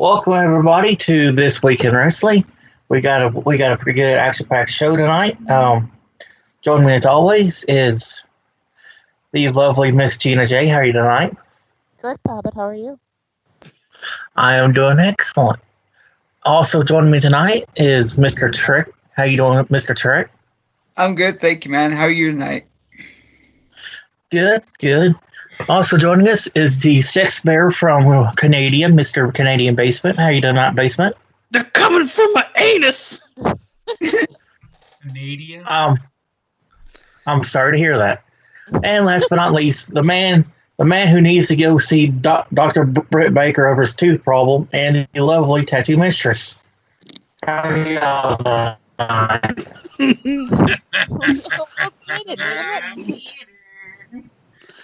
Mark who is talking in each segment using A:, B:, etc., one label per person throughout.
A: Welcome everybody to this week in wrestling. We got a pretty good action-packed show tonight. Joining me as always is the lovely Miss Gina J. How are you tonight?
B: Good, Babbitt. How are you?
A: I am doing excellent. Also joining me tonight is Mr. Trick. How you doing, Mr. Trick?
C: I'm good, thank you, man. How are you tonight?
A: Good, good. Also joining us is the Sex Bear from Canadian, Mr. Canadian Basement. How you doing, that Basement?
D: They're coming from my anus.
E: Canadian.
A: I'm sorry to hear that. And last but not least, the man who needs to go see Dr. Britt Baker over his tooth problem, and the lovely tattoo mistress. How are you all tonight?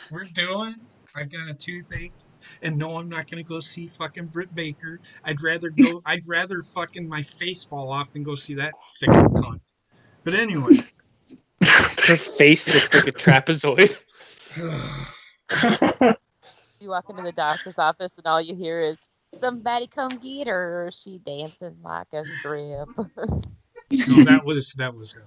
E: We're doing. I got a toothache, and no, I'm not gonna go see fucking Britt Baker. I'd rather fucking my face fall off than go see that thick cunt. But anyway,
D: Her face looks like a trapezoid.
B: You walk into the doctor's office and all you hear is, "Somebody come get her. She dancing like a strip."
E: no, that was her.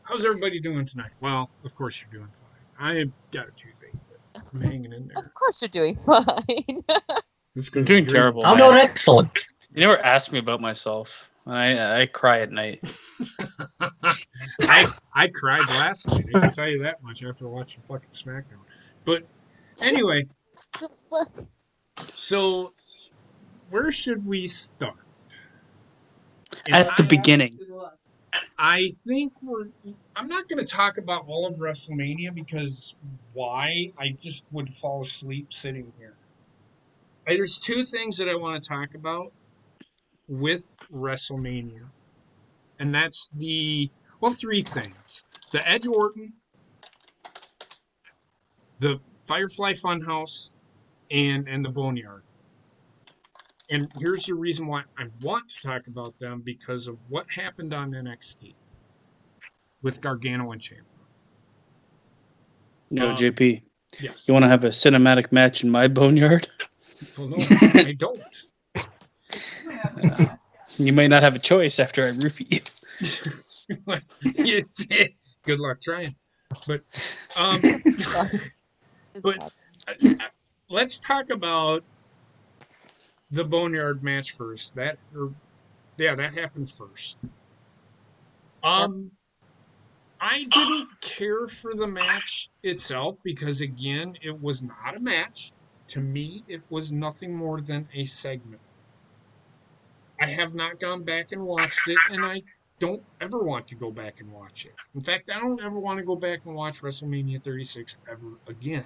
E: How's everybody doing tonight? Well, of course you're doing fine. I got a toothache, but I'm hanging in there.
B: Of course you're doing fine.
D: I'm doing terrible.
A: I'm
D: man.
A: doing excellent.
D: You never ask me about myself. I cry at night.
E: I cried last night. I can tell you that much after watching fucking SmackDown. But anyway, so where should we start?
D: At the beginning.
E: I think I'm not going to talk about all of WrestleMania because why? I just would fall asleep sitting here. There's two things that I want to talk about with WrestleMania, and that's three things: the Edge Orton, the Firefly Funhouse, and the Boneyard. And here's the reason why I want to talk about them, because of what happened on NXT with Gargano and Ciampa.
D: JP.
E: Yes.
D: You want to have a cinematic match in my boneyard?
E: Well, no, I don't.
D: You might not have a choice after I roofie you.
E: Yes. Good luck trying. But let's talk about the Boneyard match first. That happened first. I didn't care for the match itself because, again, it was not a match. To me, it was nothing more than a segment. I have not gone back and watched it, and I don't ever want to go back and watch it. In fact, I don't ever want to go back and watch WrestleMania 36 ever again.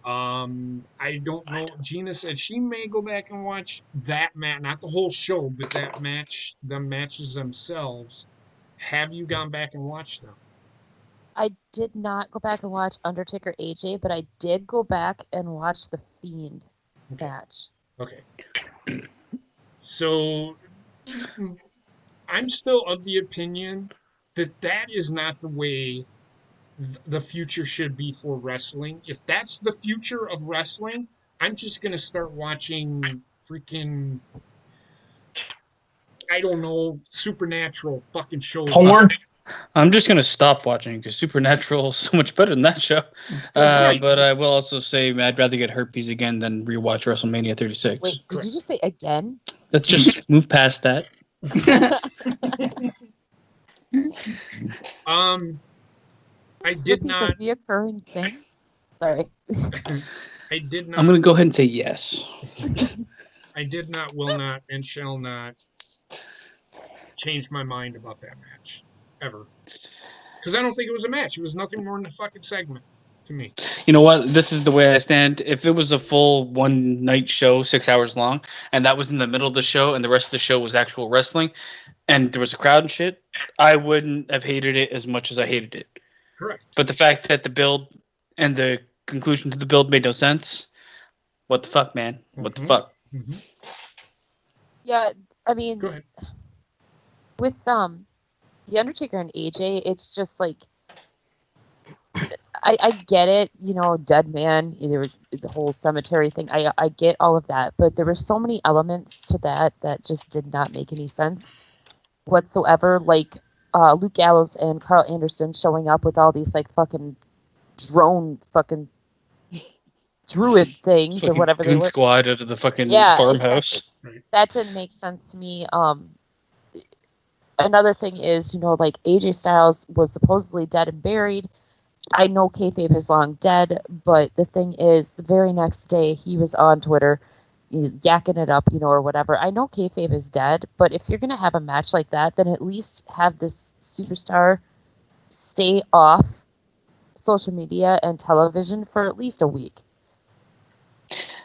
E: I don't know. Gina said she may go back and watch that match, not the whole show, but that match, the matches themselves. Have you gone back and watched them?
B: I did not go back and watch Undertaker AJ, but I did go back and watch the Fiend match.
E: Okay. So I'm still of the opinion that is not the way the future should be for wrestling. If that's the future of wrestling, I'm just going to start watching freaking, I don't know, supernatural fucking shows.
A: Porn?
D: I'm just going to stop watching because Supernatural is so much better than that show. But I will also say I'd rather get herpes again than rewatch WrestleMania 36.
B: Wait, did you just say again?
D: Let's just move past that.
E: I did not.
B: A reoccurring thing? Sorry.
E: I did not.
D: I'm going to go ahead and say yes.
E: I did not, will not, and shall not change my mind about that match. Ever. Because I don't think it was a match. It was nothing more than a fucking segment to me.
D: You know what? This is the way I stand. If it was a full one-night show, 6 hours long, and that was in the middle of the show, and the rest of the show was actual wrestling, and there was a crowd and shit, I wouldn't have hated it as much as I hated it.
E: Correct.
D: But the fact that the build and the conclusion to the build made no sense, what the fuck, man? What the fuck?
E: Mm-hmm.
B: Yeah, I mean,
E: Go ahead.
B: With The Undertaker and AJ, it's just like, I get it, you know, dead man, either the whole cemetery thing. I get all of that, but there were so many elements to that just did not make any sense whatsoever. Like Luke Gallows and Carl Anderson showing up with all these like fucking drone fucking druid things or
D: Fucking
B: whatever they
D: goon
B: were.
D: squad out of the fucking
B: Yeah,
D: farmhouse.
E: Right.
B: That didn't make sense to me. Another thing is, you know, like AJ Styles was supposedly dead and buried. I know kayfabe is long dead, but the thing is, the very next day he was on Twitter yakking it up, you know, or whatever. I know kayfabe is dead, but if you're gonna have a match like that, then at least have this superstar stay off social media and television for at least a week.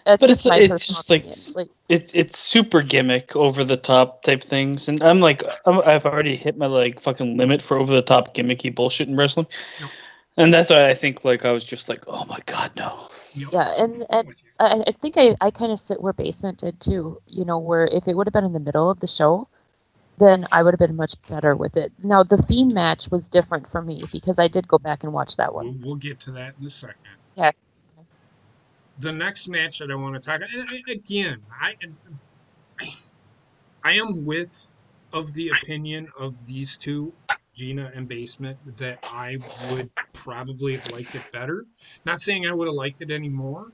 B: That's
D: But
B: just my
D: it's
B: personal
D: just like
B: opinion.
D: it's super gimmick, over the top type things, and I've already hit my like fucking limit for over the top gimmicky bullshit in wrestling,
E: Yep.
D: and that's why I think like I was just like, oh my god, no.
E: Yep.
B: Yeah, and
E: I'm with you.
B: I think I kind of sit where Basement did too. You know, where if it would have been in the middle of the show, then I would have been much better with it. Now the Fiend match was different for me because I did go back and watch that one.
E: We'll get to that in a second.
B: Yeah.
E: The next match that I want to talk about, again, I am of the opinion of these two, Gina and Basement, that I would probably have liked it better. Not saying I would have liked it anymore.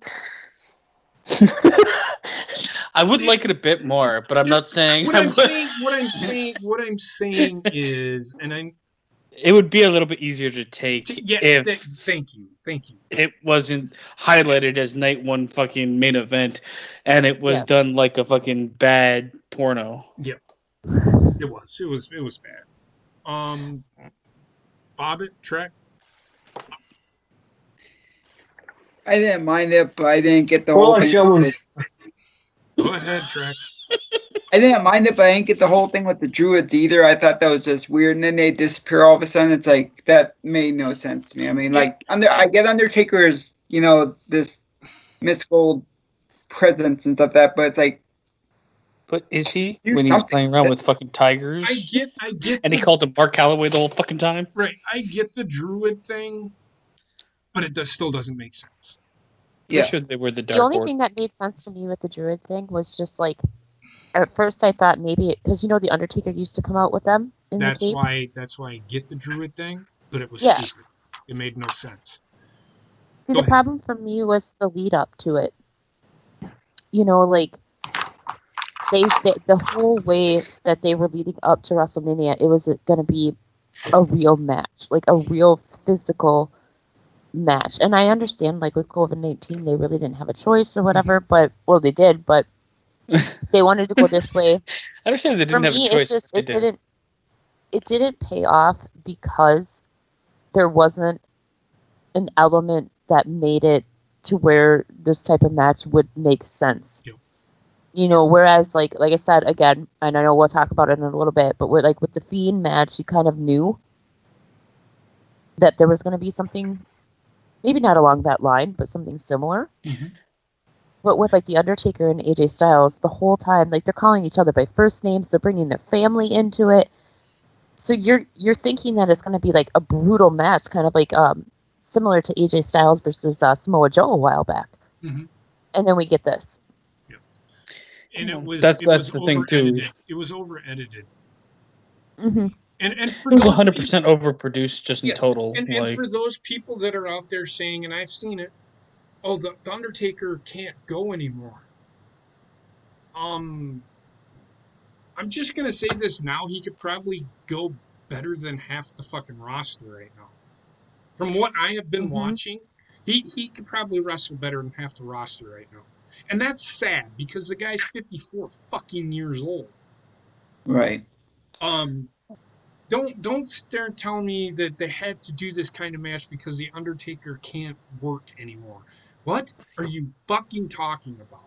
D: I would like it a bit more, but I'm not saying
E: What
D: I
E: I'm
D: would.
E: saying, what I'm saying is, and I,
D: It would be a little bit easier to take
E: yeah,
D: if
E: thank you.
D: it wasn't highlighted as night one fucking main event, and it was
B: Yeah.
D: done like a fucking bad porno.
E: Yeah, it was bad. Bobbit, Trek.
C: I didn't mind it, but I didn't get the
A: Well,
C: whole
A: like
C: thing.
A: show was
E: Go ahead, Trek.
C: I didn't mind it, but I didn't get the whole thing with the druids either. I thought that was just weird, and then they disappear all of a sudden. It's like that made no sense to me. I mean, like I get Undertaker's, you know, this mystical presence and stuff like that, but it's like
D: But is he
C: do
D: when he's
C: something.
D: playing around with fucking tigers?
E: I get,
D: and he called him Mark Calloway the whole fucking time.
E: right. I get the druid thing, but it still doesn't make sense.
D: Yeah. For sure, they were the Dark
B: The only
D: Order.
B: thing that made sense to me with the druid thing was just like, at first I thought maybe because you know the Undertaker used to come out with them in the capes.
E: That's why I get the druid thing, but it was
B: Yeah.
E: stupid. It made no sense.
B: See,
E: Go
B: the
E: ahead.
B: problem for me was the lead up to it. You know, like they the whole way that they were leading up to WrestleMania, it was going to be a real match, like a real physical match. And I understand, like with COVID-19, they really didn't have a choice or whatever. But well, they did, but they wanted to go this way.
D: I understand they didn't
B: For
D: have
B: me,
D: a choice.
B: it didn't pay off because there wasn't an element that made it to where this type of match would make sense.
E: Yep.
B: You know, whereas like I said again, and I know we'll talk about it in a little bit, but with the Fiend match, you kind of knew that there was going to be something, maybe not along that line, but something similar.
E: Mm-hmm.
B: But with like the Undertaker and AJ Styles, the whole time, like they're calling each other by first names, they're bringing their family into it. So you're thinking that it's going to be like a brutal match, kind of like similar to AJ Styles versus Samoa Joe a while back.
E: Mm-hmm.
B: And then we get this.
E: Yep. And
D: that's the thing too.
E: It was over edited.
B: Mm-hmm.
E: And for
D: it was
E: those
D: 100%
E: people,
D: overproduced, just in
E: yes,
D: total.
E: and
D: like,
E: for those people that are out there saying, and I've seen it, oh, the Undertaker can't go anymore. I'm just gonna say this now. He could probably go better than half the fucking roster right now. From what I have been watching, he could probably wrestle better than half the roster right now. And that's sad because the guy's 54 fucking years old.
C: Right.
E: Don't start telling me that they had to do this kind of match because the Undertaker can't work anymore. What are you fucking talking about?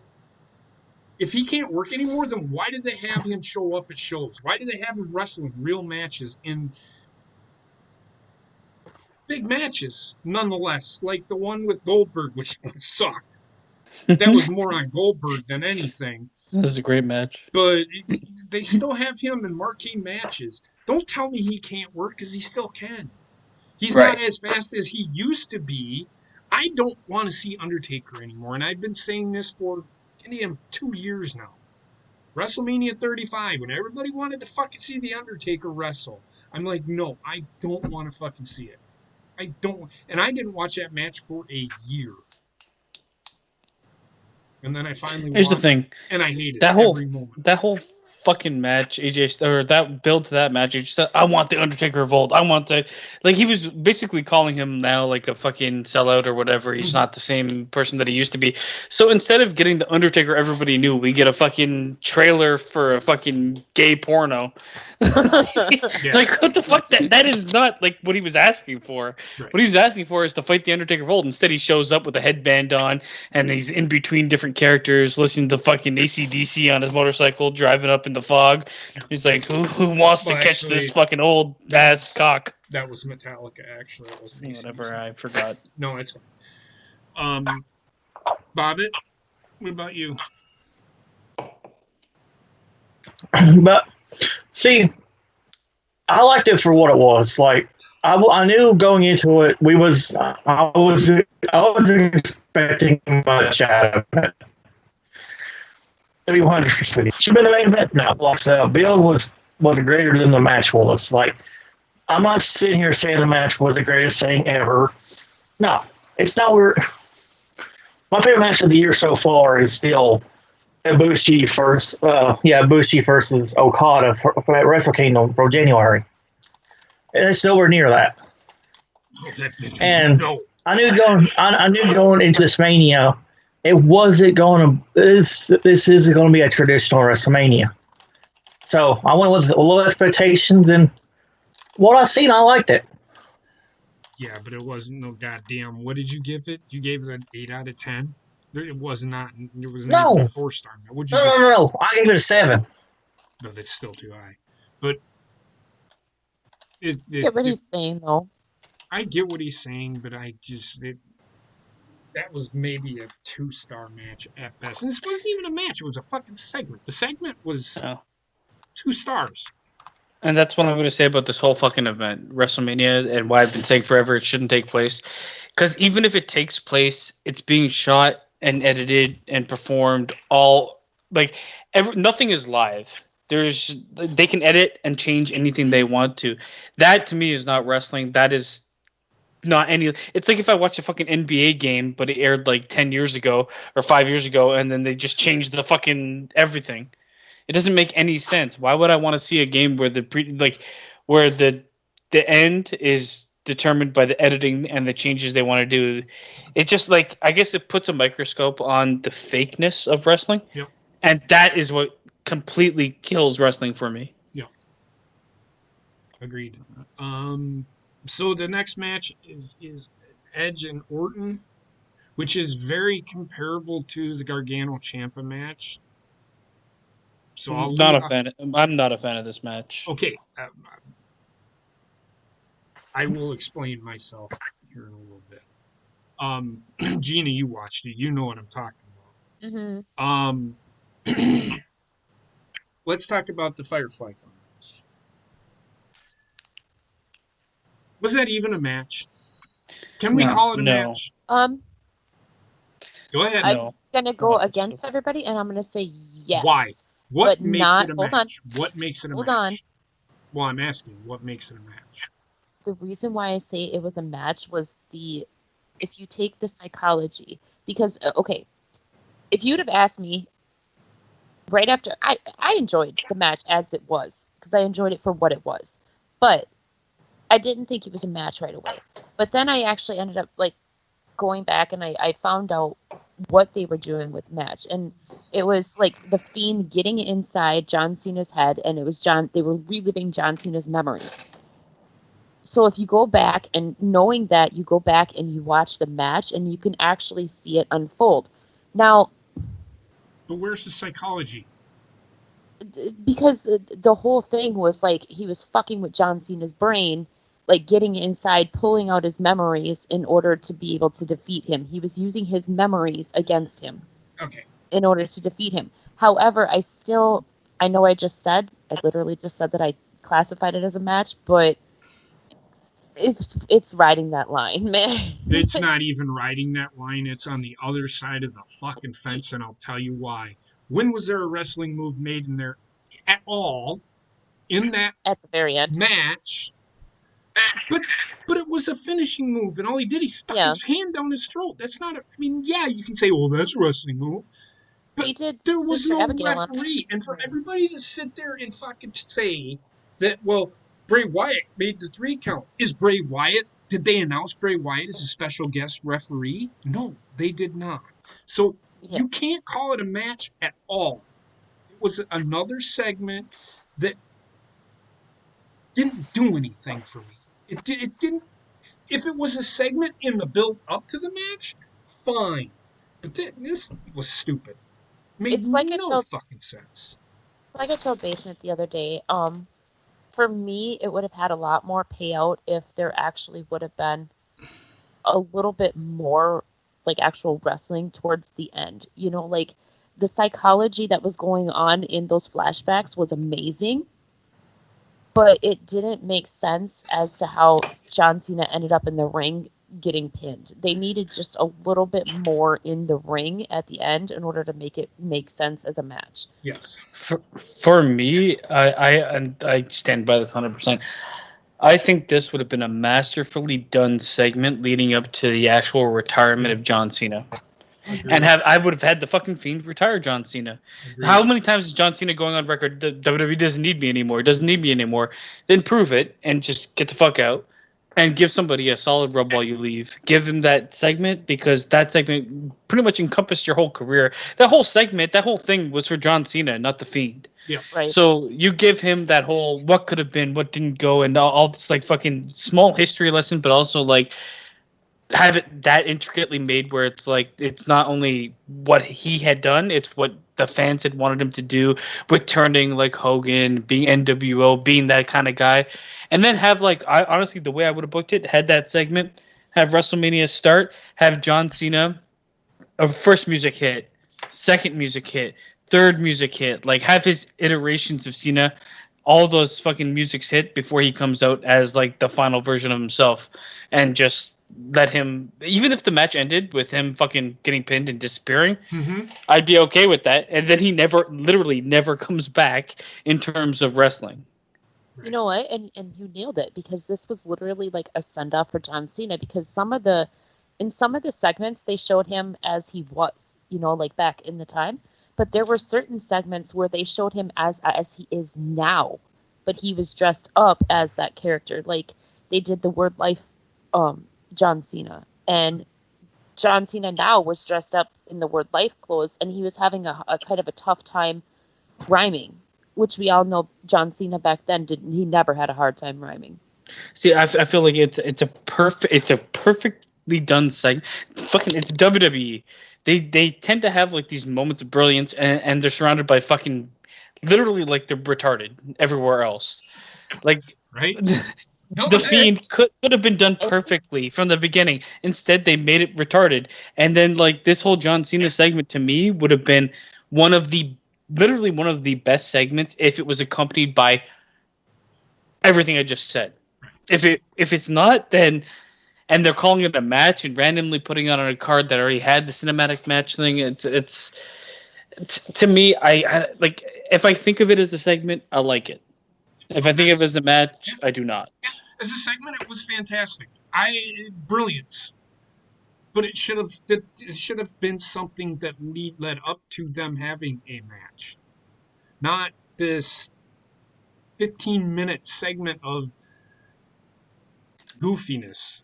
E: If he can't work anymore, then why did they have him show up at shows? Why did they have him wrestle in real matches, in big matches, nonetheless, like the one with Goldberg, which sucked. That was more on Goldberg than anything.
D: This is a great match.
E: But they still have him in marquee matches. Don't tell me he can't work, because he still can. He's
C: Right.
E: not as fast as he used to be. I don't want to see Undertaker anymore, and I've been saying this for 2 years now. WrestleMania 35, when everybody wanted to fucking see the Undertaker wrestle, I'm like, no, I don't want to fucking see it. I don't, and I didn't watch that match for a year, and then I finally
D: Here's the
E: watched,
D: thing.
E: and I hated
D: That whole
E: every moment.
D: that whole fucking match, or that build to that match, AJ said, I want the Undertaker revolt. I want the like he was basically calling him now like a fucking sellout or whatever. He's not the same person that he used to be. So instead of getting the Undertaker everybody knew, we get a fucking trailer for a fucking gay porno.
E: Yeah.
D: Like what the fuck? That is not like what he was asking for.
E: Right.
D: What he was asking for is to fight the Undertaker revolt. Instead, he shows up with a headband on and he's in between different characters, listening to fucking AC/DC on his motorcycle, driving up in the fog. He's like, who wants
E: Well,
D: to catch
E: actually,
D: this fucking old ass cock?
E: That was Metallica, actually. It wasn't AC/DC.
D: Whatever, I forgot.
E: No, it's fine. Bobbitt, what about you?
A: But see, I liked it for what it was. Like I knew going into it, I wasn't expecting much out of it. To be 100% with you, should have been the main event. No, like the build was greater than the match was. Like I'm not sitting here saying the match was the greatest thing ever. No, it's not. My favorite match of the year so far is still Ibushi versus Okada for Wrestle Kingdom for January. And it's nowhere near that. And
E: No.
A: I knew going into this Mania, it wasn't going to. This isn't going to be a traditional WrestleMania. So I went with low expectations, and what I seen, I liked it.
E: Yeah, but it wasn't no goddamn. What did you give it? You gave it an 8 out of 10. It was not. It was not even a 4-star. What'd you give?
A: No. I gave it a 7.
E: No, that's still too high. But
B: I get what he's saying, though.
E: I get what he's saying, but that was maybe a 2-star match at best. And this wasn't even a match. It was a fucking segment. The segment was 2 stars.
D: And that's what I'm going to say about this whole fucking event, WrestleMania, and why I've been saying forever it shouldn't take place. Because even if it takes place, it's being shot and edited and performed all nothing is live. They can edit and change anything they want to. That to me is not wrestling. That is not any. It's like if I watch a fucking NBA game, but it aired like 10 years ago or 5 years ago, and then they just changed the fucking everything. It doesn't make any sense. Why would I want to see a game where where the end is determined by the editing and the changes they want to do? It just I guess it puts a microscope on the fakeness of wrestling.
E: Yep.
D: And that is what completely kills wrestling for me.
E: Yeah. Agreed. So the next match is Edge and Orton, which is very comparable to the Gargano Ciampa match. So
D: I'm not a fan of this match.
E: Okay. I will explain myself here in a little bit. Gina, you watched it. You know what I'm talking about.
B: Mm-hmm.
E: Let's talk about the Firefly Funhouse. Was that even a match? Can we call it a match? Go ahead.
B: I'm gonna go against everybody, and I'm gonna say yes.
E: Why? What
B: but
E: makes
B: not,
E: it a
B: hold
E: match?
B: On.
E: What makes it a
B: hold
E: match?
B: On.
E: Well, I'm asking, what makes it a match?
B: The reason why I say it was a match was if you take the psychology, because if you'd have asked me right after, I enjoyed the match as it was, because I enjoyed it for what it was, but I didn't think it was a match right away. But then I actually ended up going back, and I found out what they were doing with the match, and it was the Fiend getting inside John Cena's head, and it was they were reliving John Cena's memories. So if you go back, and knowing that, you go back and you watch the match, and you can actually see it unfold. Now,
E: but where's the psychology?
B: Because the whole thing was he was fucking with John Cena's brain, getting inside, pulling out his memories in order to be able to defeat him. He was using his memories against him.
E: Okay.
B: In order to defeat him. However, I literally just said that I classified it as a match, but It's riding that line, man.
E: It's not even riding that line. It's on the other side of the fucking fence, and I'll tell you why. When was there a wrestling move made in there at all in that
B: At the very end.
E: match? But it was a finishing move, and all he did, he stuck
B: Yeah.
E: his hand down his throat. That's not. I mean, yeah, you can say, "Well, that's a wrestling move," but
B: They did
E: there was
B: Sister
E: no
B: Abigail on.
E: referee, and for everybody to sit there and fucking say that, well, Bray Wyatt made the 3 count. Is Bray Wyatt? Did they announce Bray Wyatt as a special guest referee? No, they did not. So
B: Yeah.
E: you can't call it a match at all. It was another segment that didn't do anything for me. It didn't. If it was a segment in the build up to the match, fine. But this was stupid. Made
B: It's like I
E: no
B: told
E: fucking sense.
B: Basement the other day. For me, it would have had a lot more payout if there actually would have been a little bit more like actual wrestling towards the end. You know, like the psychology that was going on in those flashbacks was amazing, but it didn't make sense as to how John Cena ended up in the ring getting pinned. They needed just a little bit more in the ring at the end in order to make it make sense as a match.
E: Yes.
D: For me, I stand by this 100%. I think this would have been a masterfully done segment leading up to the actual retirement of John Cena. And I would have had the fucking Fiend retire John Cena.
E: Agreed.
D: How many times is John Cena going on record? WWE doesn't need me anymore. Doesn't need me anymore. Then prove it and just get the fuck out, and give somebody a solid rub while you leave. Give him that segment, because that segment pretty much encompassed your whole career. That whole segment, that whole thing was for John Cena, not the Fiend.
E: Yeah.
B: Right.
D: So you give him that whole what could have been, what didn't go, and all this like fucking small history lesson, but also like have it that intricately made where it's like it's not only what he had done, it's what the fans had wanted him to do with turning like Hogan, being NWO, being that kind of guy. And then have like I honestly the way I would have booked it, had that segment, have WrestleMania start, have John Cena a first music hit, second music hit, third music hit, like have his iterations of Cena, all those fucking musics hit before he comes out as like the final version of himself, and just let him, even if the match ended with him fucking getting pinned and disappearing, I'd be okay with that. And then he literally never comes back in terms of wrestling.
B: You know what? And you nailed it, because this was literally like a send off for John Cena, because in some of the segments they showed him as he was, you know, like back in the time. But there were certain segments where they showed him as he is now, but he was dressed up as that character. Like they did the Word Life John Cena, and John Cena now was dressed up in the Word Life clothes, and he was having a kind of a tough time rhyming, which we all know John Cena back then he never had a hard time rhyming.
D: See, I feel like it's a perfectly done segment. Fucking, it's WWE. They tend to have like these moments of brilliance, and they're surrounded by fucking literally like they're retarded everywhere else. Like
E: Right?
D: the Fiend could have been done perfectly from the beginning. Instead, they made it retarded. And then like this whole John Cena segment to me would have been literally one of the best segments if it was accompanied by everything I just said. If it's not, then and they're calling it a match and randomly putting it on a card that already had the cinematic match thing, it's to me, I like, if I think of it as a segment, I like it. If I think of it as a match, I do not.
E: As a segment, it was fantastic. Brilliant. But it should have been something that led up to them having a match, not this 15-minute segment of goofiness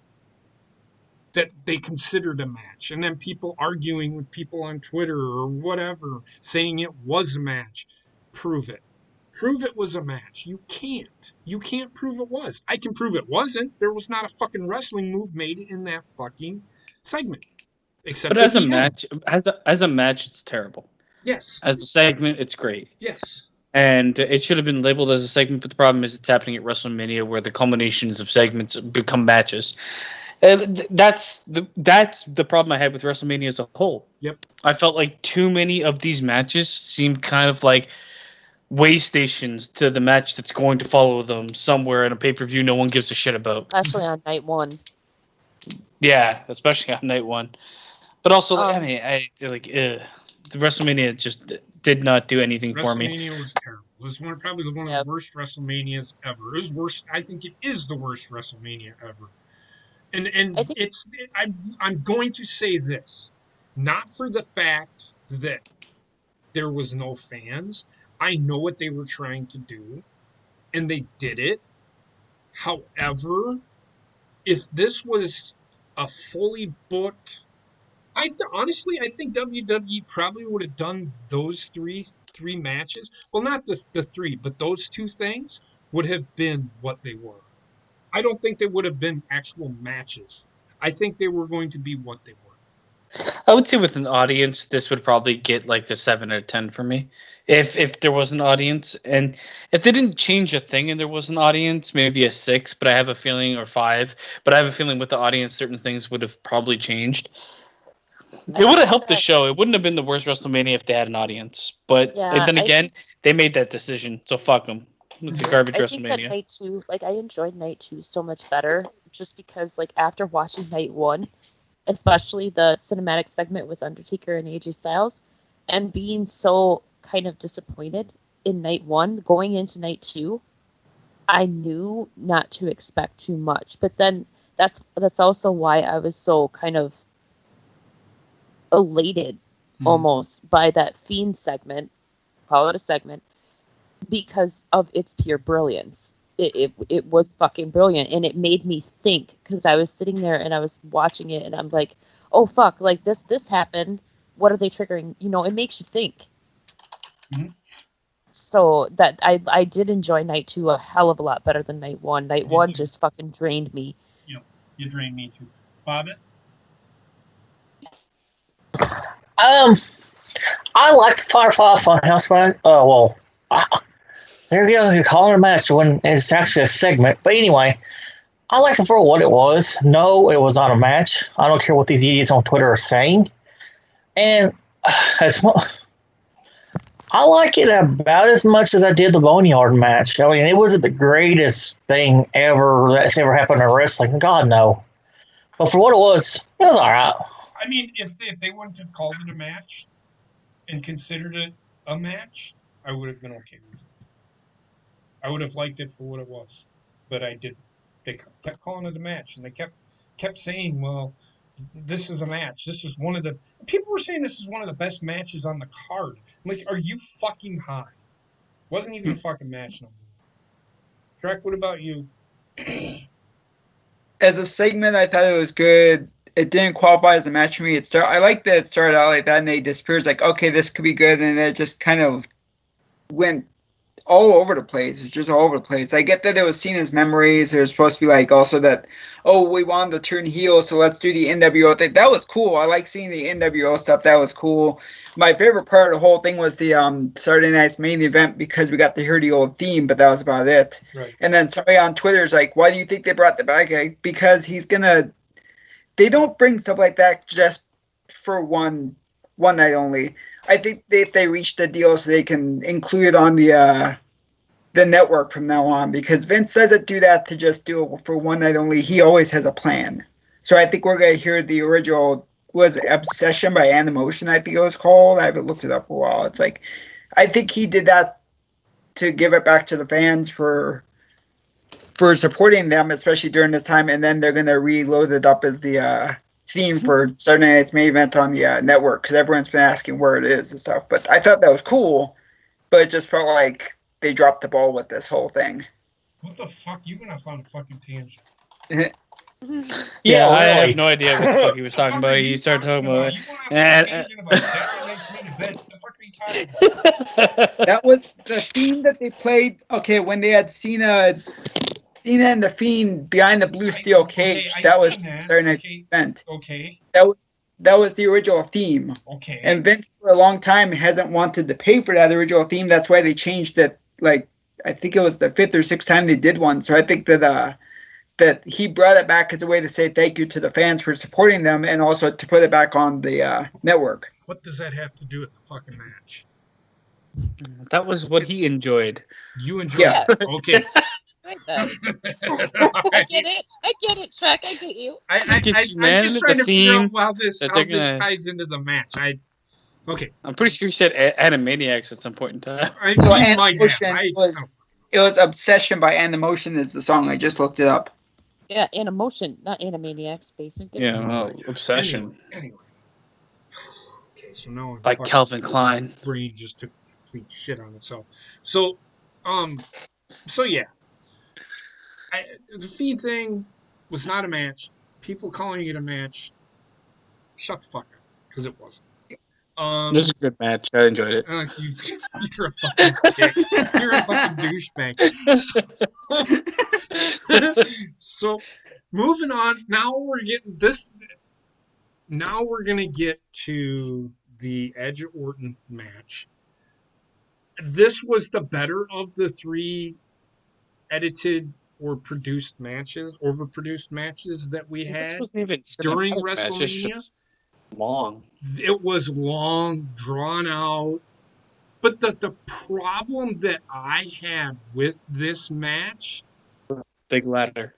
E: that they considered a match, and then people arguing with people on Twitter or whatever, saying it was a match. Prove it. Prove it was a match. You can't prove it was. I can prove it wasn't. There was not a fucking wrestling move made in that fucking segment. Except
D: But as a match, as a match, it's terrible.
E: Yes.
D: As a segment, it's great.
E: Yes.
D: And it should have been labeled as a segment, but the problem is it's happening at WrestleMania, where the culminations of segments become matches. And that's the problem I had with WrestleMania as a whole.
E: Yep.
D: I felt like too many of these matches seemed kind of like way stations to the match that's going to follow them somewhere in a pay-per-view no one gives a shit about.
B: Especially on night one.
D: Yeah, especially on night one. But also,
B: Um,
D: the WrestleMania just did not do anything for me.
E: WrestleMania was terrible. It was probably one of
B: Yep.
E: the worst WrestleManias ever. It was worse. I think it is the worst WrestleMania ever. And
B: I think
E: I'm going to say this, not for the fact that there was no fans. I know what they were trying to do, and they did it. However, if this was a fully booked, honestly, I think WWE probably would have done those three matches. Well, not the three, but those two things would have been what they were. I don't think they would have been actual matches. I think they were going to be what they were.
D: I would say with an audience, this would probably get like a 7 or 10 for me. If there was an audience, and if they didn't change a thing and there was an audience, maybe a 6. But I have a feeling, or 5. But I have a feeling with the audience, certain things would have probably changed. It would have helped the show. It wouldn't have been the worst WrestleMania if they had an audience. But then again, they made that decision, so fuck them. It's a garbage
B: I think that
D: WrestleMania.
B: night 2, like I enjoyed night 2 so much better, just because like after watching night 1, especially the cinematic segment with Undertaker and AJ Styles, and being so kind of disappointed in night 1, going into night 2, I knew not to expect too much. But then that's also why I was so kind of elated almost by that Fiend segment, call it a segment, because of its pure brilliance. It was fucking brilliant, and it made me think, because I was sitting there and I was watching it and I'm like, oh fuck, like this happened, what are they triggering? It makes you think. So that I did enjoy night 2 a hell of a lot better than night 1. Night 1 just fucking drained me.
E: Yep, you drained me too. Bobbit?
A: I like the Firefly Funhouse, but there you go. You call it a match when it's actually a segment. But anyway, I like it for what it was. No, it was not a match. I don't care what these idiots on Twitter are saying. And I like it about as much as I did the Boneyard match. I mean, it wasn't the greatest thing ever that's ever happened in wrestling. God, no. But for what it was all right.
E: I mean, if they wouldn't have called it a match and considered it a match, I would have been okay with it. I would have liked it for what it was, but I didn't. They kept calling it a match, and they kept saying, "Well, this is a match. This is one of the." People were saying this is one of the best matches on the card. I'm like, are you fucking high? Wasn't even a fucking match no more. Shrek, what about you?
C: As a segment, I thought it was good. It didn't qualify as a match for me. I like that it started out like that, and they disappeared. Like, okay, this could be good, and it just kind of went all over the place. It's just all over the place. I get that it was seen as memories. There's supposed to be like also that, oh, we wanted to turn heel, so let's do the NWO thing. That was cool. I like seeing the NWO stuff. That was cool. My favorite part of the whole thing was the Saturday night's main event, because we got to hear the old theme, but that was about it.
E: Right.
C: And then somebody on Twitter is like, why do you think they brought the bad guy? Because they don't bring stuff like that just for one night only. I think they reached a deal so they can include it on the network from now on, because Vince doesn't do that to just do it for one night only. He always has a plan. So I think we're going to hear the original, was it Obsession by Animotion, I think it was called. I haven't looked it up for a while. It's like, I think he did that to give it back to the fans for supporting them, especially during this time, and then they're going to reload it up as the theme for Saturday Night's Main Event on the network, because everyone's been asking where it is and stuff. But I thought that was cool, but it just felt like they dropped the ball with this whole thing.
E: What the fuck? You went off on a fucking tangent.
D: Yeah, I
A: really.
D: have no idea what the fuck he was talking about. He started talking about.
E: You went off on a tangent about Saturday Night's Main Event. What the fuck are you talking about?
C: That was the theme that they played. Okay, when they had Cena and the Fiend behind the blue steel cage. That was Saturday Night's Event.
E: Okay.
C: That was the original theme.
E: Okay.
C: And Vince for a long time hasn't wanted to pay for that original theme. That's why they changed it. Like, I think it was the 5th or 6th time they did one. So I think that he brought it back as a way to say thank you to the fans for supporting them, and also to put it back on the network.
E: What does that have to do with the fucking match?
D: That was what he enjoyed.
E: You enjoyed
C: Yeah.
E: it. Okay.
B: Right then.
E: All
B: I
E: right.
B: get it, Chuck. I get you.
D: Get you,
E: I'm
D: man.
E: just trying
D: The
E: to figure
D: theme
E: out how this
D: that they're gonna.
E: ties into the match. Okay.
D: I'm pretty sure he said Animaniacs at some point in time.
E: He
C: So
E: might have.
C: Animotion it was Obsession by Animotion is the song. I just looked it up.
B: Yeah, Animotion, not Animaniacs. Basement. Get it?
D: Obsession
E: Anyway. Okay, so now
D: by Calvin Klein.
E: brain just took complete shit on itself. So yeah. The Fiend thing was not a match. People calling it a match, shut the fuck up, because it wasn't.
D: It was a good match. I enjoyed it.
E: You're a fucking dick. You're a fucking douchebag. So moving on. Now we're getting this. Now we're gonna get to the Edge Orton match. This was the better of the three edited or produced matches, overproduced matches that we
D: This
E: had
D: wasn't even
E: during
D: cinematic match, it's
E: WrestleMania.
D: just long.
E: It was long, drawn out. But the problem that I had with this match
D: Big ladder.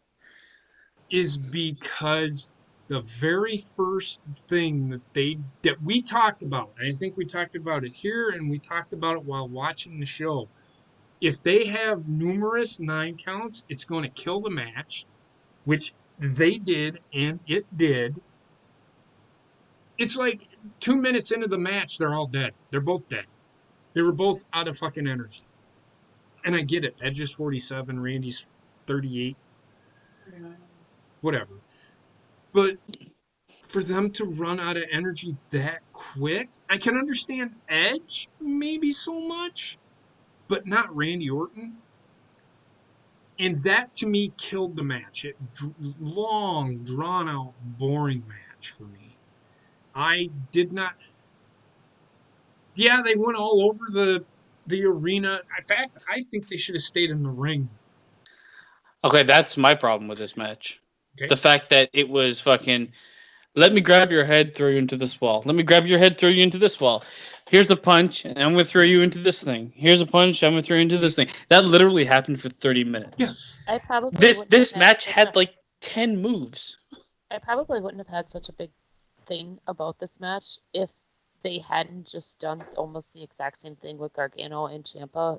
E: is because the very first thing that we talked about, I think we talked about it here and we talked about it while watching the show. If they have numerous 9 counts, it's going to kill the match, which they did, and it did. It's like 2 minutes into the match, they're all dead. They're both dead. They were both out of fucking energy. And I get it. Edge is 47, Randy's 38. Whatever. But for them to run out of energy that quick, I can understand Edge maybe so much, but not Randy Orton. And that to me killed the match. Long, drawn out, boring match for me. I did not. Yeah, they went all over the arena. In fact, I think they should have stayed in the ring.
D: Okay, that's my problem with this match.
E: Okay.
D: The fact that it was fucking. Let me grab your head, throw you into this wall. Let me grab your head, throw you into this wall. Here's a punch, and I'm going to throw you into this thing. Here's a punch, I'm going to throw you into this thing. That literally happened for 30 minutes.
E: Yes.
B: I probably
D: This match had like 10 moves.
B: I probably wouldn't have had such a big thing about this match if they hadn't just done almost the exact same thing with Gargano and Ciampa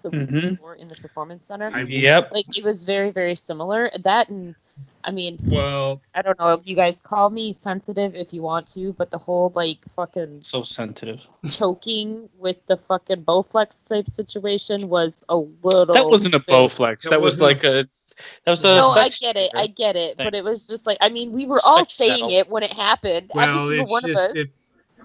B: the week before in the Performance Center.
D: Yep.
B: Like, it was very, very similar. That and, I mean,
E: well,
B: I don't know if you guys call me sensitive if you want to, but the whole, like, fucking
D: So sensitive.
B: choking with the fucking Bowflex type situation was a little.
D: That wasn't a Bowflex. That was like a. That was a.
B: No, I get it, but it was just like, I mean, we were all saying it when it happened. Every single one of us.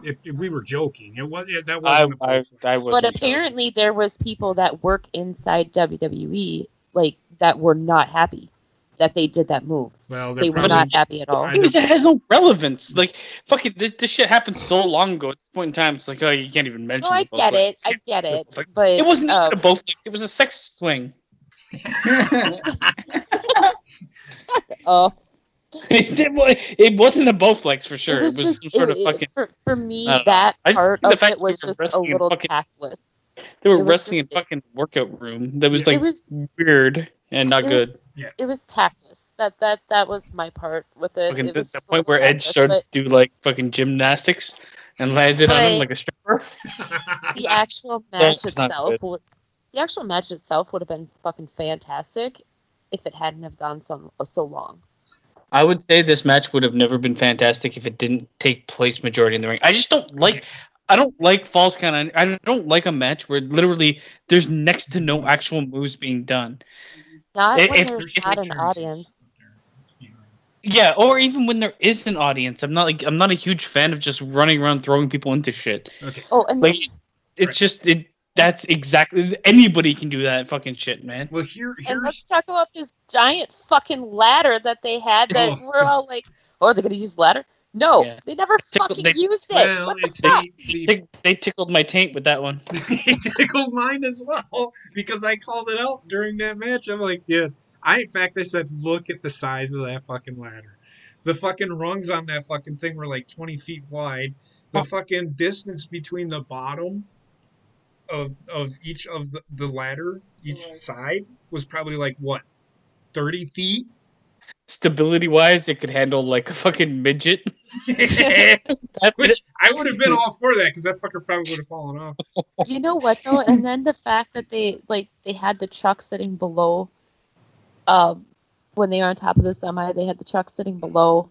E: If we were joking, that wasn't
D: I was.
B: But apparently, there was people that work inside WWE like that were not happy that they did that move.
E: Well,
B: they were not happy at all.
D: It has no relevance. Like, fuck it, this shit happened so long ago. At this point in time, it's like, oh, you can't even mention.
B: No, I get it, but
D: it wasn't even a Bowflex. It was a sex swing.
B: Oh.
D: It wasn't a Bowflex for sure. It was
B: just,
D: some sort of fucking.
B: For me, that part of it was just a little tactless.
D: They were wrestling in fucking workout room. That was like weird and not good.
B: It was tactless. That was my part with it.
D: Fucking
B: it was
D: the point where Edge started to do like fucking gymnastics and landed on him like a stripper.
B: The actual match itself would have been fucking fantastic if it hadn't have gone so long.
D: I would say this match would have never been fantastic if it didn't take place majority in the ring. I just don't like. I don't like false count. I don't like a match where literally there's next to no actual moves being done.
B: Not when there's not an audience.
D: Yeah, or even when there is an audience. I'm not a huge fan of just running around throwing people into shit.
E: Okay.
B: Oh, and
D: like it's just it. That's exactly anybody can do that fucking shit, man.
E: Well, here's
B: and let's talk about this giant fucking ladder that they had that we're all like, oh, are they going to use ladder? No, they never used it.
E: Well,
B: what the fuck?
D: They tickled my taint with that one.
E: They tickled mine as well because I called it out during that match. I'm like, yeah. I said, look at the size of that fucking ladder. The fucking rungs on that fucking thing were like 20 feet wide. The fucking distance between the bottom of each of the ladder, each side was probably like what, 30 feet.
D: Stability wise, it could handle like a fucking midget.
E: Which I would have been all for that because that fucker probably would have fallen off.
B: You know what though? And then the fact that they had the truck sitting below, when they were on top of the semi, they had the truck sitting below,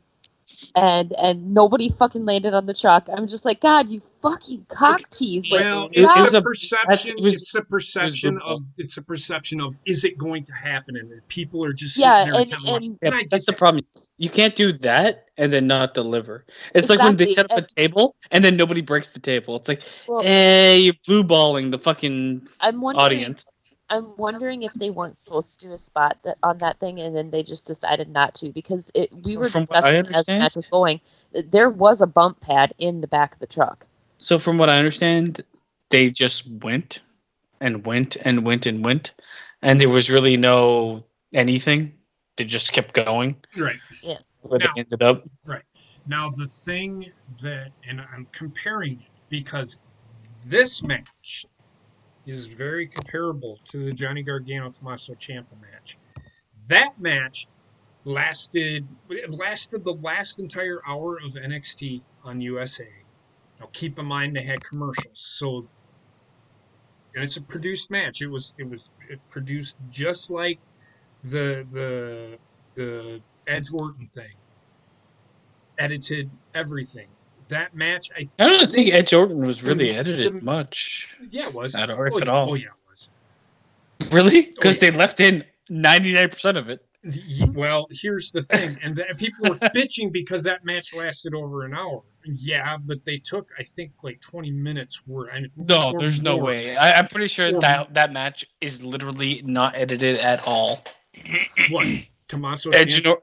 B: and nobody fucking landed on the truck. I'm just like, God, you fucking cock tease! Like,
E: Well,
D: it
B: stop.
D: was a-
E: perception.
D: it was-
E: It's a perception
D: brutal.
E: of. It's a perception of. Is it going to happen? And people are just
B: Yeah,
E: sitting there
B: and-
E: kind of watching.
B: and-
D: Yeah,
E: I
D: but that's
E: get
D: the problem. You can't do that and then not deliver. It's like when they set
B: Exactly,
D: up a table and then nobody breaks the table. It's like,
B: Well,
D: hey, you're blue balling the fucking
B: I'm wondering.
D: audience.
B: I'm wondering if they weren't supposed to do a spot that on that thing, and then they just decided not to because we
D: So
B: were
D: from what I
B: discussing as the
D: understand-
B: match was going. There was a bump pad in the back of the truck.
D: So from what I understand, they just went and went and went and went, and there was really no anything. They just kept going
E: right.
D: where
E: Now-
D: they ended up.
E: Now the thing that, and I'm comparing it because this match is very comparable to the Johnny Gargano Tommaso Ciampa match. That match lasted the last entire hour of NXT on USA. Now keep in mind they had commercials, so, and it's a produced match. It produced just like the Edge Orton thing. Edited everything. That match,
D: I don't think Edge Orton was really edited
E: the-
D: much,
E: yeah, it was.
D: if at all.
E: Oh yeah, it was.
D: Really? Because
E: yeah.
D: they left in 99% of it.
E: Well, here's the thing, and people were bitching because that match lasted over an hour. Yeah, but they took, I think, like 20 minutes.
D: No, there's no way. I'm pretty sure
E: Or-
D: that match is literally not edited at all.
E: What? Tommaso
D: Edge
E: Ciampa?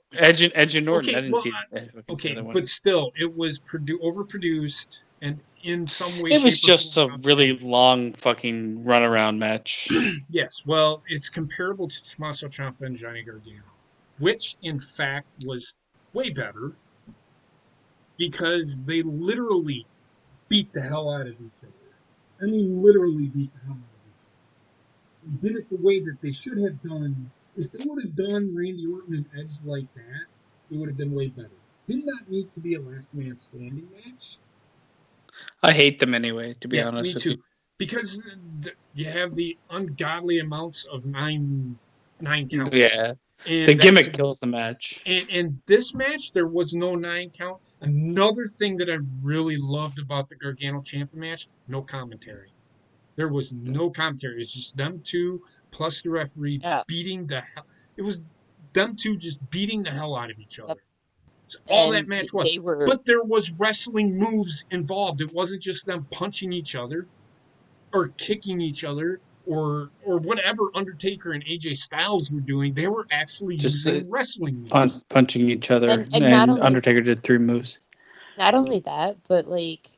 D: and Norton.
E: Okay,
D: I didn't
E: well,
D: see the
E: Okay,
D: other one.
E: but still, it was overproduced, and in some way,
D: It was
E: shape, or
D: just a
E: form-
D: really long fucking runaround match.
E: Yes, well, it's comparable to Tommaso Ciampa and Johnny Gargano, which in fact was way better because they literally beat the hell out of each other. I mean, literally beat the hell out of each other. They did it the way that they should have done. If they would have done Randy Orton and Edge like that, it would have been way better. Did not need to be a last man standing match.
D: I hate them anyway, to be
E: Yeah,
D: honest
E: me
D: with
E: too.
D: you.
E: Because you have the ungodly amounts of nine counts.
D: Yeah,
E: And
D: the
E: that's-
D: gimmick kills the match.
E: And this match, there was no 9 count. Another thing that I really loved about the Gargano Ciampa match, no commentary. There was no commentary. It's just them two plus the referee
B: Yeah.
E: beating the hell. It was them two just beating the hell out of each other. That's all that
B: And
E: match was.
B: they were
E: But there was wrestling moves involved. It wasn't just them punching each other or kicking each other or whatever Undertaker and AJ Styles were doing. They were actually
D: Just,
E: using wrestling moves.
D: Punching each other,
B: And
D: and
B: not only-
D: Undertaker did 3 moves.
B: not only that, but like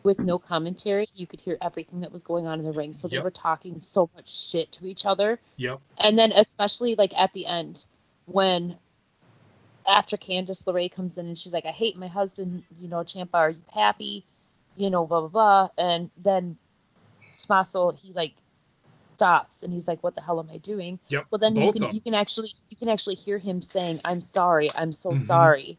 B: with no commentary, you could hear everything that was going on in the ring. So they
E: Yep.
B: were talking so much shit to each other.
E: Yep.
B: And then especially like at the end when after Candice LeRae comes in and she's like, I hate my husband, Ciampa, are you happy? Blah, blah, blah. And then Tommaso, he like stops and he's like, what the hell am I doing?
E: Yep.
B: Well, then
E: Both of
B: you can actually hear him saying, I'm sorry, I'm so
E: Mhm.
B: sorry,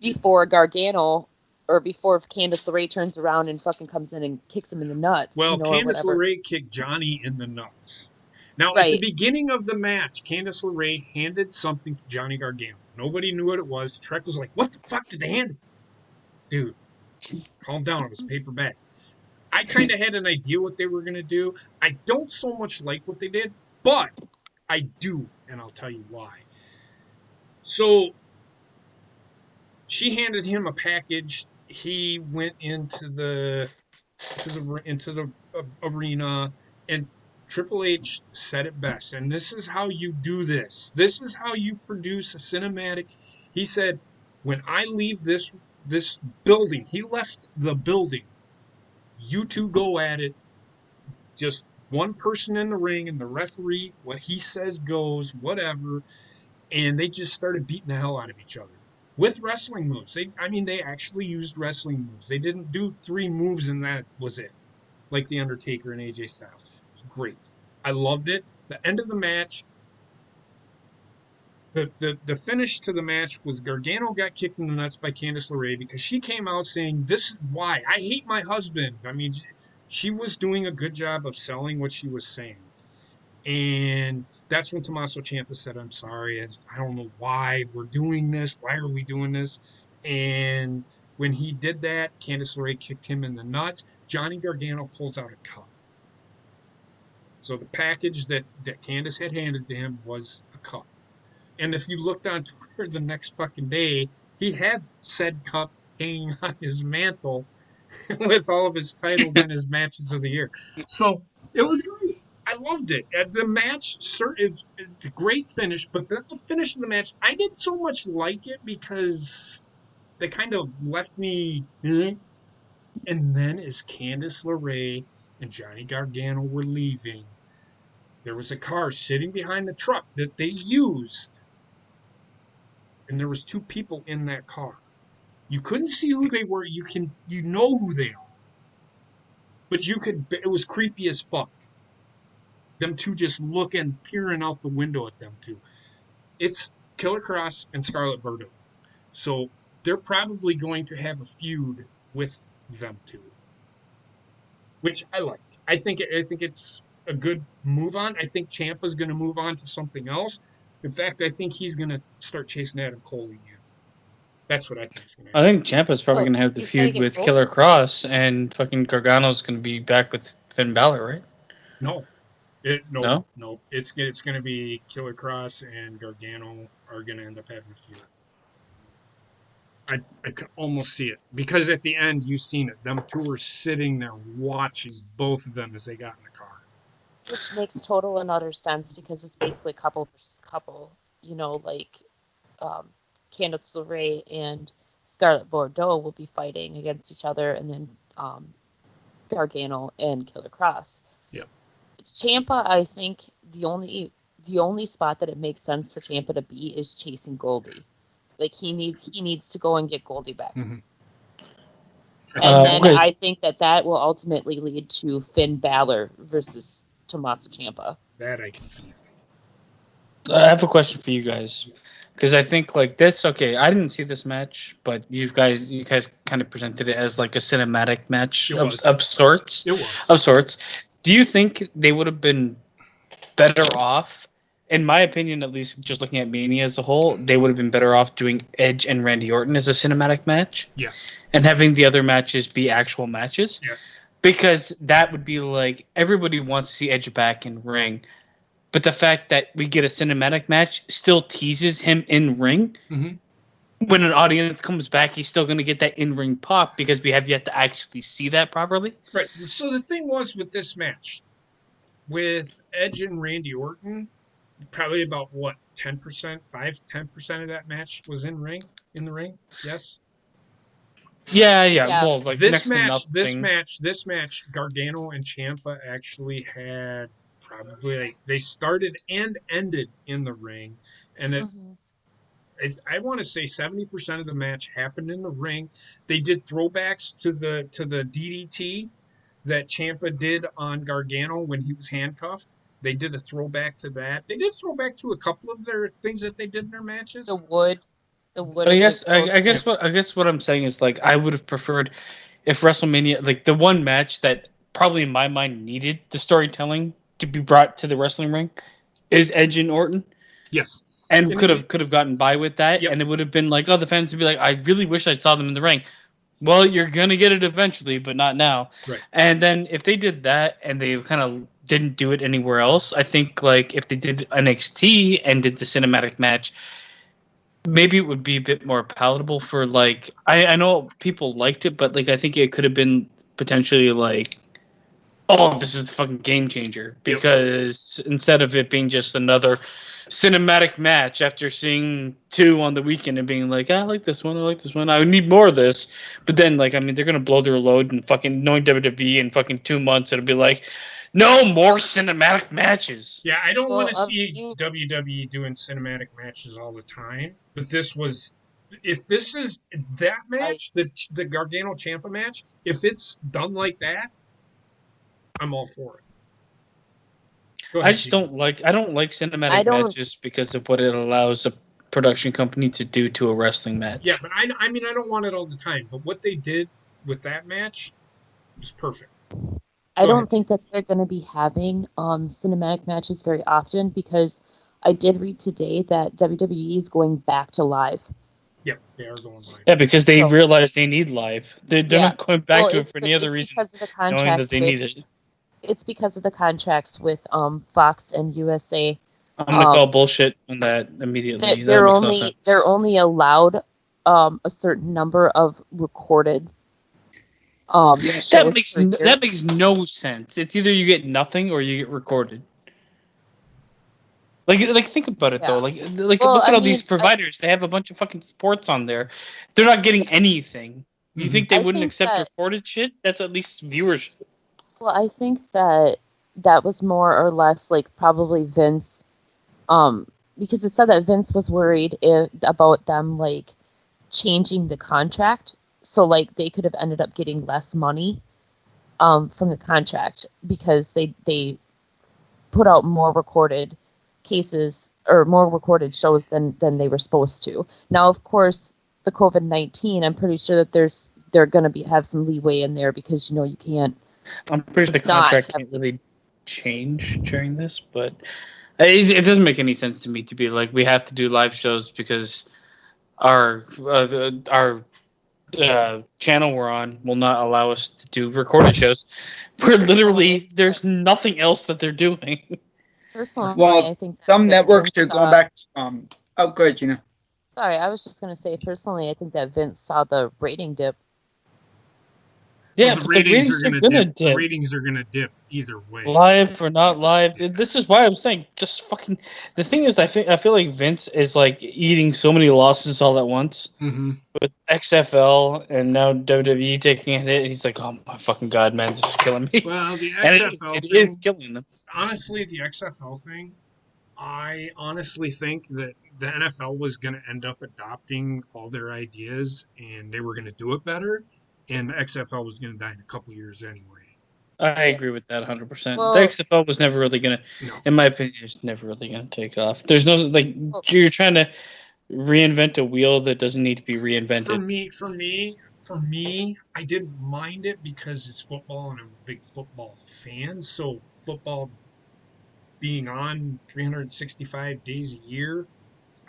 B: before Gargano or before Candice LeRae turns around and fucking comes in and kicks him in the nuts.
E: Well,
B: or
E: Candice
B: whatever.
E: LeRae kicked Johnny in the nuts. Now, at the
B: Right.
E: beginning of the match, Candice LeRae handed something to Johnny Gargano. Nobody knew what it was. Trek was like, what the fuck did they hand him? Dude, calm down. It was a paper bag. I kind of had an idea what they were going to do. I don't so much like what they did, but I do, and I'll tell you why. So, she handed him a package. He went into the arena, and Triple H said it best. And this is how you do this. This is how you produce a cinematic. He said, "When I leave this building," he left the building. You two go at it. Just one person in the ring, and the referee. What he says goes. Whatever. And they just started beating the hell out of each other with wrestling moves. They actually used wrestling moves. They didn't do 3 moves and that was it. like The Undertaker and AJ Styles. It was great. I loved it. The end of the match, the finish to the match was Gargano got kicked in the nuts by Candice LeRae because she came out saying, "This is why I hate my husband." I mean, she was doing a good job of selling what she was saying. And that's when Tommaso Ciampa said, "I'm sorry. I don't know why we're doing this. Why are we doing this?" And when he did that, Candice LeRae kicked him in the nuts. Johnny Gargano pulls out a cup. So the package that Candice had handed to him was a cup. And if you looked on Twitter the next fucking day, he had said cup hanging on his mantle with all of his titles and his matches of the year. So it was great. I loved it. The match, it's a great finish, but the finish of the match, I didn't so much like it because they kind of left me. And then as Candice LeRae and Johnny Gargano were leaving, there was a car sitting behind the truck that they used, and there was two people in that car. You couldn't see who they were. You know who they are, but you could. It was creepy as fuck. Them two just looking, peering out the window at them two. It's Killer Cross and Scarlett Bordeaux, so they're probably going to have a feud with them two, which I like. I think it's a good move on. I think Ciampa's going to move on to something else. In fact, I think he's going to start chasing Adam Cole again. That's what I think is going to
D: I
E: happen.
D: think Ciampa's probably going to have the feud with Killer Cross, and fucking Gargano's going to be back with Finn Balor, right?
E: No. No. It's going to be Killer Cross and Gargano are going to end up having a feud. I could almost see it because at the end you've seen it. Them two were sitting there watching both of them as they got in the car.
B: Which makes total and utter sense because it's basically couple versus couple. You know, like Candice LeRae and Scarlett Bordeaux will be fighting against each other, and then Gargano and Killer Cross.
E: Yep.
B: Ciampa, I think the only spot that it makes sense for Ciampa to be is chasing Goldie. Like he needs to go and get Goldie back.
E: Mm-hmm.
B: And then I think that will ultimately lead to Finn Balor versus Tommaso Ciampa.
E: That I can see.
D: I have a question for you guys, because I think like this. Okay, I didn't see this match, but you guys kind of presented it as like a cinematic match of sorts.
E: It was
D: of sorts. Do you think they would have been better off? In my opinion, at least, just looking at Mania as a whole, they would have been better off doing Edge and Randy Orton as a cinematic match.
E: Yes.
D: And having the other matches be actual matches.
E: Yes.
D: Because that would be like, everybody wants to see Edge back in ring. But the fact that we get a cinematic match still teases him in ring.
E: Mm-hmm.
D: When an audience comes back, he's still going to get that in-ring pop because we have yet to actually see that properly.
E: Right. So the thing was with this match, with Edge and Randy Orton, probably about what 10%, 10% of that match was in the ring. Yes.
D: Yeah. Well, like
E: this match, Gargano and Ciampa actually had probably like they started and ended in the ring, and I want to say 70% of the match happened in the ring. They did throwbacks to the DDT that Ciampa did on Gargano when he was handcuffed. They did a throwback to that. They did throwback to a couple of their things that they did in their matches.
B: The wood.
D: I guess what I'm saying is like I would have preferred if WrestleMania, like the one match that probably in my mind needed the storytelling to be brought to the wrestling ring is Edge and Orton.
E: Yes.
D: And could have gotten by with that,
E: yep.
D: And it would have been like, oh, the fans would be like, I really wish I saw them in the ring. Well, you're gonna get it eventually, but not now.
E: Right.
D: And then if they did that and they kind of didn't do it anywhere else, I think like if they did NXT and did the cinematic match, maybe it would be a bit more palatable for like I know people liked it, but like I think it could have been potentially like, oh, this is the fucking game changer, because instead of it being just another cinematic match after seeing two on the weekend and being like, I like this one, I need more of this. But then like, I mean, they're gonna blow their load and fucking knowing WWE in fucking 2 months, it'll be like, no more cinematic matches.
E: Yeah, I don't want to see WWE doing cinematic matches all the time, but if this is that match, the Gargano Ciampa match, if it's done like that, I'm all for it. Go
D: I
E: ahead,
D: just
E: Tina.
D: I don't like cinematic matches because of what it allows a production company to do to a wrestling match.
E: Yeah, but I mean, I don't want it all the time. But what they did with that match was perfect.
B: I
E: Go
B: don't
E: ahead.
B: think that they're going to be having cinematic matches very often because I did read today that WWE is going back to live.
E: Yep, they are going live.
D: Yeah, because they
B: So-
D: realize they need live. They're
B: Yeah.
D: not going back
B: Well,
D: to it for any other reason,
B: because of the
D: knowing that
B: contracts
D: they
B: with
D: need it.
B: it's because of the contracts with Fox and USA.
D: I'm gonna call bullshit on that immediately.
B: They're
D: That makes no
B: only
D: sense.
B: they're only allowed a certain number of recorded shows per year.
D: That makes no sense. It's either you get nothing or you get recorded. Like think about it though.
B: Yeah.
D: Like
B: Well,
D: look at
B: I
D: all these
B: mean,
D: providers. They have a bunch of fucking sports on there. They're not getting anything. You
E: Mhm.
D: think they
B: I
D: wouldn't
B: think
D: accept
B: that-
D: recorded shit? That's at least viewership.
B: Well, I think that was more or less like probably Vince, because it said that Vince was worried about them like changing the contract, so like they could have ended up getting less money from the contract because they put out more recorded cases or more recorded shows than they were supposed to. Now, of course, the COVID-19, I'm pretty sure that they're going to have some leeway in there because you can't.
D: I'm pretty sure the
B: Not
D: contract
B: have-
D: can't really change during this, but it doesn't make any sense to me to be like we have to do live shows because our channel we're on will not allow us to do recorded shows. Where literally there's nothing else that they're doing.
B: Personally,
C: Well,
B: I think
C: some
B: that
C: networks
B: Vince
C: are going
B: saw-
C: back to, oh, good,
B: Sorry, I was just going to say, personally, I think that Vince saw the rating dip.
D: Yeah,
E: Well,
D: but the ratings are gonna
E: dip.
D: dip.
E: The ratings are gonna dip either way.
D: Live or not live. This is why I'm saying just fucking. The thing is, I feel like Vince is like eating so many losses all at once
E: Mm-hmm.
D: with XFL and now WWE taking a hit. And he's like, oh my fucking god, man, this is killing me.
E: Well, the
D: And
E: XFL
D: it
E: thing,
D: is killing them.
E: honestly, the XFL thing, I honestly think that the NFL was going to end up adopting all their ideas and they were going to do it better, and the XFL was going to die in a couple years anyway.
D: I agree with that 100%.
B: Well-
D: The XFL was never really gonna,
E: No.
D: in my opinion, it's never really gonna take off. There's no like you're trying to reinvent a wheel that doesn't need to be reinvented.
E: For me, I didn't mind it because it's football and I'm a big football fan. So football being on 365 days a year,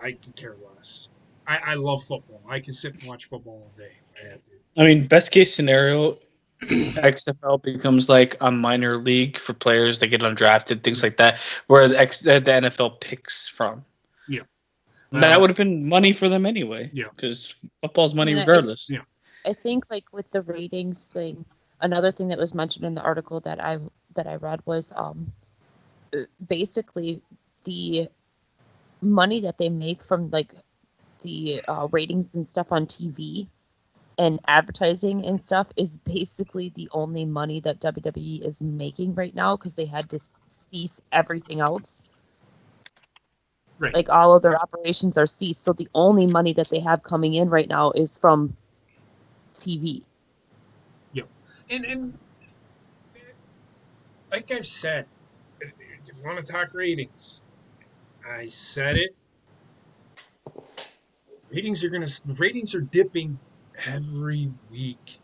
E: I could care less. I love football. I can sit and watch football all day if I had to.
D: I mean, best case scenario, XFL becomes like a minor league for players that get undrafted, things like that, where the NFL picks from.
E: Yeah.
D: That would have been money for them anyway.
E: Yeah.
D: Because football's money
B: I mean,
D: regardless.
E: Yeah.
B: I think like with the ratings thing, another thing that was mentioned in the article that I read was basically the money that they make from like the ratings and stuff on TV and advertising and stuff is basically the only money that WWE is making right now because they had to cease everything else.
E: Right.
B: Like all of their operations are ceased, so the only money that they have coming in right now is from TV.
E: And like I've said, if you want to talk ratings, I said it. Ratings are dipping every week.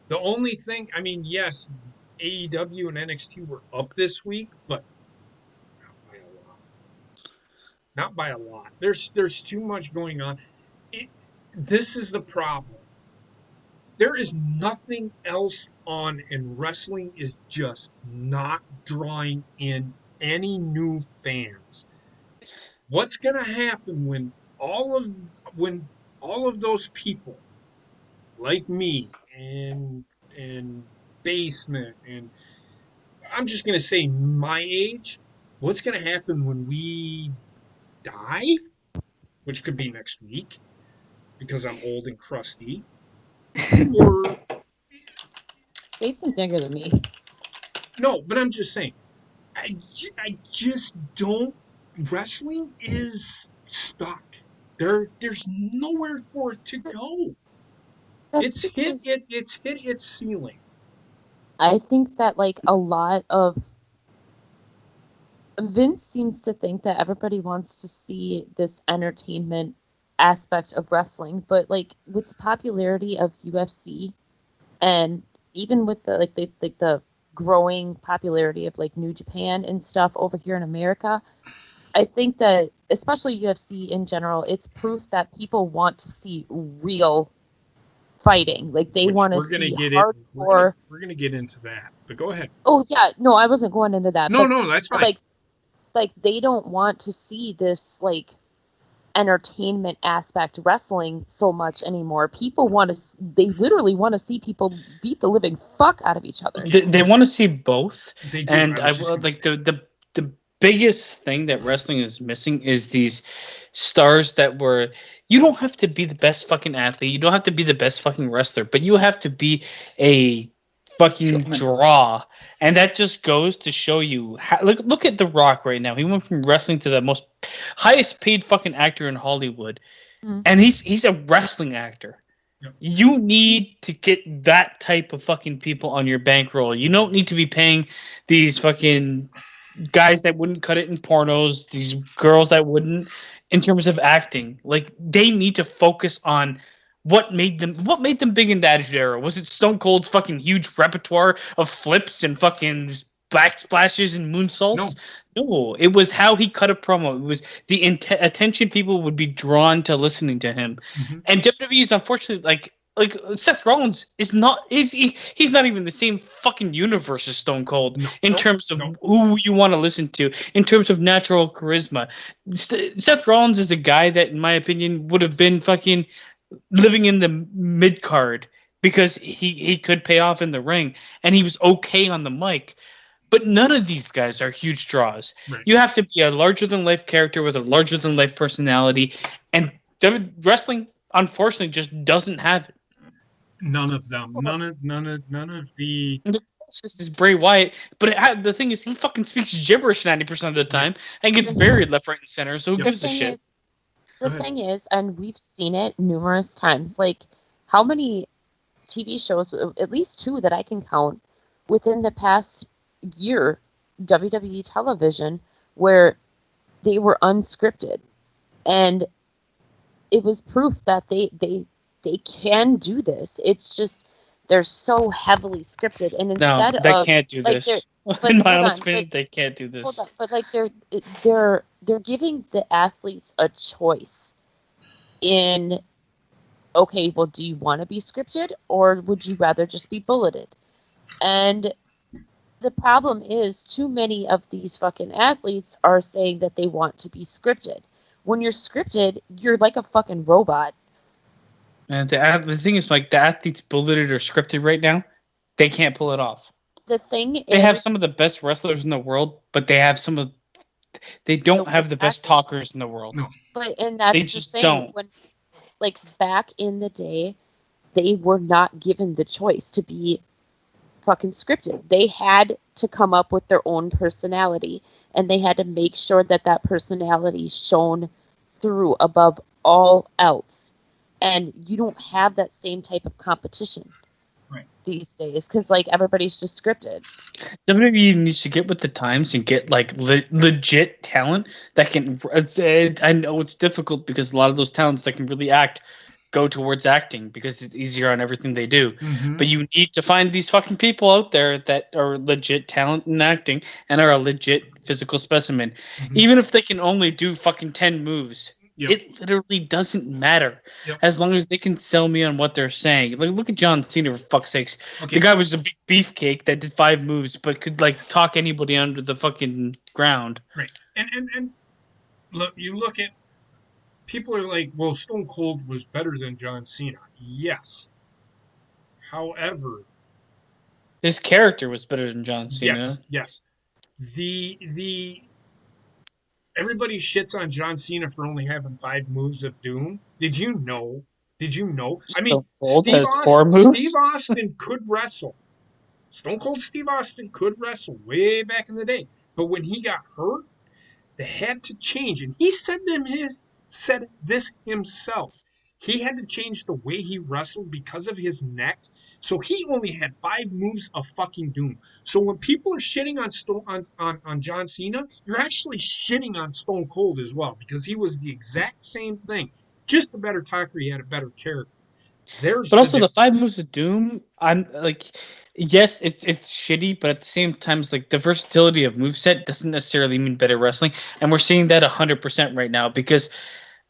E: The only thing, I mean, yes, AEW and NXT were up this week, but not by a lot. Not by a lot. There's too much going on. This is the problem. There is nothing else on, and wrestling is just not drawing in any new fans. What's going to happen when all of those people like me and basement and I'm just going to say my age, what's going to happen when we die, which could be next week because I'm old and crusty, or
B: Basement's younger than me.
E: no, but I'm just saying, I just don't. Wrestling is stuck. There's nowhere for it to go.
B: That's
E: It's hit
B: because
E: its ceiling.
B: I think that like a lot of Vince seems to think that everybody wants to see this entertainment aspect of wrestling, but like with the popularity of UFC and even with the the growing popularity of like New Japan and stuff over here in America, I think that especially UFC in general, it's proof that people want to see real fighting. Like they
E: Which
B: want to
E: we're gonna
B: see
E: get in.
B: hardcore.
E: We're gonna get into that. But go ahead.
B: Oh yeah, no, I wasn't going into that.
E: No,
B: but
E: no, that's fine.
B: like they don't want to see this like entertainment aspect wrestling so much anymore. People want to they literally want to see people beat the living fuck out of each other.
D: They want to see both.
E: They do.
D: And
E: I
D: I
E: was just
D: will
E: gonna
D: like
E: say.
D: the biggest thing that wrestling is missing is these stars that were. You don't have to be the best fucking athlete. You don't have to be the best fucking wrestler, but you have to be a fucking
C: Showman.
D: draw. And that just goes to show you how, look at The Rock right now. He went from wrestling to the most highest paid fucking actor in Hollywood.
B: Mhm.
D: And he's a wrestling actor.
E: Yep.
D: You need to get that type of fucking people on your bankroll. You don't need to be paying these fucking guys that wouldn't cut it in pornos, these girls that wouldn't, in terms of acting. Like they need to focus on what made them big in the Attitude Era. Was it Stone Cold's fucking huge repertoire of flips and fucking back splashes and moonsaults? No, it was how he cut a promo. It was the attention people would be drawn to listening to him.
E: Mhm.
D: And WWE is unfortunately like Seth Rollins is not he's not even the same fucking universe as Stone Cold
E: No,
D: in
E: nope,
D: terms of
E: nope.
D: who you want to listen to, in terms of natural charisma. Seth Rollins is a guy that, in my opinion, would have been fucking living in the mid card because he could pay off in the ring and he was okay on the mic. But none of these guys are huge draws.
E: Right.
D: You have to be a larger than life character with a larger than life personality, and wrestling unfortunately just doesn't have it.
E: None of them. None of the.
D: This is Bray Wyatt, but the thing is, he fucking speaks gibberish 90% of the time and gets buried left, right, and center. So who
E: Yep.
D: gives a shit?
B: The thing is, and we've seen it numerous times, like how many TV shows, at least 2 that I can count, within the past year, WWE television, where they were unscripted. And it was proof that they can do this. It's just they're so heavily scripted, and
D: No,
B: instead
D: they
B: of
D: can't do
B: like
D: this.
B: but
D: In my
B: hold
D: honest
B: on,
D: opinion, they can't do this.
B: hold on, but like they're giving the athletes a choice in, okay, well, do you want to be scripted or would you rather just be bulleted? And the problem is too many of these fucking athletes are saying that they want to be scripted. When you're scripted, you're like a fucking robot.
D: And the thing is, like, the athletes bulleted or scripted right now, they can't pull it off.
B: The thing
D: They
B: is,
D: have some of the best wrestlers in the world, but they don't
B: The
D: have the
B: worst
D: best
B: actors.
D: talkers in the world.
E: No.
B: and that's
D: They
B: the
D: just
B: thing.
D: don't.
B: When, like, back in the day, they were not given the choice to be fucking scripted. They had to come up with their own personality, and they had to make sure that that personality shone through above all else. And you don't have that same type of competition
E: Right.
B: these days because like everybody's just scripted.
D: WWE needs to get with the times and get like legit talent that can. I know it's difficult because a lot of those talents that can really act go towards acting because it's easier on everything they do.
E: Mhm.
D: But you need to find these fucking people out there that are legit talent in acting and are a legit physical specimen.
E: Mhm.
D: Even if they can only do fucking 10 moves,
E: Yep.
D: it literally doesn't matter.
E: Yep.
D: As long as they can sell me on what they're saying. Like, look at John Cena, for fuck's sakes.
E: Okay.
D: The guy was a big beefcake that did 5 moves, but could like talk anybody under the fucking ground.
E: Right. And look, you look at people are like, well, Stone Cold was better than John Cena. Yes. However,
D: His character was better than John Cena.
E: yes. The everybody shits on John Cena for only having 5 moves of doom. Did you know? I mean,
D: Stone Cold has 4 moves.
E: Steve Austin could wrestle. Stone Cold Steve Austin could wrestle way back in the day. But when he got hurt, they had to change. And he said this himself. He had to change the way he wrestled because of his neck. So he only had 5 moves of fucking doom. So when people are shitting on John Cena, you're actually shitting on Stone Cold as well because he was the exact same thing. Just a better talker, he had a better character. There's
D: But
E: the
D: also the five
E: difference.
D: moves of doom, I'm like, yes, it's shitty, but at the same time, it's like the versatility of moveset doesn't necessarily mean better wrestling, and we're seeing that 100% right now because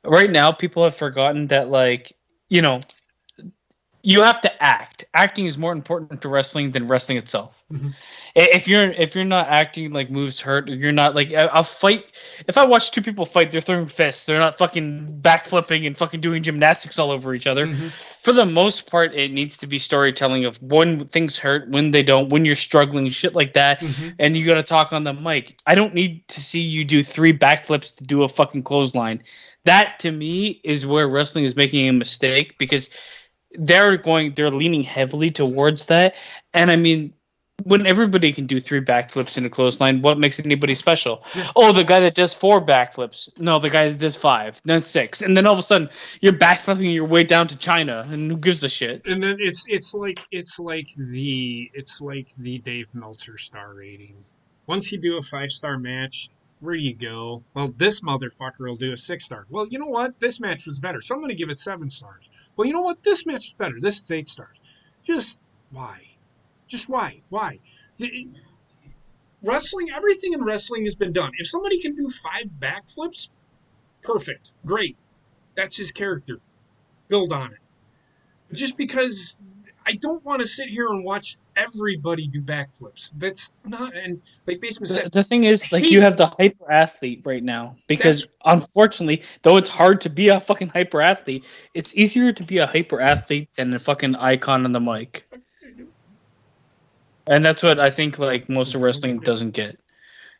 D: right now people have forgotten that like you know you have to act. Acting is more important to wrestling than wrestling itself.
E: Mhm.
D: If you're not acting like moves hurt, or you're not like a fight. If I watch two people fight, they're throwing fists. They're not fucking backflipping and fucking doing gymnastics all over each other.
E: Mhm.
D: For the most part, it needs to be storytelling of when things hurt, when they don't, when you're struggling, shit like that.
E: Mhm.
D: And you got to talk on the mic. I don't need to see you do 3 backflips to do a fucking clothesline. That to me is where wrestling is making a mistake because they're leaning heavily towards that. And I mean, when everybody can do 3 backflips in a clothesline, what makes anybody special?
E: Yeah.
D: Oh, the guy that does 4 backflips. No, the guy that does 5, then 6, and then all of a sudden you're backflipping your way down to China, and who gives a shit?
E: And then it's like the Dave Meltzer star rating. Once you do a 5-star match, where do you go? Well, this motherfucker will do a 6-star. Well, you know what? This match was better, so I'm going to give it 7 stars. Well, you know what? This match was better. This is 8 stars. Just why? Just why? Why? Wrestling, everything in wrestling has been done. If somebody can do 5 backflips, perfect, great. That's his character. Build on it. Just because I don't want to sit here and watch everybody do backflips. That's not, and like Basement said,
D: The thing is,
E: I
D: like,
E: hate
D: you
E: it.
D: have the hyper athlete right now because,
E: That's
D: unfortunately, though it's hard to be a fucking hyper athlete, it's easier to be a hyper athlete than a fucking icon on the mic. And that's what I think, like, most of wrestling doesn't get.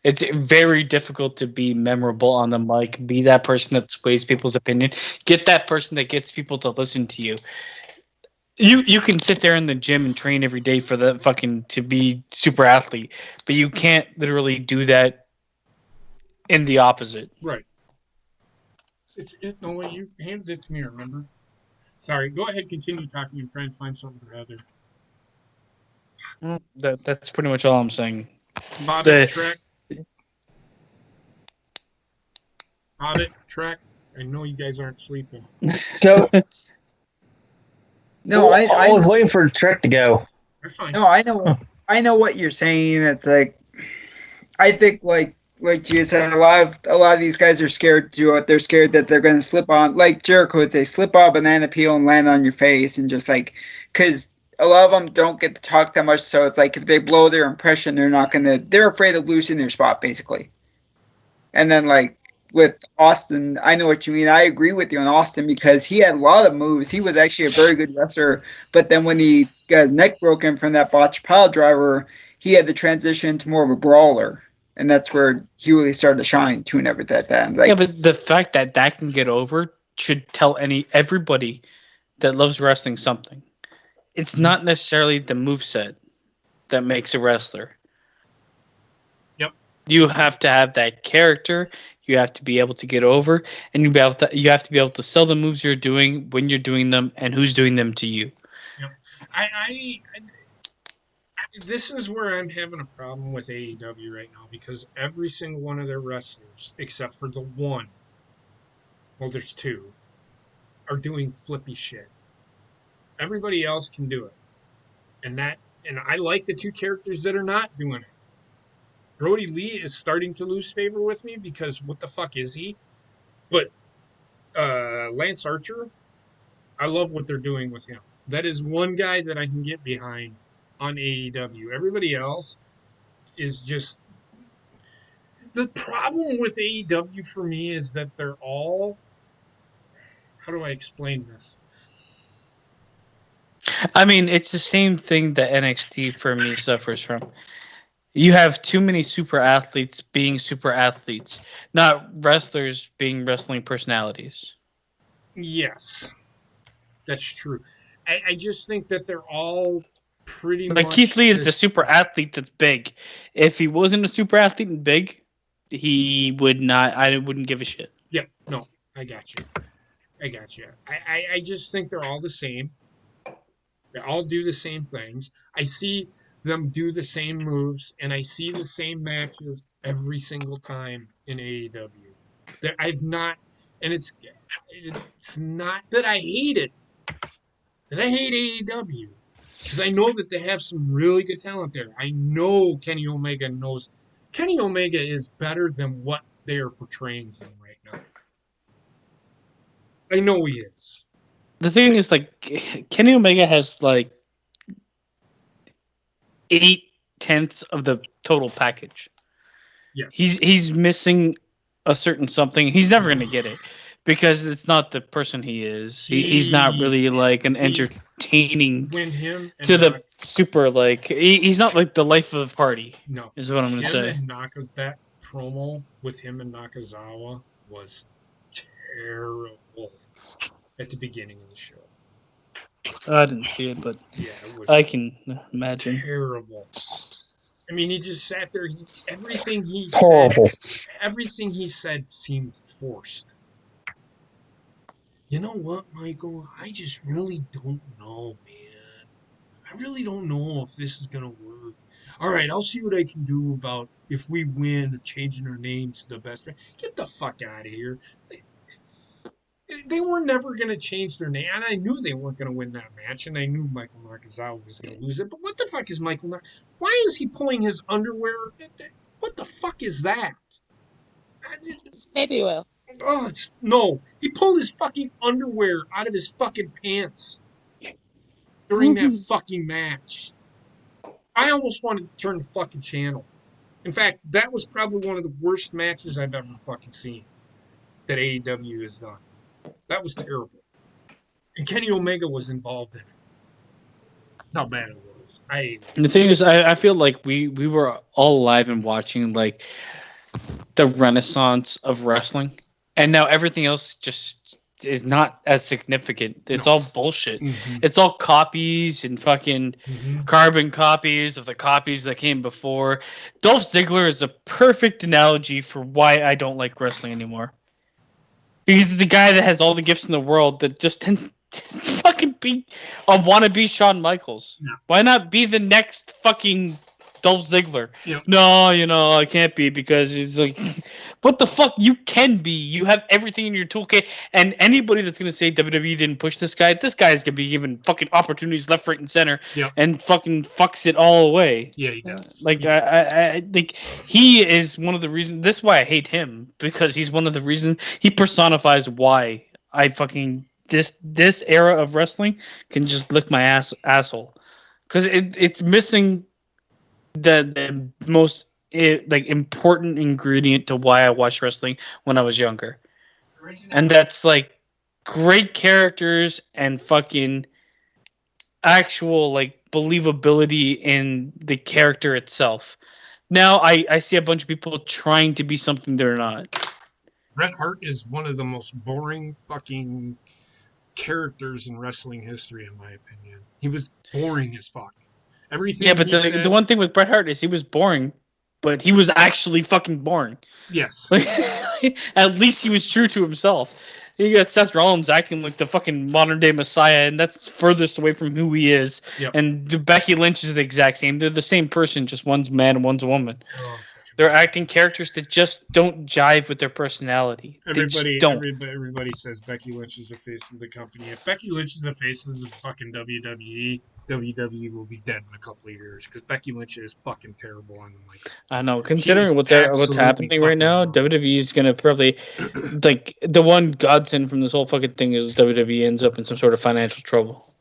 D: It's very difficult to be memorable on the mic, be that person that sways people's opinion, get that person that gets people to listen to you. You can sit there in the gym and train every day for the fucking to be super athlete, but you can't literally do that in the opposite.
E: right. No way you handed it to me. Remember? Sorry. Go ahead. Continue talking and try and find something for Heather.
D: That's pretty much all I'm saying.
E: Bobbit Trek. Bobbit Trek. I know you guys aren't sleeping.
A: Go.
C: No,
A: I was waiting for Trek to go.
E: That's fine.
C: No, I know what you're saying. It's like, I think like you said, a lot of these guys are scared to do it. They're scared that they're going to slip on, like Jericho would say, slip on a banana peel and land on your face, and just like, because a lot of them don't get to talk that much. So it's like if they blow their impression, they're afraid of losing their spot basically. And then like with Austin, I know what you mean. I agree with you on Austin because he had a lot of moves. He was actually a very good wrestler. But then when he got his neck broken from that botched pile driver, he had to transition to more of a brawler. And that's where he really started to shine too and everything like that. Like,
D: Yeah, but the fact that that can get over should tell everybody that loves wrestling something. It's not necessarily the moveset that makes a wrestler.
E: Yep.
D: You have to have that character. You have to be able to get over, and you have to be able to sell the moves you're doing, when you're doing them, and who's doing them to you.
E: Yep. I this is where I'm having a problem with AEW right now because every single one of their wrestlers, except for the one, well, there's 2, are doing flippy shit. Everybody else can do it, and I like the 2 characters that are not doing it. Brody Lee is starting to lose favor with me because what the fuck is he? But Lance Archer, I love what they're doing with him. That is one guy that I can get behind on AEW. Everybody else is just the problem with AEW for me is that they're all, how do I explain this?
D: I mean, it's the same thing that NXT for me suffers from. You have too many super athletes being super athletes, not wrestlers being wrestling personalities.
E: Yes, that's true. I just think that they're all pretty
D: Like
E: much
D: Keith Lee is the
E: this.
D: super athlete that's big. If he wasn't a super athlete and big, he would not. I wouldn't give a shit.
E: Yeah, no, I got you. I got you. I just think they're all the same. They all do the same things. I see them do the same moves, and I see the same matches every single time in AEW. That I've not, and it's not that I hate it. That I hate AEW because I know that they have some really good talent there. I know Kenny Omega knows. Kenny Omega is better than what they are portraying him right now. I know he is.
D: The thing is, like, Kenny Omega has like 8/10 of the total package.
E: Yeah.
D: He's missing a certain something. He's never gonna get it because it's not the person he is. He's not really like an entertaining
E: When him and
D: to the super like. He's not like the life of the party.
E: No,
D: is what I'm gonna say.
E: And that promo with him and Nakazawa was terrible at the beginning of the show.
D: I didn't see it, but
E: Yeah, it was
D: I can imagine.
E: terrible. I mean, he just sat there. Everything he
A: Horrible.
E: said seemed forced. You know what, Michael? I just really don't know, man. I really don't know if this is gonna work. All right, I'll see what I can do about if we win, changing our names to the best friend. Get the fuck out of here. They were never going to change their name, and I knew they weren't going to win that match, and I knew Michael Nakazawa was going to lose it. But what the fuck is Michael Nakazawa? Why is he pulling his underwear? What the fuck is that?
B: It's baby oil.
E: Oh, no. He pulled his fucking underwear out of his fucking pants during that fucking match. I almost wanted to turn the fucking channel. In fact, that was probably one of the worst matches I've ever fucking seen that AEW has done. That was terrible. And Kenny Omega was involved in it. How bad it was.
D: And the thing is, I feel like we were all alive and watching like the renaissance of wrestling, and now everything else just is not as significant. It's all bullshit.
E: Mm-hmm.
D: It's all copies and fucking carbon copies of the copies that came before. Dolph Ziggler is a perfect analogy for why I don't like wrestling anymore. Because it's a guy that has all the gifts in the world that just tends to fucking be a wannabe Shawn Michaels.
E: Yeah.
D: Why not be the next fucking Dolph Ziggler?
E: Yep.
D: No, I can't be because it's like, what the fuck? You can be. You have everything in your toolkit. And anybody that's going to say WWE didn't push this guy's going to be given fucking opportunities left, right, and center and fucking fucks it all away.
E: Yeah, he does.
D: Like, I think he is one of the reasons. This is why I hate him, because he's one of the reasons. He personifies why I fucking this era of wrestling can just lick my asshole, because it's missing the most like important ingredient to why I watched wrestling when I was younger, and that's like great characters and fucking actual like believability in the character itself. Now I see a bunch of people trying to be something they're not.
E: Bret Hart is one of the most boring fucking characters in wrestling history, in my opinion. He was boring as fuck. Everything.
D: Yeah, but the one thing with Bret Hart is he was boring, but he was actually fucking boring.
E: Yes.
D: At least he was true to himself. You got Seth Rollins acting like the fucking modern day Messiah, and that's furthest away from who he is.
E: Yep.
D: And Becky Lynch is the exact same. They're the same person, just one's man and one's a woman.
E: Oh,
D: they're acting characters that just don't jive with their personality.
E: Everybody says Becky Lynch is the face of the company. If Becky Lynch is the face of the fucking WWE will be dead in a couple of years, because Becky Lynch is fucking terrible on the mic.
D: I know. Considering what's happening right now, WWE is gonna probably like the one godsend from this whole fucking thing is WWE ends up in some sort of financial trouble.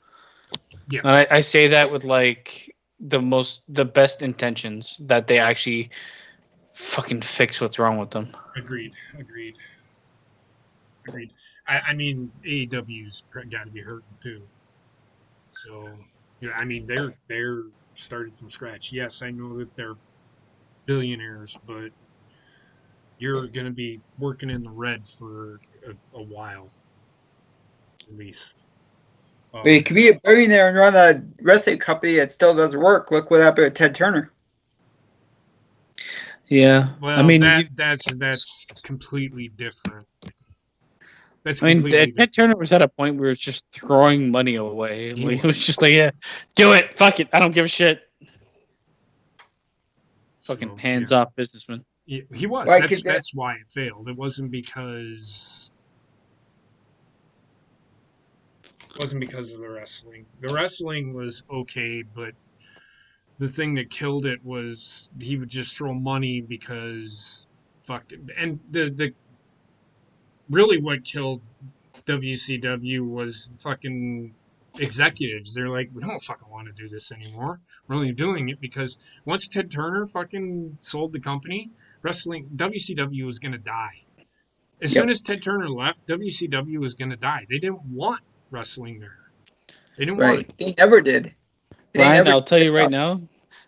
E: Yeah,
D: and I say that with like the best intentions, that they actually fucking fix what's wrong with them.
E: Agreed. I mean, AEW's got to be hurting too. So, I mean, they're started from scratch. Yes, I know that they're billionaires, but you're going to be working in the red for a while, at least.
C: But you could be a billionaire and run a wrestling company that still doesn't work. Look what happened with Ted Turner.
D: Yeah,
E: well,
D: I mean
E: that's completely different. That's
D: I mean,
E: completely
D: Ted
E: different.
D: Turner was at a point where it was just throwing money away.
E: He
D: Like, it was just like, yeah, do it. Fuck it. I don't give a shit. Fucking
E: So,
D: hands
E: yeah.
D: off businessman.
E: He was.
C: Why could that-
E: That's why it failed. It wasn't because of the wrestling. The wrestling was okay, but the thing that killed it was he would just throw money because fuck it. And the really what killed WCW was fucking executives. They're like, we don't fucking want to do this anymore. We're only doing it because once Ted Turner fucking sold the company, WCW was gonna die. As soon as Ted Turner left, WCW was gonna die. They didn't want wrestling there. They didn't want
C: Right. They never did. They
D: Ryan,
C: never
D: I'll tell you
C: did.
D: right now,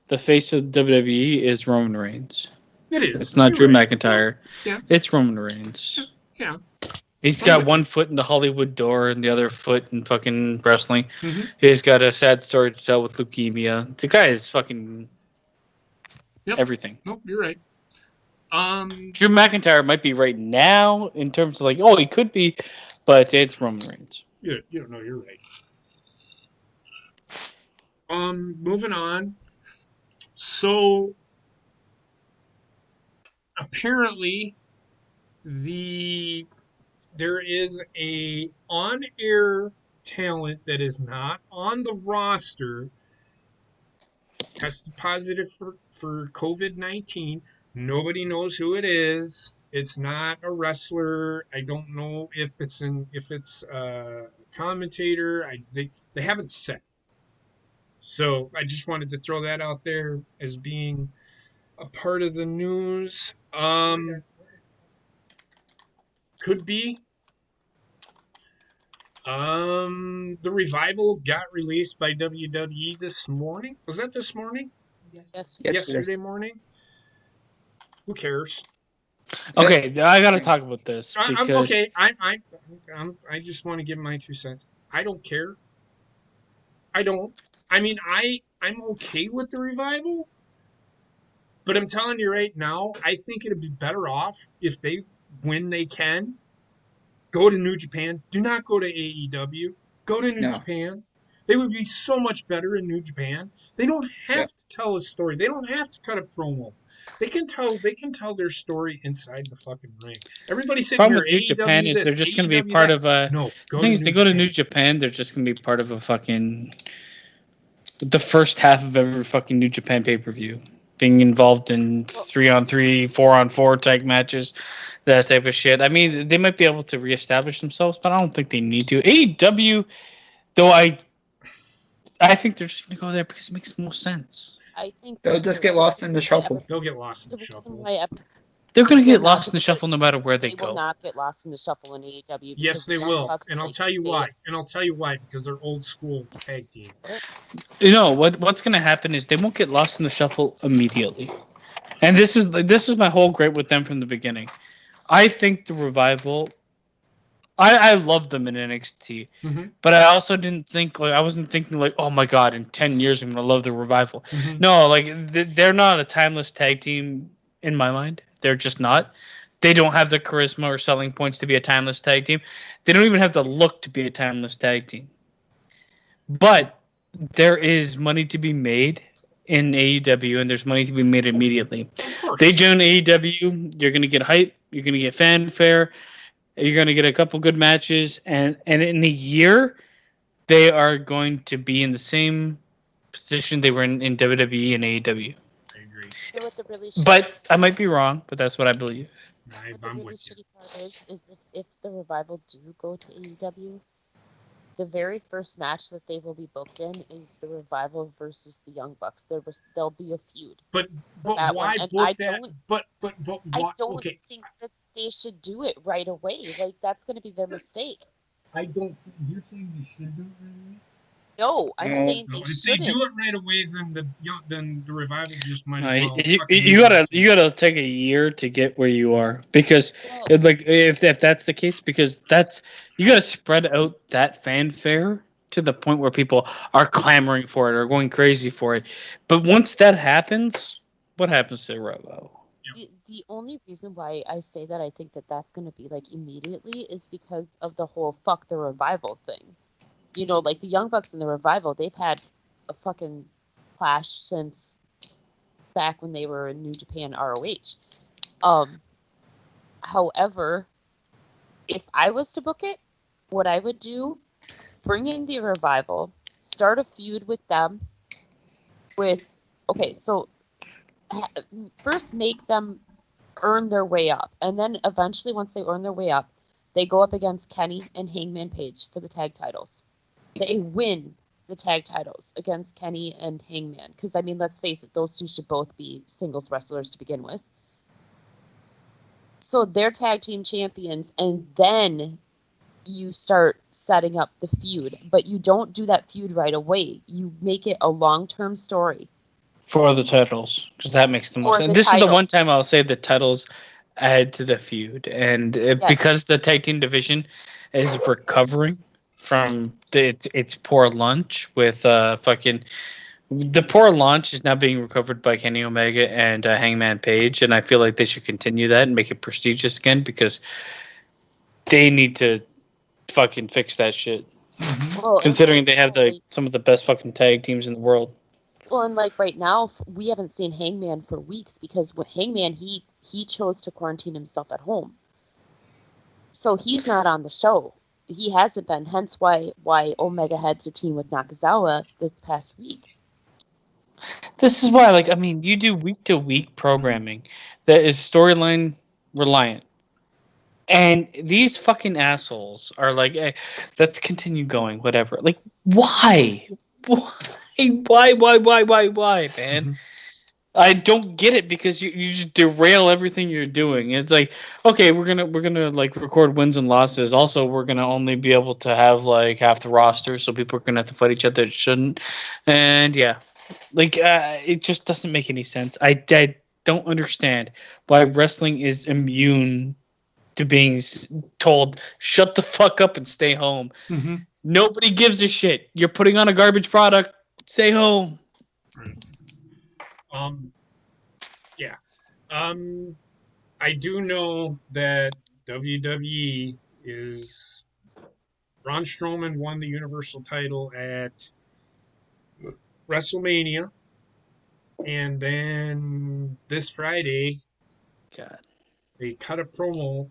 D: the face of WWE is Roman Reigns.
E: it. It is.
D: It's not
E: You're
D: Drew
E: right.
D: McIntyre.
E: Yeah.
D: It's Roman Reigns.
E: Yeah.
D: He's
E: I'm
D: got
E: with
D: one
E: you.
D: foot in the Hollywood door and the other foot in fucking wrestling.
E: Mm-hmm.
D: He's got a sad story to tell with leukemia. The guy is fucking everything.
E: Nope, you're right.
D: Drew McIntyre might be right now in terms of like, oh, he could be, but it's Roman Reigns.
E: You don't know. You're right. Moving on. So apparently, there is a on-air talent that is not on the roster tested positive for COVID-19. Nobody knows who it is. It's not a wrestler. I don't know if it's a commentator. They haven't said. So I just wanted to throw that out there as being a part of the news. Could be. The Revival got released by WWE this morning. Was that this morning?
B: Yes.
E: Yesterday morning. Who cares?
D: Okay, I gotta talk about this
E: I'm
D: because
E: okay. I just want to give my 2 cents. I don't care. I don't. I mean, I'm okay with the Revival, but I'm telling you right now, I think it'd be better off if they, when they can, go to New Japan. Do not go to AEW. Go to New Japan. They would be so much better in New Japan. They don't have to tell a story. They don't have to cut a promo. They can tell their story inside the fucking ring. Everybody sitting
D: problem
E: here,
D: with New Japan is they're just going to be
E: AEW
D: part of a.
E: No,
D: The thing is, they go to New Japan, they're just going to be part of a fucking. The first half of every fucking New Japan pay per view, being involved in 3-on-3, 4-on-4 type matches, that type of shit. I mean, they might be able to reestablish themselves, but I don't think they need to. AEW, though, I think they're just going to go there because it makes more sense.
B: I think
C: They'll just get lost in the shuffle.
E: They'll get lost in the shuffle.
D: They're going to get lost in the shuffle no matter where they
B: They
D: go.
B: will not get lost in the shuffle in AEW.
E: Yes, they will, and I'll tell you why. Because they're old school tag team.
D: You know what's going to happen is they won't get lost in the shuffle immediately, and this is my whole gripe with them from the beginning. I think the Revival. I love them in NXT, but I also didn't think I wasn't thinking like, oh my god, in 10 years I'm gonna love the Revival. No, like they're not a timeless tag team in my mind. They're just not. They don't have the charisma or selling points to be a timeless tag team. They don't even have the look to be a timeless tag team. But there is money to be made in AEW, and there's money to be made immediately. They join AEW, you're gonna get hype, you're gonna get fanfare. You're going to get a couple good matches, and in a year, they are going to be in the same position they were in WWE and AEW.
E: I agree.
D: But I might be wrong, but that's what I believe.
B: But the really shitty part is if the Revival do go to AEW, the very first match that they will be booked in is the Revival versus the Young Bucks. There'll be a feud.
E: But why book that? But why?
B: I don't think that they should do it right away. Like, that's going to be their mistake.
E: I don't. You're saying they should do it right away?
B: No, I'm saying they shouldn't.
E: If they do it right away, then the Revival just might as well.
D: You gotta take a year to get where you are, because if that's the case, because you gotta spread out that fanfare to the point where people are clamoring for it or going crazy for it. But once that happens, what happens to Revo?
B: The only reason why I say that I think that that's going to be like immediately is because of the whole fuck the revival thing. You know, like the Young Bucks and the revival, they've had a fucking clash since back when they were in New Japan ROH. However, if I was to book it, what I would do, bring in the revival, start a feud with them so first make them earn their way up, and then eventually once they earn their way up, they go up against Kenny and Hangman Page for the tag titles. They win the tag titles against Kenny and Hangman, because I mean, let's face it, those two should both be singles wrestlers to begin with. So they're tag team champions, and then you start setting up the feud, but you don't do that feud right away. You make it a long-term story.
D: For the titles, because that makes the most. And this is the one time I'll say the titles add to the feud, and because the tag team division is recovering from its poor launch with the poor launch is now being recovered by Kenny Omega and Hangman Page, and I feel like they should continue that and make it prestigious again, because they need to fucking fix that shit. Well, considering they have some of the best fucking tag teams in the world.
B: Well, and like right now, we haven't seen Hangman for weeks because with Hangman, he chose to quarantine himself at home. So he's not on the show. He hasn't been, hence why Omega had to team with Nakazawa this past week.
D: This is why, you do week-to-week programming that is storyline reliant. And these fucking assholes are like, hey, let's continue going, whatever. Like, why? Why, man? I don't get it, because you just derail everything you're doing. It's like, okay, we're gonna like record wins and losses. Also, we're gonna only be able to have like half the roster, so people are gonna have to fight each other that shouldn't. And yeah, it just doesn't make any sense. I don't understand why wrestling is immune to being told shut the fuck up and stay home.
E: Mm-hmm.
D: Nobody gives a shit. You're putting on a garbage product. Stay home.
E: Right. Yeah. I do know that WWE is Braun Strowman won the Universal title at WrestleMania, and then this Friday, they cut a promo.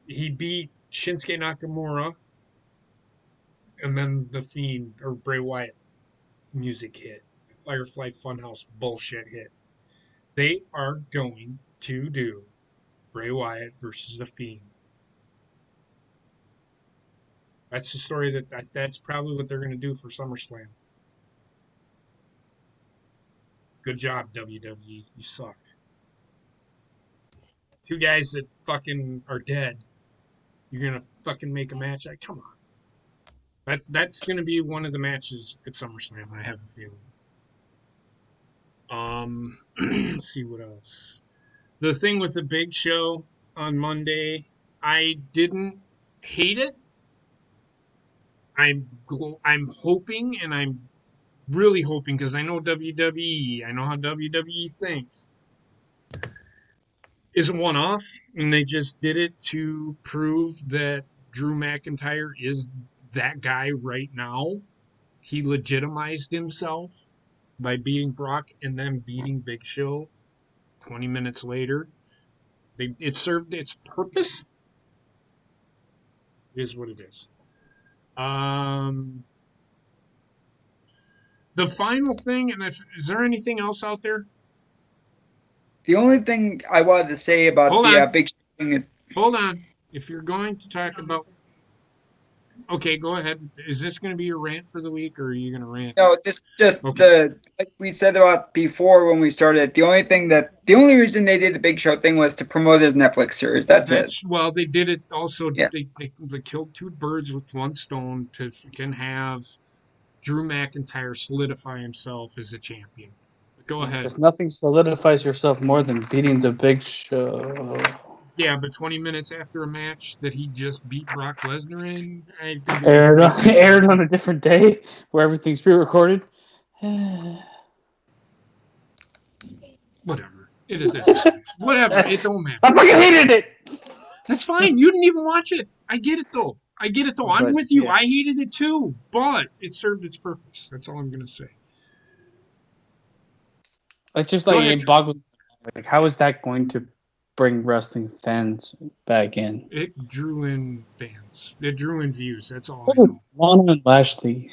E: He beat Shinsuke Nakamura, and then the Fiend or Bray Wyatt music hit. Firefly Funhouse bullshit hit. They are going to do Bray Wyatt versus the Fiend. That's the story that's probably what they're going to do for SummerSlam. Good job, WWE. You suck. Two guys that fucking are dead. You're going to fucking make a match? Come on. That's going to be one of the matches at SummerSlam, I have a feeling. Let's see what else. The thing with the Big Show on Monday, I didn't hate it. I'm hoping, and I'm really hoping, because I know WWE, I know how WWE thinks, is a one-off, and they just did it to prove that Drew McIntyre is that guy right now. He legitimized himself by beating Brock and then beating Big Show 20 minutes later. It served its purpose. It is what it is. The final thing, and is there anything else out there?
C: The only thing I wanted to say about Big thing is...
E: Hold on. If you're going to talk about... Okay, go ahead. Is this going to be your rant for the week, or are you going to rant?
C: No, this just like we said about before when we started. The only reason they did the Big Show thing was to promote his Netflix series. That's it.
E: Well, they did it also. Yeah. They killed two birds with one stone to have Drew McIntyre solidify himself as a champion. But go ahead.
D: Because nothing solidifies yourself more than beating the Big Show.
E: Yeah, but 20 minutes after a match that he just beat Brock Lesnar in,
D: aired on a different day where everything's pre-recorded.
E: Whatever. It is. Whatever. It don't matter.
D: I fucking hated it.
E: That's fine. You didn't even watch it. I get it though. I'm
D: But,
E: with you.
D: yeah.
E: I hated it too, but it served its purpose. That's all I'm gonna say.
D: It's just
E: Go
D: like
E: ahead.
D: it boggles. Like, how is that going to bring wrestling fans back in?
E: It drew in fans. It drew in views. That's all I know.
D: Lana and Lashley.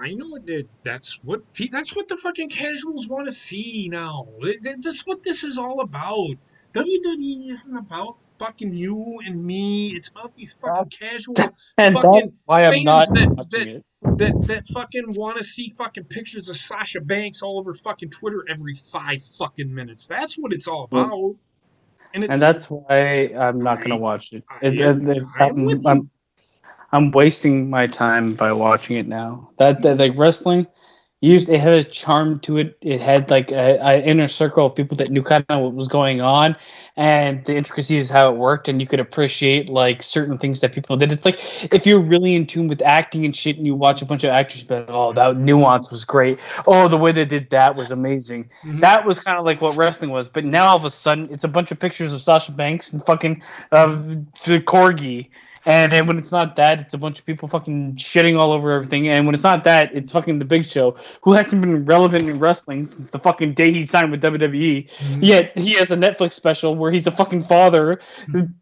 E: I know it did. That's what the fucking casuals want to see now. That's what this is all about. WWE isn't about fucking you and me. It's about these fucking casual
D: And
E: fucking
D: that's why I'm not
E: fans
D: watching it.
E: that fucking want to see fucking pictures of Sasha Banks all over fucking Twitter every 5 fucking minutes. That's what it's all about.
D: And that's why I'm not going to watch it.
E: I'm with you.
D: I'm wasting my time by watching it now. That like wrestling, it had a charm to it. It had like a inner circle of people that knew kind of what was going on, and the intricacies of how it worked, and you could appreciate like certain things that people did. It's like if you're really in tune with acting and shit, and you watch a bunch of actors, be like, oh, that nuance was great. Oh, the way they did that was amazing.
E: Mhm.
D: That was kind of like what wrestling was. But now all of a sudden, it's a bunch of pictures of Sasha Banks and fucking the corgi. And then when it's not that, it's a bunch of people fucking shitting all over everything. And when it's not that, it's fucking the Big Show, who hasn't been relevant in wrestling since the fucking day he signed with WWE.
E: Mhm.
D: Yet he has a Netflix special where he's a fucking father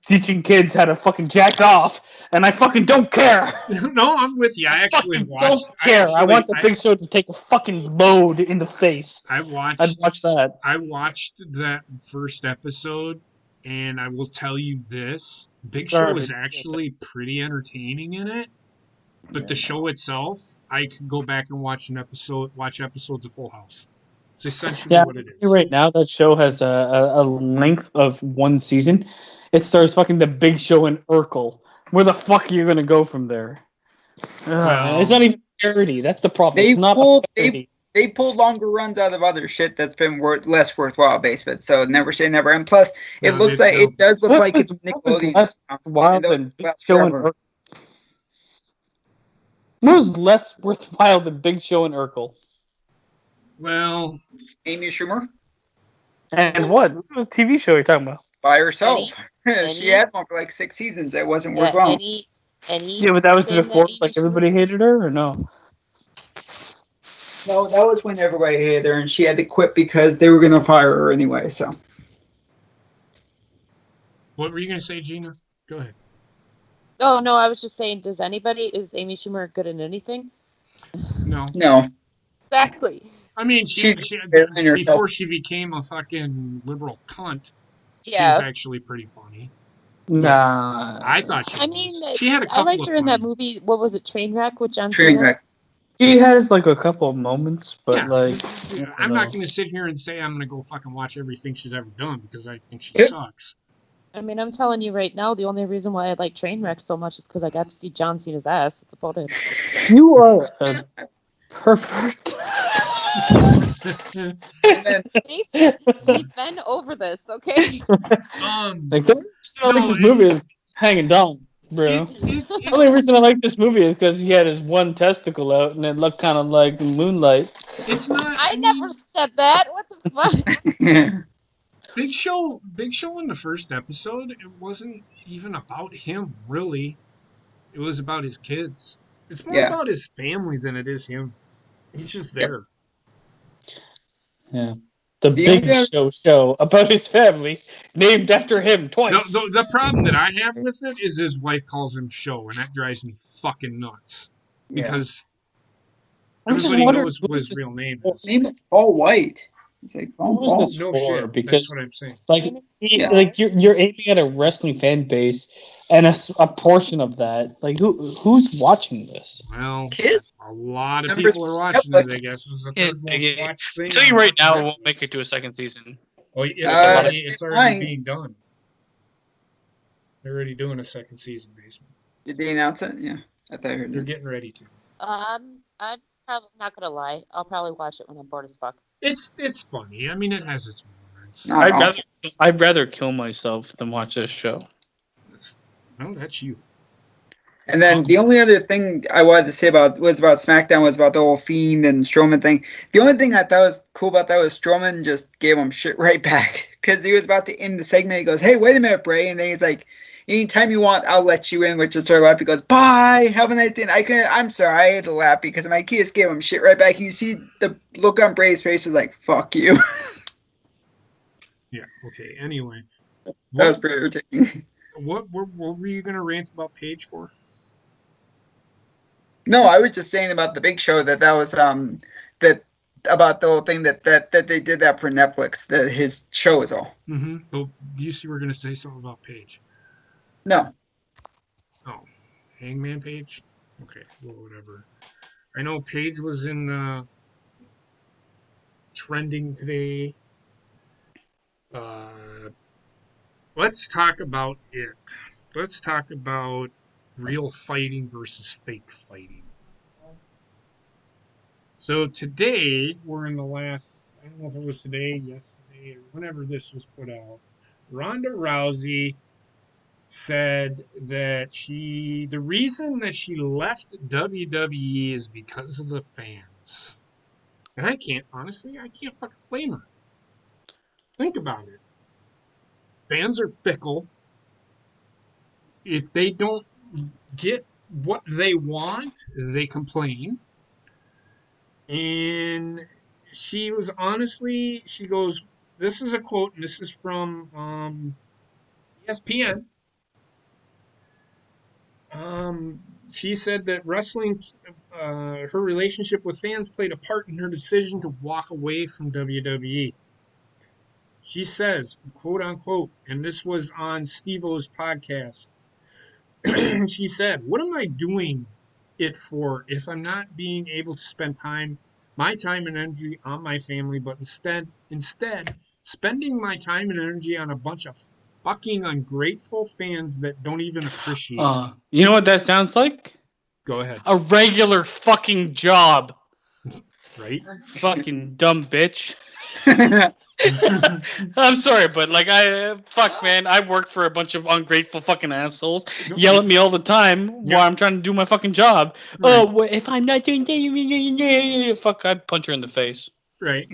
D: teaching kids how to fucking jack off. And I fucking don't care.
E: No, I'm with you. I actually
D: fucking
E: watched.
D: don't care. I want the Big Show to take a fucking load in the face.
E: I'd
D: I'd
E: watch
D: watch that.
E: I watched that first episode, and I will tell you this: Big Show is
D: Garbage.
E: actually pretty entertaining in it. But the show itself, I could go back and watch episodes of Full House. It's essentially
D: Yeah,
E: what it is.
D: right now that show has a length of one season. It stars fucking the Big Show in Urkel. Where the fuck are you gonna go from there?
E: Well-
D: It's not even parody. That's the problem.
C: They
D: It's not
C: pulled-
D: a parody.
C: They pulled longer runs out of other shit that's been less worthwhile basement. So never say never. And plus, it
E: No,
C: looks
E: they
C: like
E: don't.
C: it does look
D: What
C: like
D: was-
C: it's
D: what was
C: Nickelodeon.
D: less worthwhile
C: And those
D: than Big
C: last
D: Show and
C: forever.
D: Urkel? What was less worthwhile than Big Show and Urkel?
E: Well,
C: Amy Schumer
D: And what? What TV show are you talking about?
C: by herself.
B: Any-
C: She had one for like 6 seasons. It wasn't
B: Yeah,
C: worthwhile.
B: any
D: Yeah, but that was
B: thing that
D: before
B: Amy
D: like everybody
B: Schumer's-
D: hated her, or no?
C: No, that was when everybody hated her, and she had to quit because they were going to fire her anyway. So
E: what were you gonna say, Gina? Go ahead.
B: Oh no, I was just saying. Is Amy Schumer good in anything?
E: No,
C: no,
B: Exactly.
E: I mean
C: She's
E: she
C: in herself.
E: before she became a fucking liberal cunt. She was
B: Yeah.
E: actually pretty funny.
D: Nah.
E: I thought she
B: I
E: was.
B: mean,
E: She had a
B: I
E: couple
B: liked
E: of
B: her in that
E: funny-
B: movie. What was it? Trainwreck with John
C: train
B: Cena.
C: wreck.
D: She has like a couple of moments, but
E: Yeah,
D: like
E: I'm not going to sit here and say I'm going to go fucking watch everything she's ever done because I think she
C: Yep.
E: sucks.
B: I mean, I'm telling you right now, the only reason why I like Trainwreck so much is because I got to see John Cena's ass. That's about it.
D: you are a pervert.
C: And then
B: We've been over this, okay?
D: Like the reason I
E: No,
D: like this movie is it's hanging down, bro. The only reason I like this movie is because he had his one testicle out and it looked kind of like moonlight.
E: it's not.
B: I
E: mean,
B: never said that. What the fuck?
E: Big Show in the first episode. It wasn't even about him really. It was about his kids. It's more
C: Yeah.
E: about his family than it is him. He's just there.
D: Yeah. The
C: The
D: Big
C: only-
D: Show about his family, named after him twice.
E: The problem that I have with it is his wife calls him Show, and that drives me fucking nuts.
C: Yeah.
E: Because
D: I'm just
E: everybody
D: wondering
E: knows
D: who
E: what
D: is
E: his real
D: this
E: name
D: for?
E: is.
C: name is Paul White. It's like
D: Who is this
E: No
D: for?
E: shit.
D: Because
E: That's what I'm saying.
D: like,
C: Yeah.
D: like you're aiming at a wrestling fan base, and a portion of that, like who's watching this?
E: Well,
C: Kids.
E: a lot of
C: Numbers
E: people are
C: of
E: watching it.
C: Netflix.
E: I guess it was the
D: Yeah,
E: third most
D: yeah.
E: watched thing.
D: Tell you
E: on
D: right now, it
E: Netflix.
D: won't make it to a second season.
E: Oh, it's
C: It's
E: already
C: fine.
E: being done. They're already doing a second season, basement.
C: Did they announce it? Yeah, I thought I heard
E: They're
C: that.
E: getting ready to.
B: I'm probably not gonna lie. I'll probably watch it when I'm bored as fuck.
E: It's funny. I mean, it has its moments.
C: Not awful.
D: I'd rather kill myself than watch this show.
E: No, that's you.
C: And then the only other thing I wanted to say about SmackDown was about the whole Fiend and Strowman thing. The only thing I thought was cool about that was Strowman just gave him shit right back because he was about to end the segment. He goes, "Hey, wait a minute, Bray," and then he's like, "Anytime you want, I'll let you in." Which is sort of laugh. He goes, "Bye, have a nice day." I'm sorry, I had to laugh because my kids gave him shit right back. And you see the look on Bray's face is like, "Fuck you."
E: Yeah. Okay. Anyway,
C: That was
E: what
C: pretty irritating.
E: what were you gonna rant about Paige for?
C: No, I was just saying about the Big Show that was that about the whole thing that they did that for Netflix, that his show is all.
E: Mm-hmm. But you were gonna say something about Paige.
C: No.
E: Oh, Hangman Page? Okay, well, whatever. I know Paige was in trending today. Let's talk about it. Let's talk about real fighting versus fake fighting. So today, we're in the last, I don't know if it was today, yesterday, or whenever this was put out. Ronda Rousey said that the reason that she left WWE is because of the fans. And I can't fucking blame her. Think about it. Fans are fickle. If they don't get what they want, they complain. And she goes, this is a quote, and this is from ESPN. She said that wrestling, her relationship with fans played a part in her decision to walk away from WWE. She says, quote unquote, and this was on Steve-O's podcast. She said, "What am I doing it for if I'm not being able to spend my time and energy on my family, but instead spending my time and energy on a bunch of fucking ungrateful fans that don't even appreciate me."
D: You know what that sounds like?
E: Go ahead.
D: A regular fucking job.
E: Right?
D: Fucking dumb bitch. I'm sorry, but man, I work for a bunch of ungrateful fucking assholes. Yell at me all the time while I'm trying to do my fucking job. Right. Oh, well, if I'm not doing that, fuck, I'd punch her in the face.
E: Right.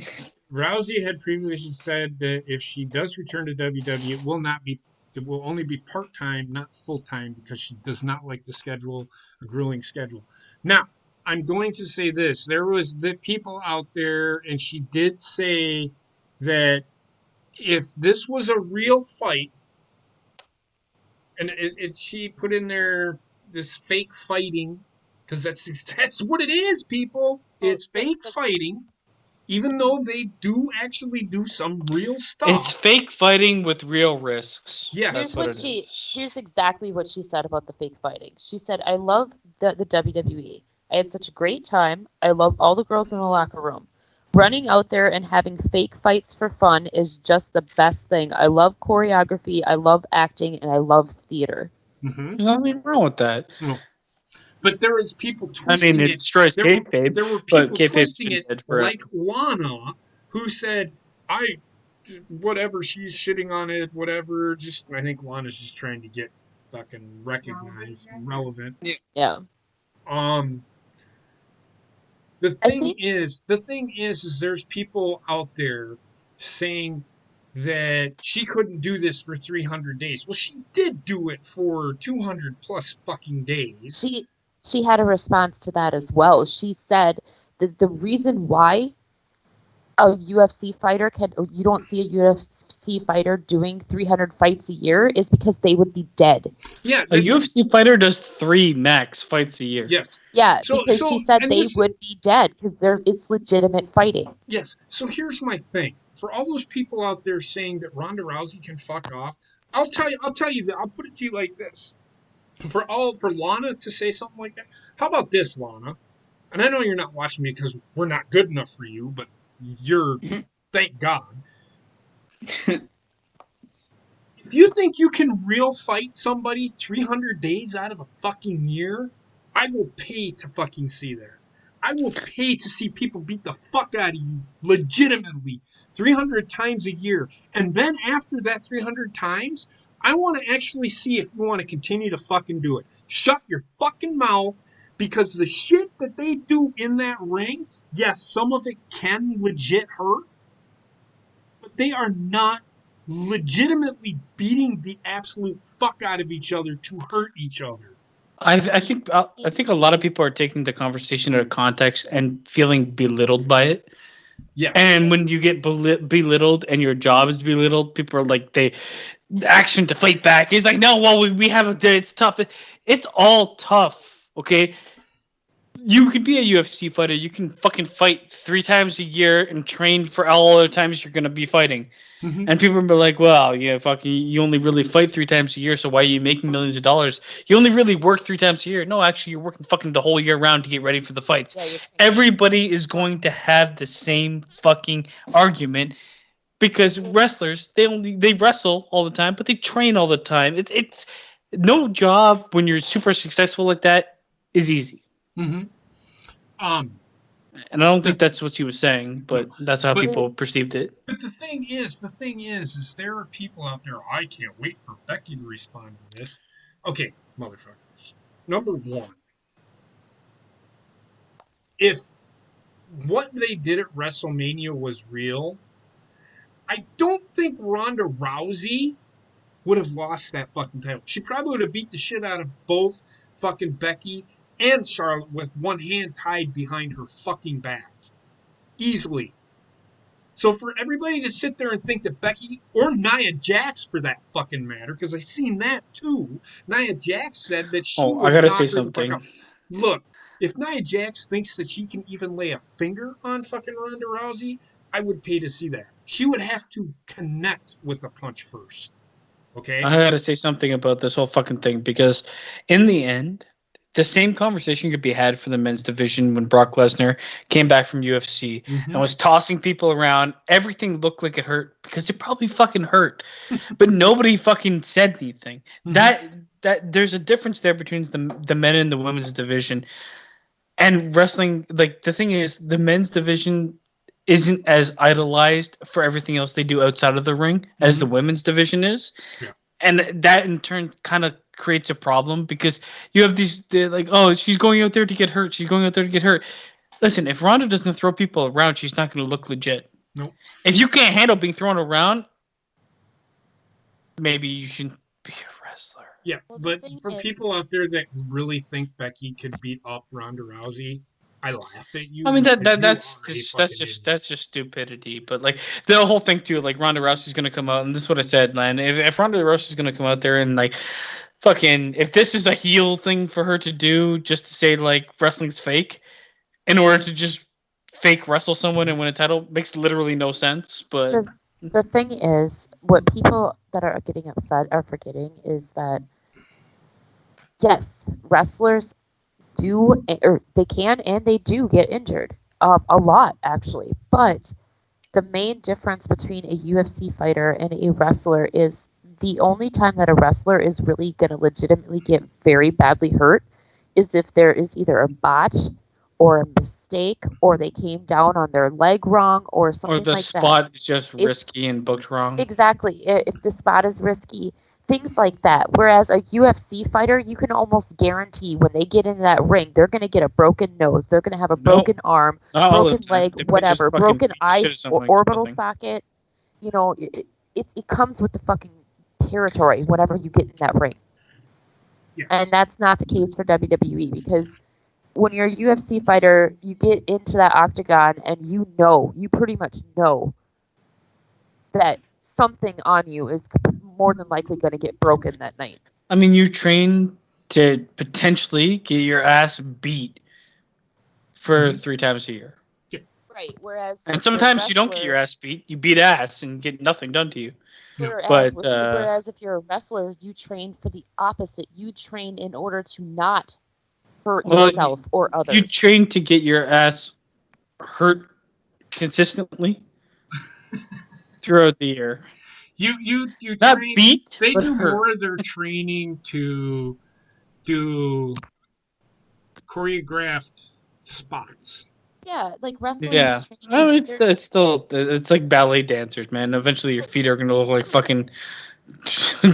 E: Rousey had previously said that if she does return to WWE, it will only be part-time, not full-time, because she does not like a grueling schedule. Now, I'm going to say this. There was the people out there, and she did say that if this was a real fight, and she put in there this fake fighting, because that's what it is, people. It's fake fighting. Even though they do actually do some real stuff.
D: It's fake fighting with real risks.
E: Yeah,
B: Here's exactly what she said about the fake fighting. She said, "I love the WWE. I had such a great time. I love all the girls in the locker room. Running out there and having fake fights for fun is just the best thing. I love choreography, I love acting, and I love theater."
E: Mm-hmm.
D: There's nothing wrong with that.
E: No. But there is people twisting
D: it destroys kayfabe.
E: There were people twisting it like Lana, who said, whatever, she's shitting on it, whatever. I think Lana's just trying to get fucking recognized and relevant.
B: Yeah.
E: The thing is there's people out there saying that she couldn't do this for 300 days. Well, she did do it for 200 plus fucking days.
B: She had a response to that as well. She said that the reason why a UFC fighter you don't see a UFC fighter doing 300 fights a year is because they would be dead.
E: Yeah,
D: a UFC fighter does 3 max fights a year.
E: Yes.
B: Yeah, because she said they would be dead because it's legitimate fighting.
E: Yes. So here's my thing. For all those people out there saying that Ronda Rousey can fuck off, I'll tell you that. I'll put it to you like this. For Lana to say something like that, how about this, Lana? And I know you're not watching me because we're not good enough for you, but thank God. If you think you can real fight somebody 300 days out of a fucking year, I will pay to fucking see that. I will pay to see people beat the fuck out of you legitimately 300 times a year. And then after that 300 times, I want to actually see if you want to continue to fucking do it. Shut your fucking mouth, because the shit that they do in that ring, yes, some of it can legit hurt, but they are not legitimately beating the absolute fuck out of each other to hurt each other.
D: I think a lot of people are taking the conversation out of context and feeling belittled by it.
E: Yes.
D: And when you get belittled and your job is belittled, people are like, the action to fight back. It's like, no, well, we have a day. It's tough. It's all tough. Okay. You could be a UFC fighter. You can fucking fight 3 times a year and train for all the times you're going to be fighting.
E: Mhm.
D: And people will be like, well, yeah, fucking, you only really fight 3 times a year, so why are you making millions of dollars? You only really work 3 times a year. No, actually, you're working fucking the whole year round to get ready for the fights.
B: Yeah,
D: Everybody is going to have the same fucking argument, because wrestlers, they wrestle all the time, but they train all the time. It's no job when you're super successful like that is easy.
E: Mhm.
D: And I don't think that's what she was saying, but that's how
E: But-
D: people perceived it.
E: But the thing is, there are people out there. I can't wait for Becky to respond to this. Okay, motherfuckers. Number one, if what they did at WrestleMania was real, I don't think Ronda Rousey would have lost that fucking title. She probably would have beat the shit out of both fucking Becky and Charlotte with one hand tied behind her fucking back. Easily. So for everybody to sit there and think that Becky, or Nia Jax for that fucking matter, because I seen that too. Nia Jax said that she
D: Oh,
E: would
D: I gotta
E: knock
D: say
E: her the fuck
D: something.
E: out. Look, if Nia Jax thinks that she can even lay a finger on fucking Ronda Rousey, I would pay to see that. She would have to connect with a punch first. Okay?
D: I gotta say something about this whole fucking thing, because in the end, the same conversation could be had for the men's division when Brock Lesnar came back from UFC and was tossing people around. Everything looked like it hurt, because it probably fucking hurt, but nobody fucking said anything. That there's a difference there between the men and the women's division. And wrestling, like, the thing is, the men's division isn't as idolized for everything else they do outside of the ring as the women's division is.
E: Yeah.
D: And that in turn kind of creates a problem, because you have they're like, oh, she's going out there to get hurt. She's going out there to get hurt. Listen, if Ronda doesn't throw people around, she's not going to look legit.
E: Nope.
D: If you can't handle being thrown around, maybe you shouldn't be a wrestler.
E: Yeah,
B: Well, the
E: but
B: thing
E: for people
B: is-
E: out there that really think Becky could beat up Ronda Rousey, I laugh at you.
D: I mean,
E: because
D: that's just stupidity. But like the whole thing too, like Ronda Rousey's gonna come out, and this is what I said, man. If Ronda Rousey's gonna come out there and like fucking, if this is a heel thing for her to do, just to say like wrestling's fake, in order to just fake wrestle someone and win a title, makes literally no sense. But
B: The thing is, what people that are getting upset are forgetting is that, yes, wrestlers do, or they can and they do get injured. A lot, actually. But the main difference between a UFC fighter and a wrestler is the only time that a wrestler is really going to legitimately get very badly hurt is if there is either a botch or a mistake, or they came down on their leg wrong, or something
D: or the
B: like
D: spot
B: that.
D: is just
B: It's-
D: risky and booked wrong.
B: Exactly. If the spot is risky, things like that. Whereas a UFC fighter, you can almost guarantee when they get into that ring, they're going to get a broken nose, they're going to have a broken arm,
D: Not all the
B: broken
D: time.
B: leg,
D: They might
B: whatever,
D: just fucking
B: broken
D: beat the shit out
B: eye
D: of someone
B: or
D: and
B: orbital
D: something.
B: socket. You know, it comes with the fucking territory whenever you get in that ring.
E: Yes.
B: And that's not the case for WWE, because when you're a UFC fighter, you get into that octagon and you pretty much know that something on you is more than likely going to get broken that night.
D: I mean, you train to potentially get your ass beat for 3 times a year.
B: Right. Whereas
D: And sometimes you don't get your ass beat. You beat ass and get nothing done to you.
B: Whereas,
D: But,
B: whereas if you're a wrestler, you train for the opposite. You train in order to not hurt
D: Well,
B: yourself or others.
D: You train to get your ass hurt consistently throughout the year.
E: You
D: Not
E: train,
D: beat,
E: they
D: but
E: do
D: hurt.
E: more of their training to do choreographed spots.
B: Yeah, like wrestling
D: Yeah,
B: is training.
D: I mean, it's still it's like ballet dancers, man. Eventually, your feet are gonna look like fucking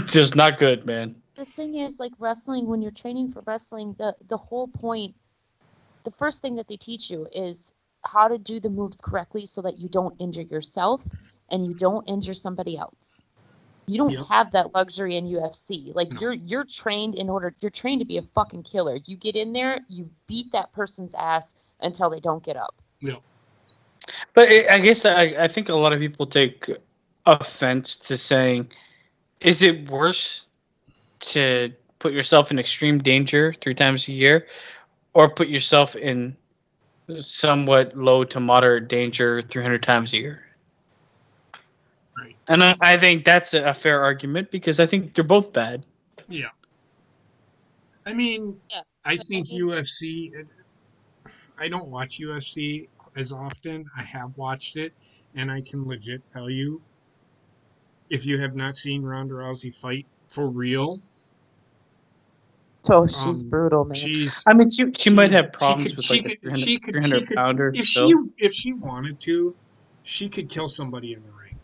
D: Just not good, man.
B: The thing is, like wrestling, when you're training for wrestling, the whole point, the first thing that they teach you is how to do the moves correctly so that you don't injure yourself and you don't injure somebody else. You don't have that luxury in UFC. Like you're trained to be a fucking killer. You get in there, you beat that person's ass until they don't get up.
E: Yeah.
D: But I guess I think a lot of people take offense to saying, is it worse to put yourself in extreme danger 3 times a year or put yourself in somewhat low to moderate danger 300 times a year?
E: Right.
D: And I think that's a fair argument because I think they're both bad.
E: Yeah. I mean, I think UFC, I don't watch UFC as often. I have watched it, and I can legit tell you, if you have not seen Ronda Rousey fight for real,
B: Oh, she's brutal, man.
D: I mean, she might have problems with like a 300 pounder.
E: If she wanted to, she could kill somebody in the ring.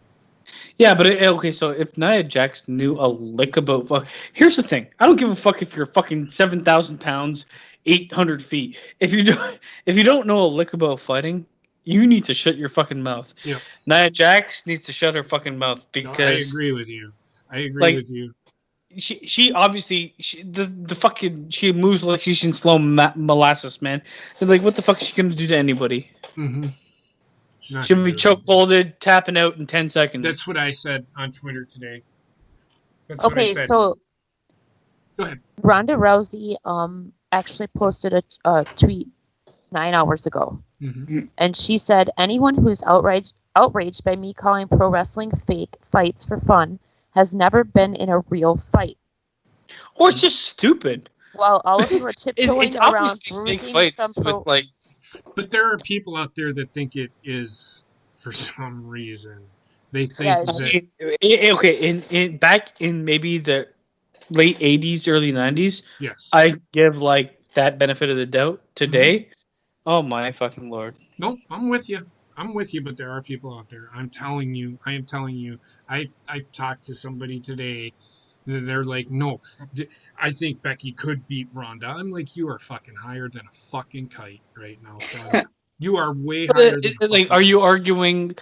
D: Yeah, but okay, so if Nia Jax knew a lick about here's the thing: I don't give a fuck if you're fucking 7,000 pounds, 800 feet. If you don't know a lick about fighting, you need to shut your fucking mouth.
E: Yeah.
D: Nia Jax needs to shut her fucking mouth because
E: I agree with you. With you.
D: She obviously the fucking she moves like she's in slow molasses, man. They're like, what the fuck is she gonna do to anybody?
E: Mm-hmm.
D: She'll be chokeholded, tapping out in 10 seconds.
E: That's what I said on Twitter today.
B: Okay, so
E: go ahead.
B: Ronda Rousey actually posted a tweet 9 hours ago, and she said, "Anyone who's outraged by me calling pro wrestling fake fights for fun has never been in a real fight."
D: Or it's just stupid.
B: While all of you are tiptoeing around bruising some pro.
E: But there are people out there that think it is for some reason. They think
D: that back in maybe the late 80s, early 90s,
E: yes,
D: I give like that benefit of the doubt. Today, oh my fucking lord.
E: No, I'm with you. But there are people out there. I am telling you. I talked to somebody today. They're like, no, I think Becky could beat Ronda. I'm like, you are fucking higher than a fucking kite right now, son. You are way higher than
D: like, are you arguing?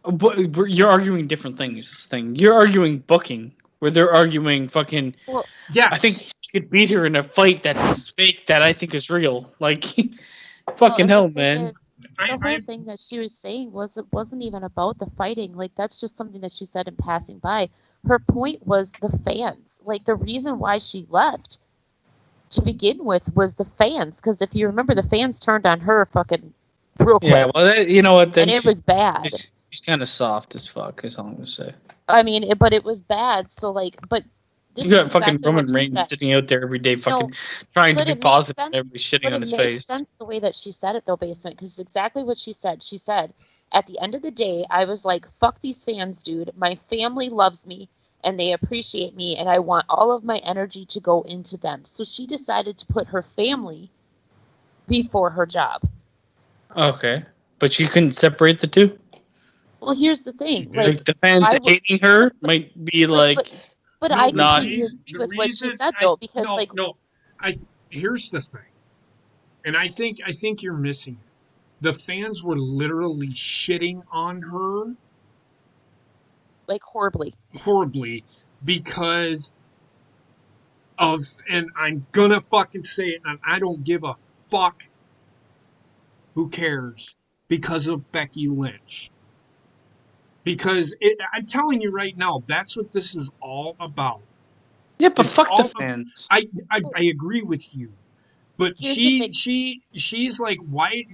D: You're arguing different things. You're arguing booking, where they're arguing fucking.
E: Well, yes.
D: I think he could beat her in a fight that's fake that I think is real. Like, fucking hell, man.
B: The whole thing that she was saying wasn't even about the fighting. Like, that's just something that she said in passing by. Her point was the fans. Like, the reason why she left to begin with was the fans. Because if you remember, the fans turned on her fucking real quick.
D: Yeah, well, you know what?
B: And it was bad.
D: She's kind of soft as fuck, is all I'm going to say.
B: I mean, but it was bad. So, like, but this
D: you got
B: is
D: fucking
B: exactly
D: Roman Reigns sitting out there every day, fucking trying to be positive and everybody shitting on his face. It makes
B: sense the way that she said it, though, Basement, because it's exactly what she said. She said, at the end of the day, I was like, fuck these fans, dude. My family loves me, and they appreciate me, and I want all of my energy to go into them. So she decided to put her family before her job.
D: Okay. But she couldn't separate the two?
B: Well, here's the thing.
D: Like the fans hating her might be like...
B: But I completely agree with what she said, though, because
E: here's the thing, and I think you're missing it. The fans were literally shitting on her,
B: like horribly,
E: because of, and I'm gonna fucking say it, and I don't give a fuck. Who cares? Because of Becky Lynch. Because I'm telling you right now, that's what this is all about.
D: Yeah, but fuck the fans.
E: I agree with you, but she's like, why?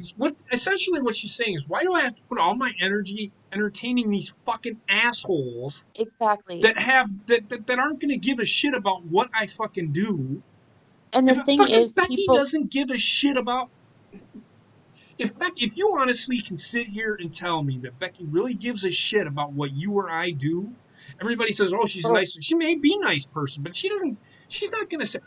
E: Essentially what she's saying is, why do I have to put all my energy entertaining these fucking assholes?
B: Exactly.
E: That aren't going to give a shit about what I fucking do.
B: And the thing is,
E: Becky doesn't give a shit about. If you honestly can sit here and tell me that Becky really gives a shit about what you or I do, everybody says, "Oh, she's nice." She may be a nice person, but she doesn't. She's not gonna say,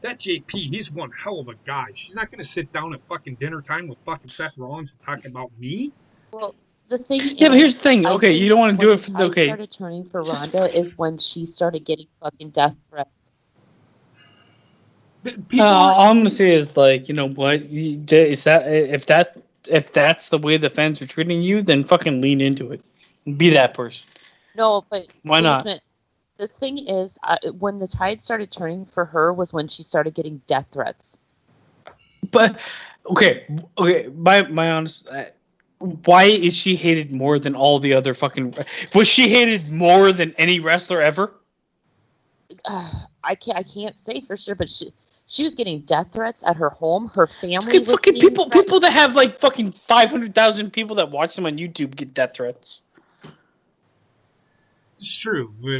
E: that JP, he's one hell of a guy." She's not gonna sit down at fucking dinner time with fucking Seth Rollins and talk about me.
B: Well, The thing
D: Yeah, but here's
B: is,
D: the thing.
B: I
D: Okay, you
B: think
D: don't want to do
B: when
D: it.
B: the tide
D: Okay,
B: started turning for Rhonda is when she started getting fucking death threats.
E: But people,
D: all I'm gonna say is like, you know what? Is that if that's the way the fans are treating you, then fucking lean into it. Be that person.
B: No, but
D: Why not?
B: Basement. The thing is, when the tide started turning for her was when she started getting death threats.
D: But okay. My honest. Why is she hated more than all the other fucking? Was she hated more than any wrestler ever?
B: I can't say for sure, but she was getting death threats at her home. Her family
D: Okay,
B: was
D: fucking
B: being
D: people
B: threatened.
D: that have like fucking 500,000 people that watch them on YouTube get death threats.
E: it's true, but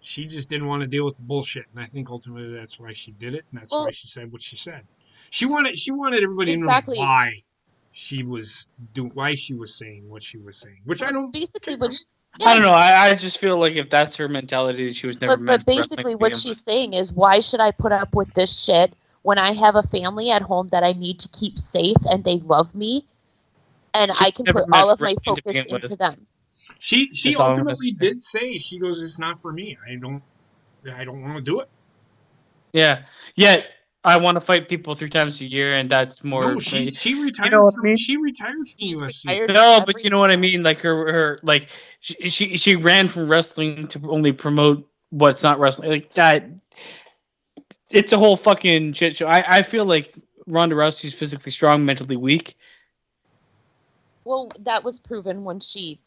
E: she just didn't want to deal with the bullshit, and I think ultimately that's why she did it, and that's why
B: Well,
E: she said what she said. She wanted everybody to know
B: exactly.
E: why she was saying what she was saying, which I don't
B: Basically,
E: care.
D: I don't know. I just feel like if that's her mentality, she was never meant
B: But
D: for wrestling
B: basically,
D: to
B: what
D: begin
B: she's
D: with.
B: saying is, why should I put up with this shit when I have a family at home that I need to keep safe and they love me, and
D: She
B: I
D: was
B: can
D: never
B: put
D: meant
B: all
D: for
B: of my
D: wrestling to
B: focus
D: begin
B: into
D: with.
B: them.
E: She
D: That's all I'm gonna
E: ultimately
D: say.
E: did say, she goes, it's not for me. I don't want to do it.
D: Yeah. Yet I want to fight people 3 times a year, and that's more.
E: No, she
D: You
E: retired
D: know what I
E: from
D: mean?
B: She's
E: UFC.
B: retired
D: No,
B: from
D: but
B: every.
D: you know what I mean. Like her like she ran from wrestling to only promote what's not wrestling. Like that. It's a whole fucking shit show. I feel like Ronda Rousey's physically strong, mentally weak.
B: Well, that was proven when she,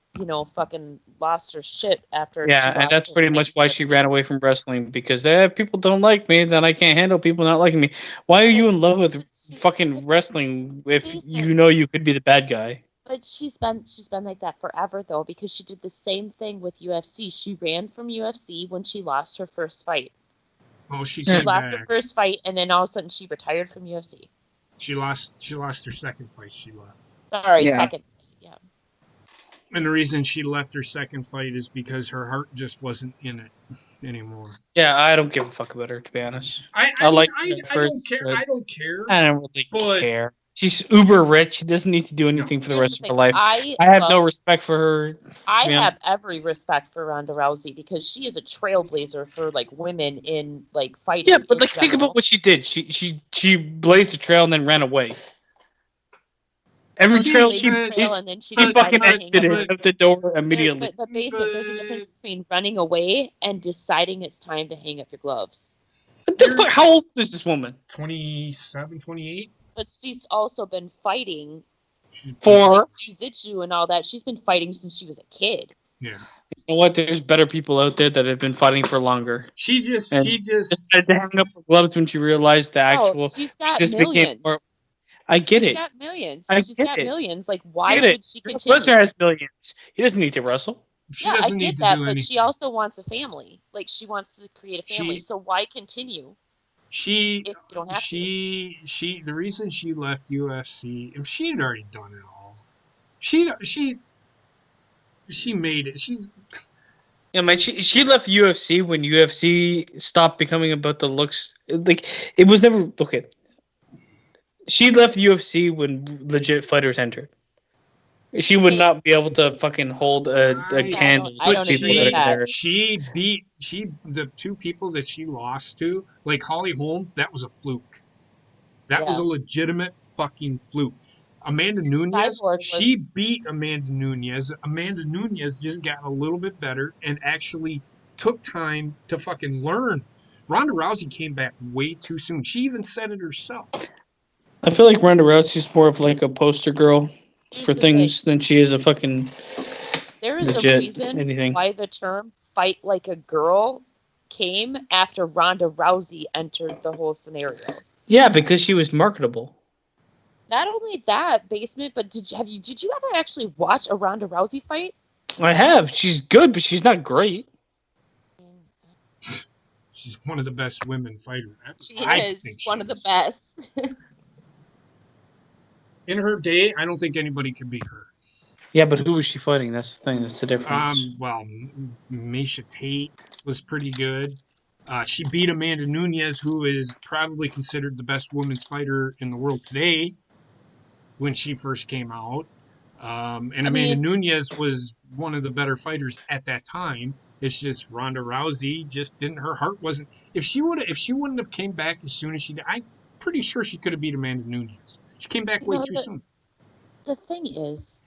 B: fucking lost her shit after
D: Yeah,
B: she
D: and
B: lost
D: that's
B: her
D: pretty
B: fight
D: much
B: in
D: why she
B: UFC.
D: ran away from wrestling because people don't like me, then I can't handle people not liking me. Why are you in love with fucking wrestling if
B: Basement.
D: you know you could be the bad guy?
B: But she's been like that forever though, because she did the same thing with UFC. She ran from UFC when she lost her first fight.
E: Oh, she
B: She
E: came
B: lost her
E: back.
B: first fight, and then all of a sudden she retired from UFC.
E: She lost her second fight. She left.
B: Sorry,
C: Yeah.
B: second fight. Yeah.
E: And the reason she left her second fight is because her heart just wasn't in it anymore.
D: Yeah, I don't give a fuck about her to be honest.
E: I
D: I
E: mean,
D: like her at
E: I don't
D: first,
E: care.
D: but
E: I don't care.
D: I don't really
E: But
D: care. She's uber rich. She doesn't need to do anything for the
B: Here's
D: rest
B: the
D: of her
B: thing.
D: life.
B: I
D: I have no
B: love.
D: respect for her.
B: I
D: Yeah.
B: have every respect for Ronda Rousey because she is a trailblazer for like women in like fighting.
D: Yeah, but
B: in
D: like think
B: general.
D: about what she did. She blazed a trail and then ran away. Every
B: Well,
D: trail
B: blazed
D: she
B: the trail
D: blazed,
B: and then she
D: she
B: decided
D: fucking
B: to hang up.
D: exited out the door immediately.
B: But basement, there's a difference between running away and deciding it's time to hang up your gloves.
D: What the fuck? How old is this woman?
E: 27, 28.
B: But she's also been fighting
D: For
B: like jiu-jitsu and all that. She's been fighting since she was a kid.
E: Yeah.
D: you know what? There's better people out there that have been fighting for longer.
E: She just
D: Decided to hang up her gloves when she realized the actual.
B: She's
D: She
B: got
D: just became
B: millions.
D: more. I get
B: She's
D: it.
B: got millions.
D: I
B: She's
D: get
B: got
D: it.
B: millions. Like,
D: I
B: why
D: get it.
B: would she
D: This
B: continue?
D: Lesnar has millions. He doesn't need to wrestle.
E: she
B: Yeah, I
E: doesn't
B: get
E: need to
B: that,
E: do
B: but
E: anything.
B: she also wants a family. Like, she wants to create a family.
E: She-
B: So why continue
E: She
B: if you don't have to?
E: she the reason she left UFC, if she had already done it all. She made it.
D: Yeah, man. She left UFC when UFC stopped becoming about the looks. Like it was never okay. She left UFC when legit fighters entered. She would
B: Okay.
D: not be able to fucking hold a candle
B: I
D: to
B: don't
D: people
B: agree
D: that
B: with
D: are
B: that.
D: there.
E: She beat the two people that she lost to, like Holly Holm. That was a fluke. That was
B: Yeah.
E: a legitimate fucking fluke. Amanda Nunez,
B: Cyborg
E: she
B: was-
E: beat Amanda Nunez. Amanda Nunez just got a little bit better and actually took time to fucking learn. Ronda Rousey came back way too soon. She even said it herself.
D: I feel like Ronda Rousey's more of like a poster girl
B: Here's
D: for
B: the thing.
D: things than she is a fucking
B: There is
D: legit
B: a reason
D: anything.
B: why the term "fight like a girl" came after Ronda Rousey entered the whole scenario.
D: Yeah, because she was marketable.
B: Not only that, basement, but did you ever actually watch a Ronda Rousey fight?
D: I have. She's good, but she's not great.
E: She's one of the best women fighters.
B: She
E: I
B: is
E: think
B: one of the best.
E: In her day, I don't think anybody could beat her.
D: Yeah, but who was she fighting? That's the thing. That's the difference.
E: Well, Misha Tate was pretty good. She beat Amanda Nunez, who is probably considered the best women's fighter in the world today when she first came out. And Amanda Nunes was one of the better fighters at that time. It's just Ronda Rousey just didn't. Her heart wasn't. If she wouldn't have came back as soon as she did, I'm pretty sure she could have beat Amanda Nunes. She came back way too soon.
B: The thing is,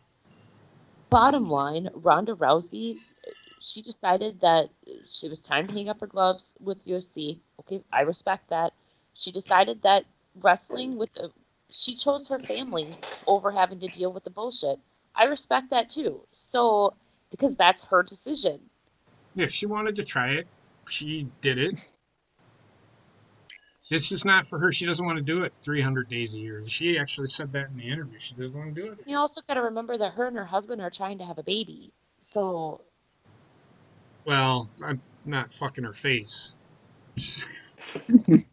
B: bottom line, Ronda Rousey, she decided that she was time to hang up her gloves with UFC. Okay, I respect that. She decided that wrestling she chose her family over having to deal with the bullshit. I respect that too. So, because that's her decision.
E: If she wanted to try it, she did it. It's just not for her. She doesn't want to do it 300 days a year. She actually said that in the interview. She doesn't want to do it.
B: You also got to remember that her and her husband are trying to have a baby. So.
E: Well, I'm not fucking her face.
B: Fucking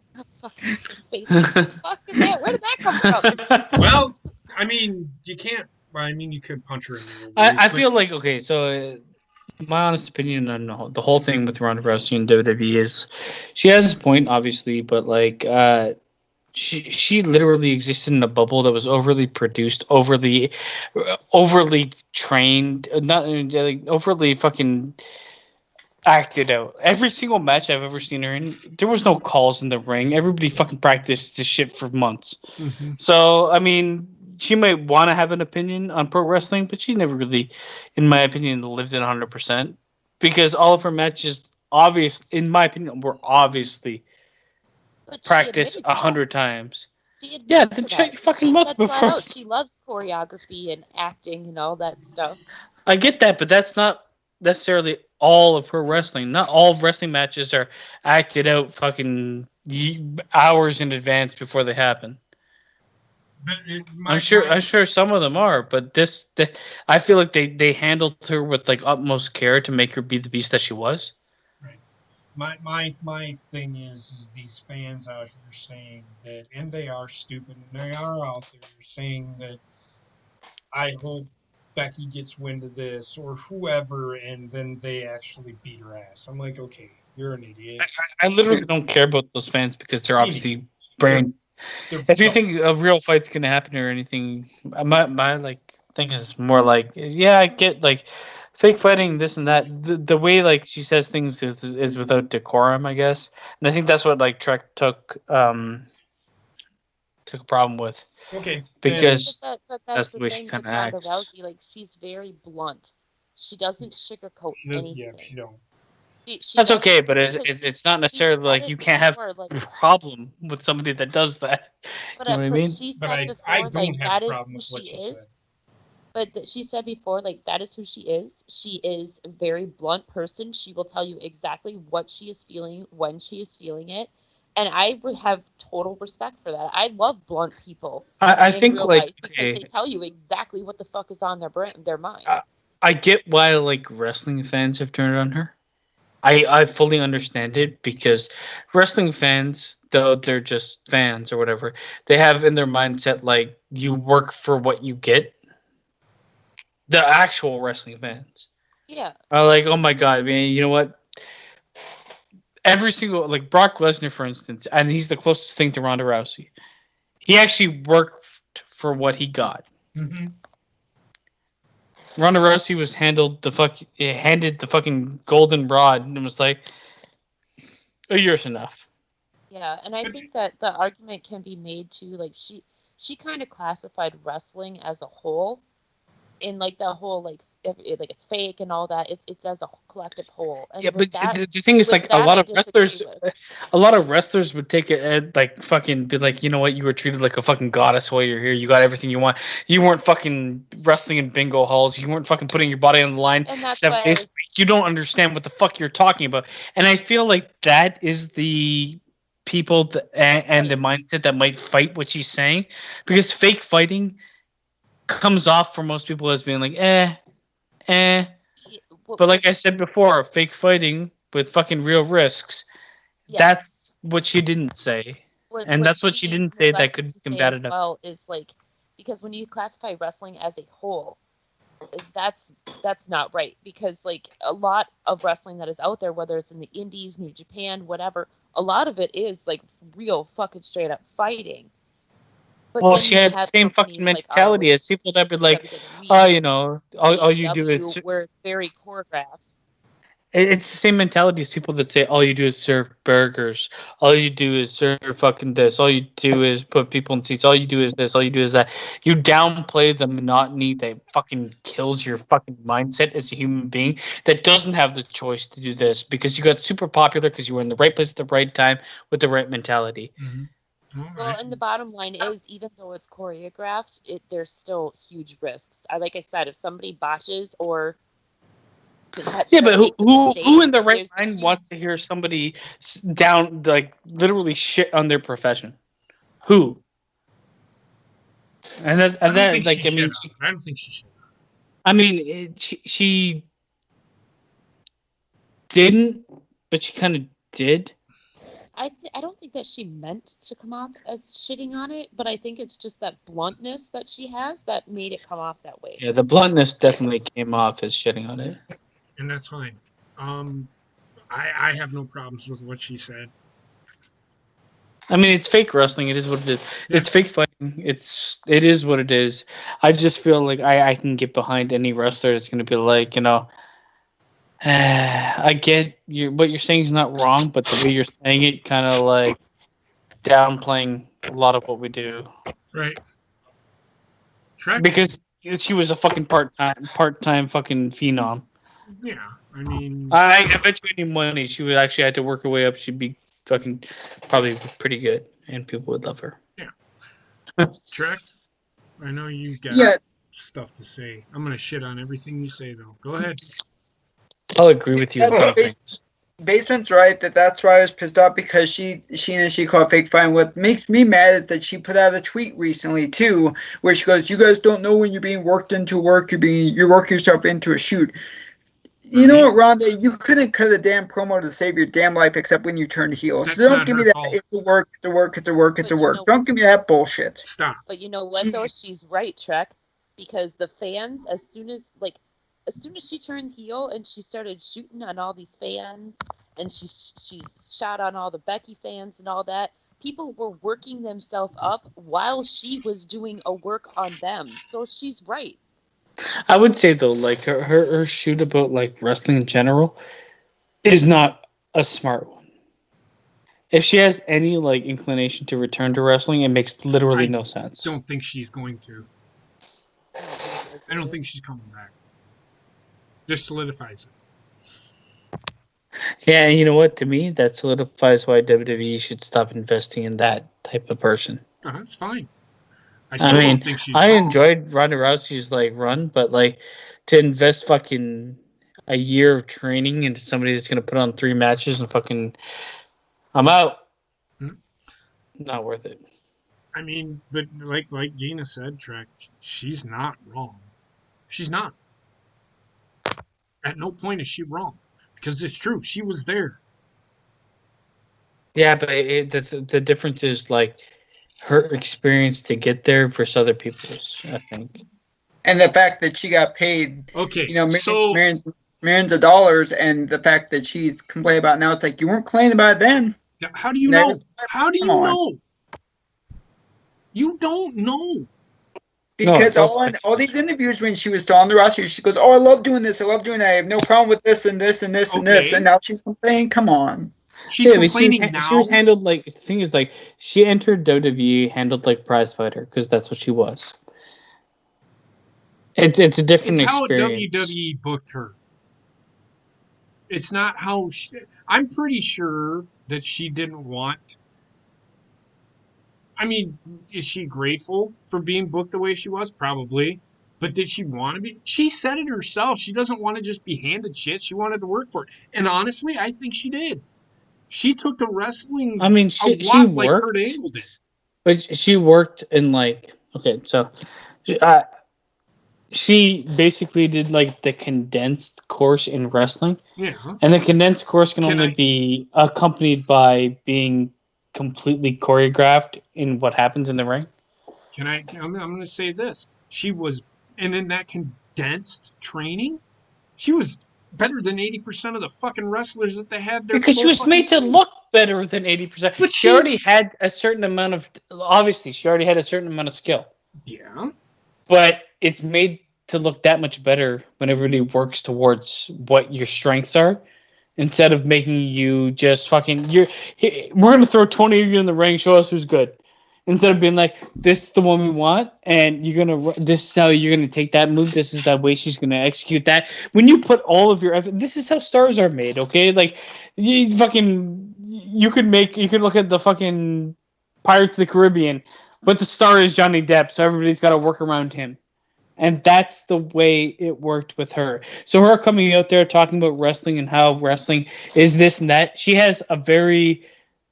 B: face. Fucking that. Where did that come from?
E: Well, I mean, you can't. I mean, you could punch her in the
D: I feel like, okay, so my honest opinion on the whole thing with Ronda Rousey and WWE is she has a point, obviously, but like she literally existed in a bubble that was overly produced, overly trained, not like overly fucking acted out. Every single match I've ever seen her in, there was no calls in the ring. Everybody fucking practiced this shit for months.
E: Mm-hmm.
D: So, I mean, she might want to have an opinion on pro wrestling, but she never really, in my opinion, lived it 100%. Because all of her matches, in my opinion, were obviously practiced 100 times. Yeah, then she fucking must before.
B: She loves choreography and acting and all that stuff.
D: I get that, but that's not necessarily all of pro wrestling. Not all wrestling matches are acted out fucking hours in advance before they happen. I'm sure some of them are, but I feel like they handled her with like utmost care to make her be the beast that she was.
E: Right. My thing is these fans out here saying that, and they are stupid, and they are out there saying that I hope Becky gets wind of this or whoever, and then they actually beat her ass. I'm like, okay, you're an idiot.
D: I literally don't care about those fans because they're obviously brain. If you think a real fight's gonna happen or anything, my like thing is more like, yeah, I get like fake fighting, this and that. The way like she says things is without decorum, I guess, and I think that's what like Trek took a problem with.
E: Okay,
D: because
B: but
D: that's the way she kind of acts.
B: Rousey, like she's very blunt. She doesn't sugarcoat anything.
E: Yeah, she don't.
D: That's okay, but it's not necessarily like you can't have a problem with somebody that does that.
B: But,
D: you know what I mean?
B: She said before, like, that is who she is. But she said before, like, that is who she is. She is a very blunt person. She will tell you exactly what she is feeling, when she is feeling it. And I would have total respect for that. I love blunt people.
D: I think, like,
B: because they tell you exactly what the fuck is on their mind.
D: I get why, like, wrestling fans have turned on her. I fully understand it because wrestling fans, though they're just fans or whatever, they have in their mindset like you work for what you get. The actual wrestling fans,
B: yeah,
D: are like, oh my god, man, you know what? Every single like Brock Lesnar, for instance, and he's the closest thing to Ronda Rousey. He actually worked for what he got.
E: Mm-hmm.
D: Ronda Rousey was handed the fucking golden rod and was like, a year's enough.
B: Yeah, and I think that the argument can be made too. Like she kind of classified wrestling as a whole, in like the whole like it's fake and all that. It's as a collective whole. And
D: yeah, but the thing is, like, a lot of wrestlers would take it and like fucking be like, you know what, you were treated like a fucking goddess while you're here. You got everything you want. You weren't fucking wrestling in bingo halls. You weren't fucking putting your body on the line.
B: And that's
D: 7 days a week. You don't understand what the fuck you're talking about. And I feel like that is the people and the mindset that might fight what she's saying, because fake fighting comes off for most people as being like, But like I said before, fake fighting with fucking real risks, that's what she didn't say. That's what she didn't say that could be bad enough.
B: Well, is like, because when you classify wrestling as a whole, that's not right. Because like a lot of wrestling that is out there, whether it's in the indies, New Japan, whatever, a lot of it is like real fucking straight up fighting. But
D: Well,
B: then
D: she
B: you
D: has the
B: have
D: same fucking
B: companies like
D: mentality as
B: ROH,
D: people that be like, oh,
B: WWE,
D: you know, all you do
B: AEW,
D: is.
B: where it's very choreographed.
D: It's the same mentality as people that say all you do is serve burgers, all you do is serve fucking this, all you do is put people in seats, all you do is this, all you do is that. You downplay the monotony that fucking kills your fucking mindset as a human being that doesn't have the choice to do this because you got super popular because you were in the right place at the right time with the right mentality.
E: Mm-hmm. All
B: Well,
E: right.
B: and the bottom line is, even though it's choreographed, there's still huge risks. Like I said, if somebody botches or
D: Yeah, but who in the right
B: there's a
D: mind
B: huge-
D: wants to hear somebody down like literally shit on their profession? Who? And that
E: I don't think
D: like
E: she
D: I mean,
E: should. I don't think she should.
D: I mean, she didn't, but she kind of did.
B: I don't think that she meant to come off as shitting on it, but I think it's just that bluntness that she has that made it come off that way.
D: Yeah, the bluntness definitely came off as shitting on it.
E: And that's fine. I have no problems with what she said.
D: I mean, it's fake wrestling. It is what it is.
E: Yeah.
D: It's fake fighting. It is what it is. I just feel like I can get behind any wrestler that's going to be like, you know, I get what you're saying is not wrong, but the way you're saying it kind of like downplaying a lot of what we do.
E: Right. Correct.
D: Because she was a fucking part-time fucking phenom.
E: Yeah. I mean,
D: I bet you any money she would actually had to work her way up. She'd be fucking probably pretty good, and people would love her.
E: Trek, I know you got
C: Yeah.
E: stuff to say. I'm gonna shit on everything you say, though. Go ahead.
D: I'll agree with you on some things.
C: Basement's right that's why I was pissed off because she called fake fine. What makes me mad is that she put out a tweet recently too, where she goes, "You guys don't know when you're being worked into work. You're working yourself into a shoot." You know what, Rhonda? You couldn't cut a damn promo to save your damn life except when you turned heel.
E: That's
C: So don't
E: not
C: give me
E: her
C: that.
E: fault.
C: It's a work. It's a work. It's a work. It's a
B: But you
C: work.
B: know-
C: Don't give me that bullshit.
E: Stop.
B: But you know what, though? She's right, Trek, because the fans, as soon as she turned heel and she started shooting on all these fans, and she shot on all the Becky fans and all that, people were working themselves up while she was doing a work on them. So she's right.
D: I would say though, like her shoot about like wrestling in general is not a smart one. If she has any like inclination to return to wrestling, it makes literally no sense.
E: Don't think she's going to. I don't think she's coming back. Just solidifies it.
D: Yeah, and you know what? To me, that solidifies why WWE should stop investing in that type of person.
E: That's fine.
D: I mean,
E: don't think she's
D: I
E: wrong.
D: enjoyed Ronda Rousey's like run, but like to invest fucking a year of training into somebody that's gonna put on 3 matches and fucking, I'm out. Not worth it.
E: I mean, but like Gina said, Trek, she's not wrong. She's not. At no point is she wrong. Because it's true. She was there.
D: Yeah, but the difference is like her experience to get there versus other people's, I think.
C: And the fact that she got paid,
E: Okay,
C: millions of dollars, and the fact that she's complaining about it now, it's like you weren't complaining about it then.
E: How do you know? How do you know? You don't know.
C: Because all these interviews when she was still on the roster, she goes, "Oh, I love doing this. I love doing that. I have no problem with this and this and this and this." And now she's complaining. Come on.
E: She's complaining now.
D: She was handled like, the thing is like, she entered WWE handled like prize fighter because that's what she was. It's a different experience.
E: It's how WWE booked her. It's not how I'm pretty sure that she didn't want. I mean, is she grateful for being booked the way she was? Probably. But did she want to be? She said it herself. She doesn't want to just be handed shit. She wanted to work for it. And honestly, I think she did. She took the wrestling.
D: I mean, she worked,
E: like Kurt Angle did.
D: But she worked in like, okay, so she basically did like the condensed course in wrestling.
E: Yeah.
D: And the condensed course can only be accompanied by being completely choreographed in what happens in the ring.
E: I'm going to say this. She was, and in that condensed training, she was better than 80% of the fucking wrestlers that they had there.
D: Because she was made to look better than 80%.
E: But
D: She already had a certain amount of. Obviously, she already had a certain amount of skill.
E: Yeah.
D: But it's made to look that much better when everybody works towards what your strengths are, instead of making you just fucking. We're gonna throw 20 of you in the ring. Show us who's good. Instead of being like, this is the one we want, and this is how you're gonna take that move. This is that way she's gonna execute that. When you put all of your effort, this is how stars are made. Okay, like you could look at the fucking Pirates of the Caribbean, but the star is Johnny Depp, so everybody's got to work around him. And that's the way it worked with her. So her coming out there talking about wrestling and how wrestling is this and that, she has a very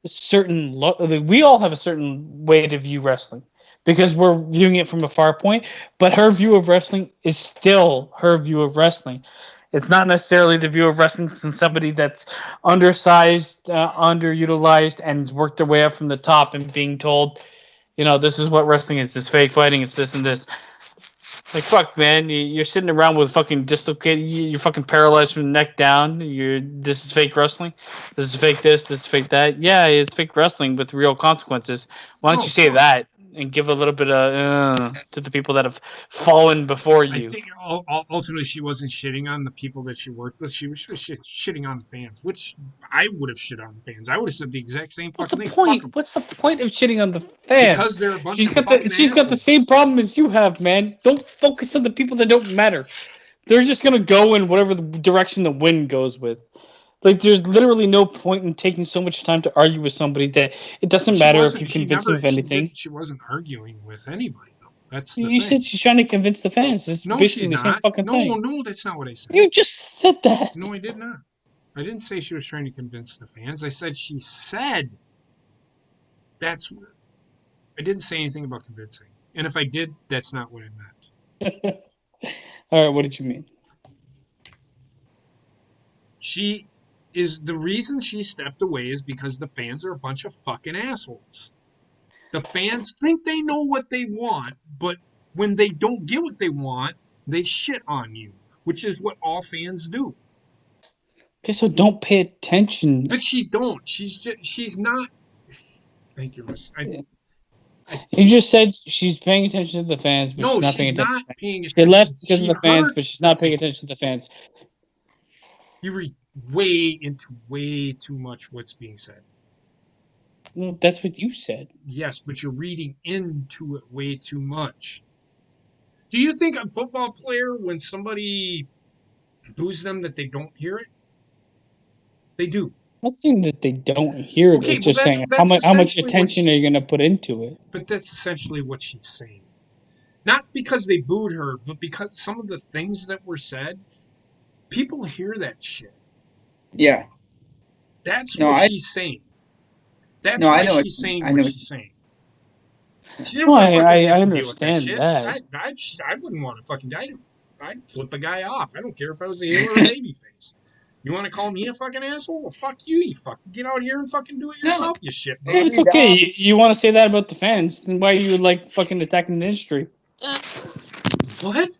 D: certain look. We all have a certain way to view wrestling because we're viewing it from a far point, but her view of wrestling is still her view of wrestling. It's not necessarily the view of wrestling from somebody that's undersized, underutilized, and has worked their way up from the top and being told, this is what wrestling is. It's fake fighting. It's this and this. Like, fuck, man. You're sitting around with fucking dislocated. You're fucking paralyzed from the neck down. This is fake wrestling. This is fake this. This is fake that. Yeah, it's fake wrestling with real consequences. Why don't you say that and give a little bit of to the people that have fallen before you?
E: I think ultimately she wasn't shitting on the people that she worked with. She was shitting on the fans, which I would have shit on the fans. I would have said the exact same fucking thing.
D: What's the point of shitting on the fans?
E: Because they're a bunch
D: she's
E: of
D: got the same problem as you have, man. Don't focus on the people that don't matter. They're just gonna go in whatever the direction the wind goes with. Like, there's literally no point in taking so much time to argue with somebody that it doesn't matter if you convince them of anything.
E: She wasn't arguing with anybody, though. That's the
D: you
E: thing.
D: said she's trying to convince the fans. It's basically the same fucking thing.
E: No, that's not what I said.
D: You just said that.
E: No, I did not. I didn't say she was trying to convince the fans. I said she said that's. I didn't say anything about convincing. And if I did, that's not what I meant.
D: All right, what did you mean?
E: The reason she stepped away is because the fans are a bunch of fucking assholes. The fans think they know what they want, but when they don't get what they want, they shit on you, which is what all fans do.
D: Okay, so don't pay attention.
E: But she don't. She's not. Thank you, Miss.
D: You just said she's paying attention to the fans, but she's not paying attention. She left because of the fans, but she's not paying attention to the fans.
E: You read way too much what's being said.
D: Well, that's what you said.
E: Yes, but you're reading into it way too much. Do you think a football player, when somebody boos them, that they don't hear it? They do.
D: I'm not saying that they don't hear it.
E: Okay,
D: just saying how much attention are you going to put into it?
E: But that's essentially what she's saying. Not because they booed her, but because some of the things that were said, people hear that shit.
C: Yeah.
E: That's what she's saying. That's why she's saying what she's saying.
D: I understand that.
E: I wouldn't want to fucking die. I'd flip a guy off. I don't care if I was a heel or a babyface. You want to call me a fucking asshole? Well, fuck you. You fucking get out here and fucking do it yourself, you shit.
D: Yeah, it's okay. You want to say that about the fans? Then why are you like fucking attacking the industry?
E: What?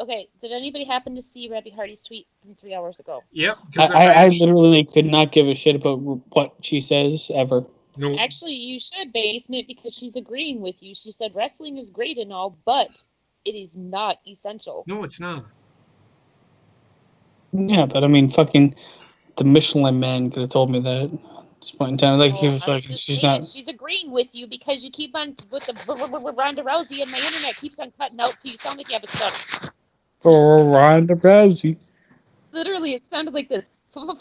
B: Okay, did anybody happen to see Rebby Hardy's tweet from 3 hours ago?
E: Yep.
D: I literally could not give a shit about what she says ever.
E: No.
B: Actually, you should, Basement, because she's agreeing with you. She said wrestling is great and all, but it is not essential.
E: No, it's not.
D: Yeah, but I mean, fucking the Michelin Man could have told me that at this point in time. Like, he was like,
B: she's agreeing with you because you keep on with the Ronda Rousey, and my internet keeps on cutting out, so you sound like you have a stutter.
D: Ronda Rousey.
B: Literally, it sounded like this. Fuck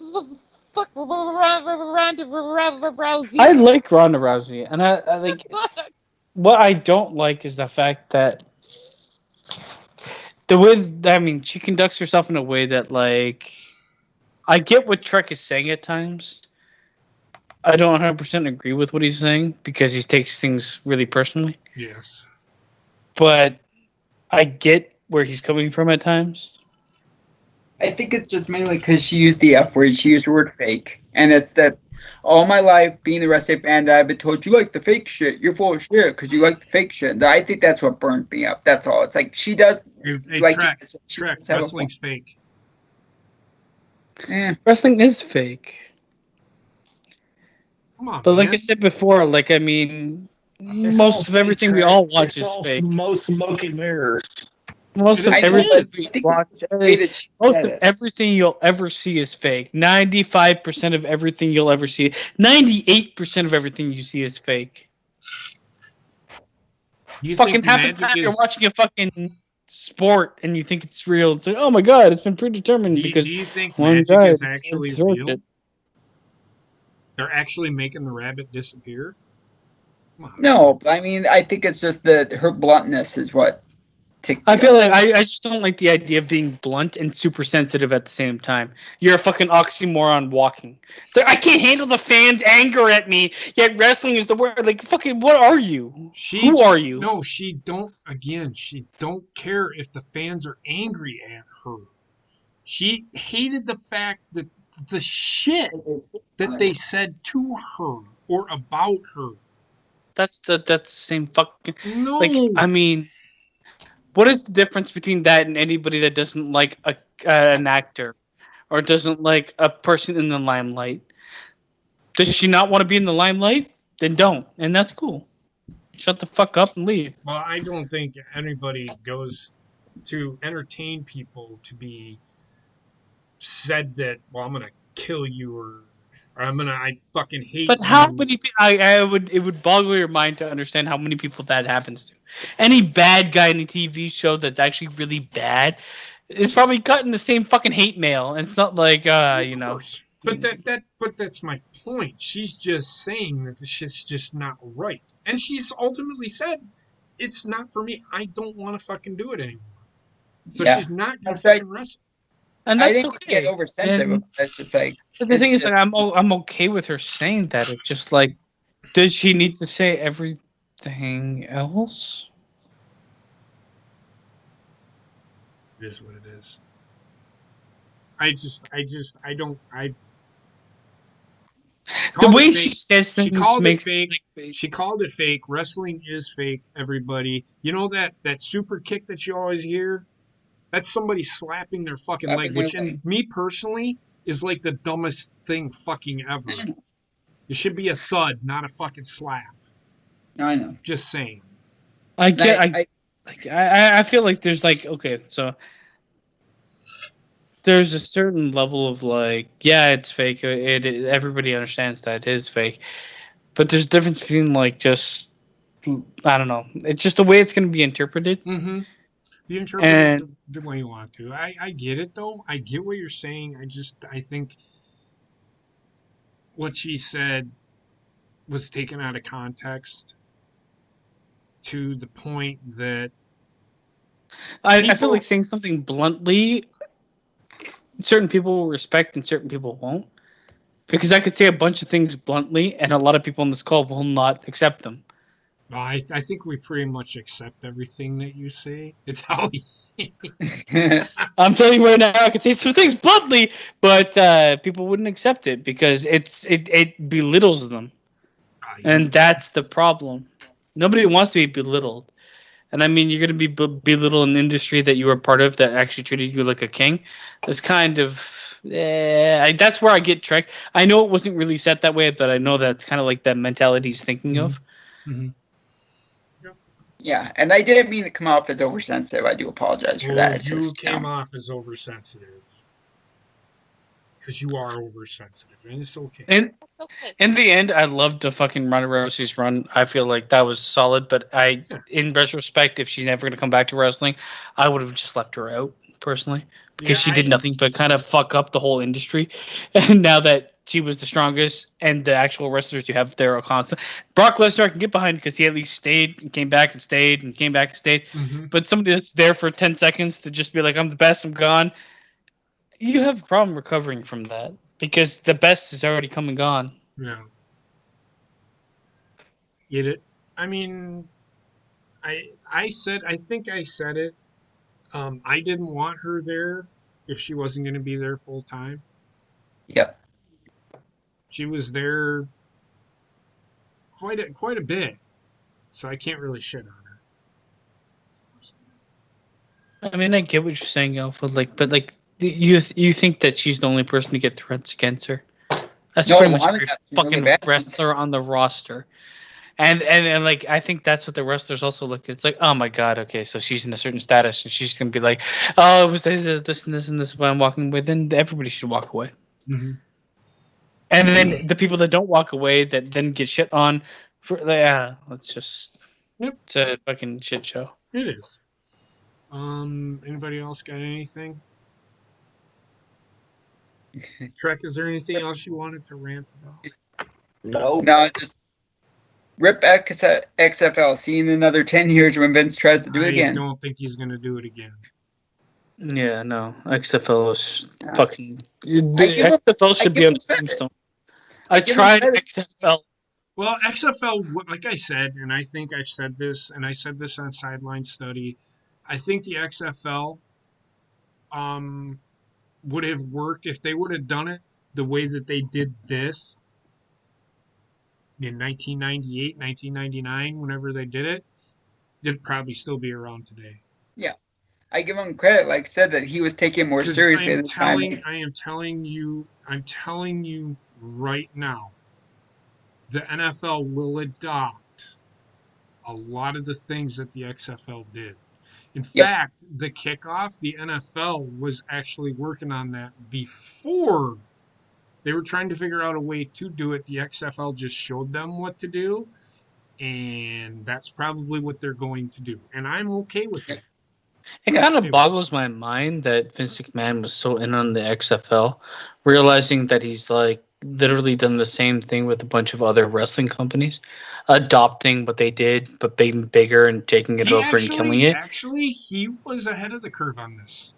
B: Ronda Rousey.
D: I like Ronda Rousey, and I like. What I don't like is the fact that she conducts herself in a way that, like, I get what Trek is saying at times. I don't 100% agree with what he's saying because he takes things really personally.
E: Yes.
D: But I get where he's coming from at times.
C: I think it's just mainly because she used the F word. She used the word fake. And it's that all my life, being the wrestling fan, I've been told, you like the fake shit. You're full of shit because you like the fake shit. I think that's what burned me up. That's all. It's like she does.
E: Hey,
C: like
E: Trek, wrestling's fake.
D: Wrestling is fake.
E: Come on,
D: But like
E: man.
D: I said before, like I mean,
A: It's
D: most
A: all
D: of everything we all watch is
A: all
D: fake.
A: smoke and mirrors.
D: Most of
E: It
D: everything
E: is.
D: we
C: I think
D: watch,
C: it's the way that she
D: most
C: said
D: of
C: it.
D: everything you'll ever see is fake. 95% of everything you'll ever see, 98% of everything you see is fake.
E: You
D: Fucking
E: think
D: half the
E: magic
D: time you're
E: is?
D: watching a fucking sport and you think it's real. It's like, oh my god, it's been predetermined because
E: Do you think
D: one
E: magic
D: guy
E: is
D: decided
E: actually
D: to throw
E: real?
D: shit.
E: They're actually making the rabbit disappear? Come on.
C: No, but I mean, I think it's just that her bluntness is what ticked
D: I
C: me
D: feel
C: off.
D: like I just don't like the idea of being blunt and super sensitive at the same time. You're a fucking oxymoron walking. It's like I can't handle the fans' anger at me, yet wrestling is the word. Like fucking, what are you? Who are you?
E: No, she don't. Again, she don't care if the fans are angry at her. She hated the fact that the shit that they said to her or about her.
D: That's the same fucking. Like
E: No,
D: I mean, what is the difference between that and anybody that doesn't like an actor or doesn't like a person in the limelight? Does she not want to be in the limelight? Then don't, and that's cool. Shut the fuck up and leave.
E: well, I don't think anybody goes to entertain people to be said that, well, I'm gonna kill you or I fucking hate
D: But how
E: you.
D: many? I would. It would boggle your mind to understand how many people that happens to. Any bad guy in a TV show that's actually really bad is probably cutting the same fucking hate mail. And it's not like
E: Of
D: you know.
E: course. But that's my point. She's just saying that the shit's just not right. And she's ultimately said, it's not for me. I don't want to fucking do it anymore. So
C: Yeah,
E: she's not gonna
C: that's right.
E: fucking wrestle.
D: And
C: I
D: that's
C: think you get
D: okay.
C: oversensitive
D: And
C: about it. It's just like
D: but the thing
C: it's
D: is,
C: just,
D: like, I'm okay with her saying that. It's just like, does she need to say everything else?
E: It is what it is. I don't. I
D: The
E: called it
D: way she
E: fake.
D: says
E: She
D: things
E: called it
D: makes
E: fake.
D: like,
E: She called it fake. Wrestling is fake. Everybody, you know that super kick that you always hear. That's somebody slapping their fucking leg,
C: slapping their
E: which in
C: leg.
E: me personally is like the dumbest thing fucking ever. It should be a thud, not a fucking slap.
C: I know.
E: Just saying.
D: I get
C: I
D: I feel like there's like okay, so there's a certain level of like, yeah, it's fake. Everybody understands that it is fake, but there's a difference between like just I don't know. It's just the way it's going to be interpreted,
E: Mm-hmm. You interpret it
D: and
E: the way you want to. I get it though. I get what you're saying. I think what she said was taken out of context to the point that
D: I feel like
E: people.
D: saying something bluntly, certain people will respect and certain people won't. Because I could say a bunch of things bluntly, and a lot of people on this call will not accept them.
E: I think we pretty much accept everything that you say. It's how
D: I'm telling you right now, I could say some things bluntly, but people wouldn't accept it because it belittles them, and that's the problem. Nobody wants to be belittled, and I mean you're going to be belittled in an industry that you were part of that actually treated you like a king. It's kind of that's where I get tricked. I know it wasn't really set that way, but I know that's kind of like that mentality he's thinking of.
E: Mm-hmm.
C: yeah, and I didn't mean to come off as oversensitive. I do apologize for that. It's
E: You
C: just
E: came off as oversensitive because you are oversensitive, and it's okay.
D: And
B: That's okay.
D: in the end, I loved the fucking Ronda Rousey's run. I feel like that was solid, but in retrospect, if she's never going to come back to wrestling, I would have just left her out personally because she did nothing but kind of fuck up the whole industry. And now that she was the strongest and the actual wrestlers you have there are constant, Brock Lesnar I can get behind because he at least stayed and came back and stayed and came back and stayed.
E: Mm-hmm.
D: But somebody that's there for 10 seconds to just be like, I'm the best, I'm gone. You have a problem recovering from that because the best is already come and gone.
E: Yeah, get it. I mean, I think I said it. I didn't want her there if she wasn't going to be there full time.
C: yep.
E: She was there quite a bit, so I can't really shit on her.
D: I mean, I get what you're saying, Alpha. Like, but like, You think that she's the only person to get threats against her? That's
C: No,
D: pretty much
C: Monica,
D: every
C: she's really
D: fucking
C: bad.
D: wrestler on the roster. And like I think that's what the wrestlers also look at. It's like, oh my god, okay, so she's in a certain status and she's gonna be like, oh, it was this and this and this, but I'm walking away. Then everybody should walk away.
E: Mm-hmm.
D: And then the people that don't walk away that then get shit on for it's just it's a fucking shit show.
E: It is. Anybody else got anything? Trek, is there anything else you wanted to rant about?
C: No, just rip XFL. See in another 10 years when Vince tries to do it again.
E: I don't think he's going to do it again.
D: Yeah, no. XFL is fucking.
C: XFL
D: should be on its tombstone. I tried XFL.
E: Well, XFL, like I said, and I think I've said this, and I said this on Sideline Study, I think the XFL would have worked if they would have done it the way that they did this in 1998, 1999, whenever they did it. It'd probably still be around today.
C: Yeah. I give him credit, like I said, that he was taking more seriously.
E: I am telling you right now, the NFL will adopt a lot of the things that the XFL did. In fact, the kickoff, the NFL was actually working on that before they were trying to figure out a way to do it. The XFL just showed them what to do, and that's probably what they're going to do. And I'm okay with it.
D: It kind of boggles my mind that Vince McMahon was so in on the XFL, realizing that he's like literally done the same thing with a bunch of other wrestling companies, adopting what they did, but being bigger and taking it over and killing it.
E: Actually, he was ahead of the curve on this.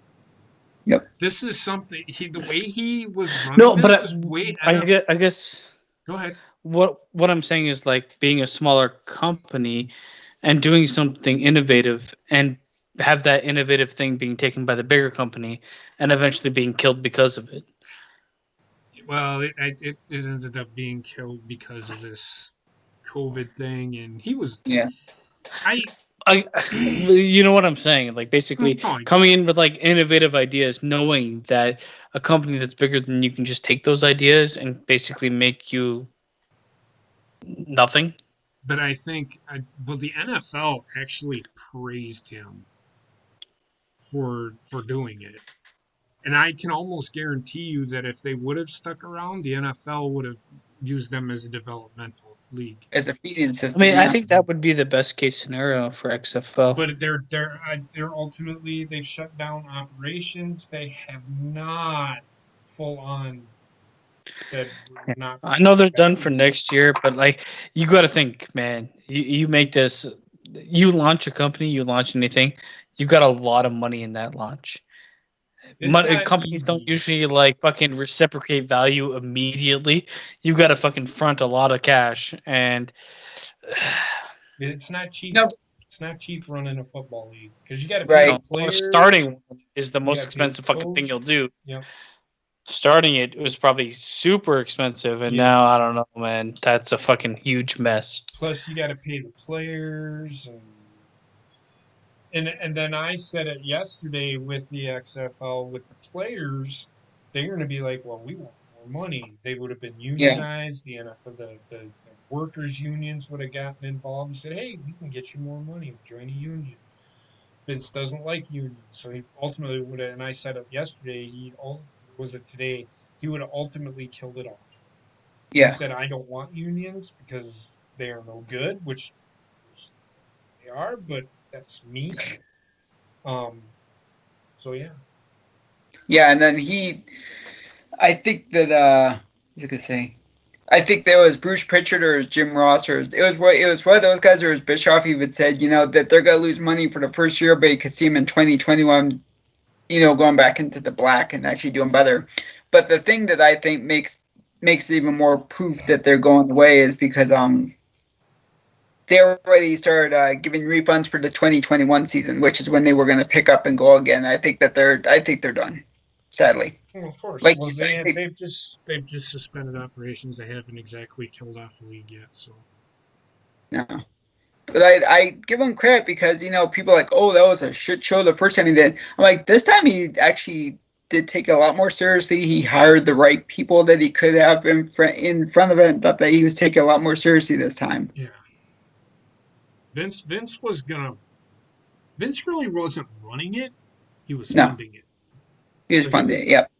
C: Yep.
E: This is something, the way he was running was way ahead.
D: I guess.
E: Go ahead.
D: What I'm saying is like being a smaller company and doing something innovative and have that innovative thing being taken by the bigger company and eventually being killed because of it.
E: Well, it ended up being killed because of this COVID thing, and he was.
C: Yeah.
D: You know what I'm saying? Like basically coming in with like innovative ideas, knowing that a company that's bigger than you can just take those ideas and basically make you nothing.
E: But I think, the NFL actually praised him for doing it. And I can almost guarantee you that if they would have stuck around, the NFL would have used them as a developmental league.
C: As a feeding system.
D: I mean, I think that would be the best case scenario for XFL.
E: But they're ultimately, they've shut down operations. They have not full on said not.
D: I know they're done for next year, but like you got to think, man. You make this, you launch a company, you launch anything, you got a lot of money in that launch. Companies don't usually like fucking reciprocate value immediately. You've got to fucking front a lot of cash, and
E: it's not cheap.
C: No.
E: It's not cheap running a football league because you got to pay players.
D: Starting is the most expensive fucking thing you'll do.
E: Yep.
D: Starting it was probably super expensive, and now I don't know, man. That's a fucking huge mess.
E: Plus, you got to pay the players, and then I said it yesterday with the XFL with the players. They're going to be like, well, we want more money. They would have been unionized. The NFL, the workers' unions would have gotten involved and said, hey, we can get you more money. Join a union. Vince doesn't like unions, so he ultimately would have. And I said it yesterday. Today? He would have ultimately killed it off.
C: Yeah.
E: He said, I don't want unions because they are no good, which they are, but that's me. So yeah.
C: Yeah, and then I think that what was I gonna say? I think there was Bruce Pritchard or Jim Ross or it was one of those guys, or it was Bischoff even said, that they're gonna lose money for the first year, but you could see them in 2021, going back into the black and actually doing better. But the thing that I think makes it even more proof that they're going away is because they already started giving refunds for the 2021 season, which is when they were going to pick up and go again. I think they're done. Sadly.
E: Well, of course.
C: Like
E: they've just suspended operations. They haven't exactly killed off the league yet. So.
C: No. But I give him credit because people are like, oh, that was a shit show the first time he did. I'm like, this time he actually did take it a lot more seriously. He hired the right people that he could have in front of it, and thought that he was taking a lot more seriously this time.
E: Yeah. Vince really wasn't running it. He was
C: No.
E: funding it.
C: He was
E: So
C: funding it, yep.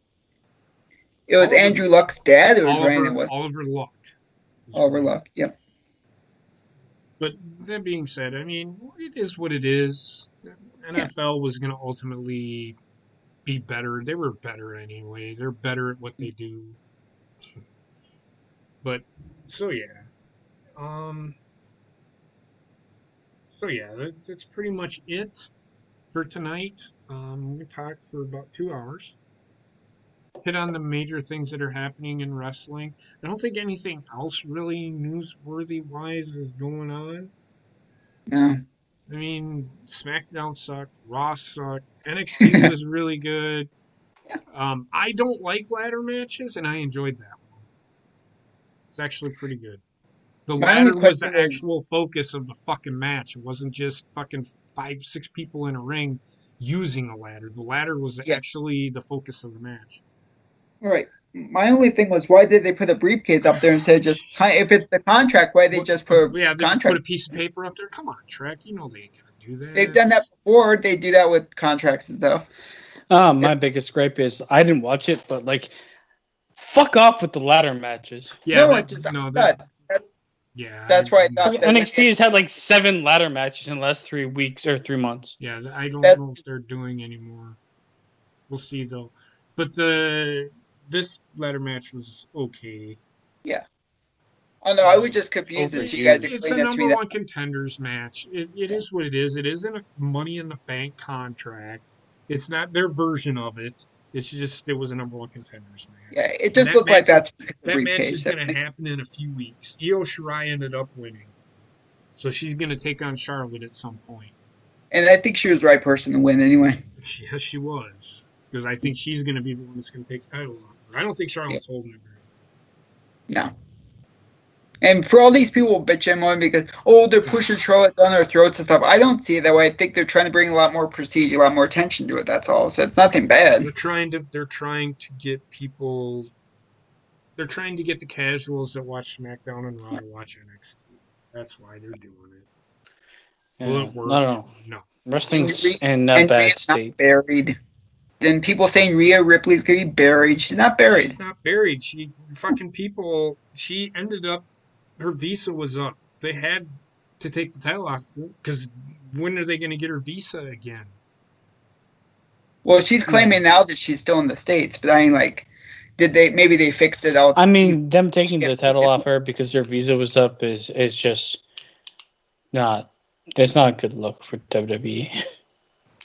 C: It was
E: Oliver-
C: Andrew Luck's dad who was running it.
E: Oliver Luck.
C: Oliver Luck, yep.
E: But that being said, I mean, it is what it is. NFL was going to ultimately be better. They were better anyway. They're better at what they do. But so yeah. That's pretty much it for tonight. We talked for about 2 hours. Hit on the major things that are happening in wrestling. I don't think anything else really newsworthy wise is going on.
C: No.
E: I mean, SmackDown sucked, Raw sucked, NXT was really good. I don't like ladder matches, and I enjoyed that one. It's actually pretty good. The
C: My only
E: ladder was the
C: question is-
E: actual focus of the fucking match. It wasn't just fucking 5-6 people in a ring using a ladder. The ladder was
C: Yeah.
E: actually the focus of the match.
C: Right. My only thing was, why did they put a briefcase up there instead of just, if it's the contract, why they just put a
E: Yeah, they just
C: contract?
E: put a piece of paper up there. Come on, Trek. You know they ain't gonna do that.
C: They've done that before. They do that with contracts and stuff.
D: My biggest gripe is I didn't watch it, but like, fuck off with the ladder matches.
E: Yeah,
C: No,
E: that,
C: it's just-
E: no,
C: that-
E: yeah.
C: That's why I thought that
D: NXT has had like 7 ladder matches in the last 3 weeks or 3 months.
E: Yeah, I don't
C: That-
E: know if they're doing anymore. We'll see though. But this ladder match was okay.
C: Oh no, I was just confused
D: Okay.
C: until you guys
E: It's a
C: explained it to me.
E: number one contenders match. It is what it is. It isn't a Money in the Bank contract. It's not their version of it. It's just it was a number one contenders match.
C: Yeah, it just
E: that
C: looked like
E: match-
C: that's the
E: That match is
C: briefcase.
E: going to happen in a few weeks. Io Shirai ended up winning, so she's going to take on Charlotte at some point.
C: And I think she was the right person to win anyway.
E: Yes, she was, because I think she's going to be the one that's going to take the title off her. I don't think Charlotte's holding it very.
C: No. And for all these people bitching on because, they're pushing Charlotte down their throats and stuff, I don't see it that way. I think they're trying to bring a lot more prestige, a lot more attention to it, that's all. So it's nothing bad.
E: They're trying to get people. They're trying to get the casuals that watch SmackDown and Raw to watch NXT. That's why they're doing it. Will it work? No.
D: Wrestling's in a
C: And
D: bad
C: Rhea's not
D: state.
C: buried. Then people saying Rhea Ripley's going to be buried. She's not buried.
E: She's not buried. She ended up, her visa was up. They had to take the title off because when are they going to get her visa again?
C: Well, she's claiming now that she's still in the States, but I mean, like, maybe they fixed it out.
D: I mean, them taking the title off her because their visa was up is just not. It's not a good look for WWE.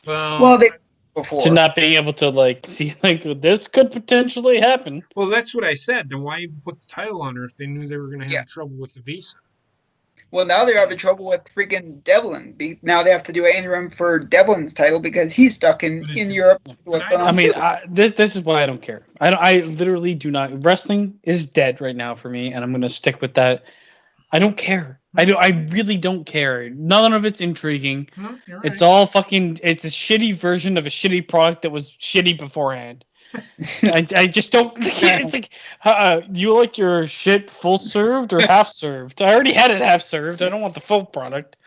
C: Well, they before.
D: To not being able to like see like this could potentially happen.
E: Well, that's what I said. Then why even put the title on her if they knew they were going to have trouble with the visa?
C: Well, now they're having trouble with freaking Devlin. Now they have to do an interim for Devlin's title because he's stuck in Europe. What's going on?
D: I mean, this is why I don't care. I literally do not. Wrestling is dead right now for me, and I'm going to stick with that. I don't care. I really don't care. None of it's intriguing.
E: No, you're right.
D: It's all fucking. It's a shitty version of a shitty product that was shitty beforehand. I just don't. It's like you like your shit full served or half served. I already had it half served. I don't want the full product.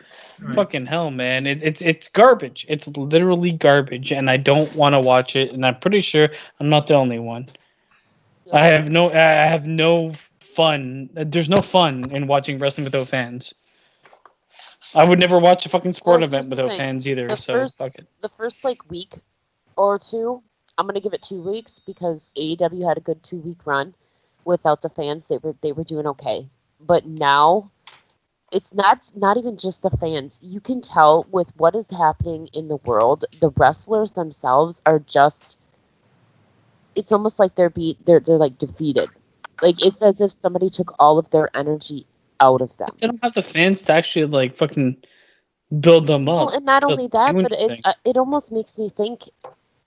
E: Right.
D: Fucking hell, man! It's garbage. It's literally garbage, and I don't want to watch it. And I'm pretty sure I'm not the only one. I have no fun. There's no fun in watching wrestling without fans. I would never watch a fucking sport event without fans either. Fuck it.
B: The first week or two, I'm gonna give it 2 weeks because AEW had a good 2-week run without the fans. They were doing okay, but now it's not even just the fans. You can tell with what is happening in the world, the wrestlers themselves are just. It's almost like they're like defeated. Like it's as if somebody took all of their energy out of them.
D: They don't have the fans to actually like fucking build them up.
B: Well, and not only that, but it almost makes me think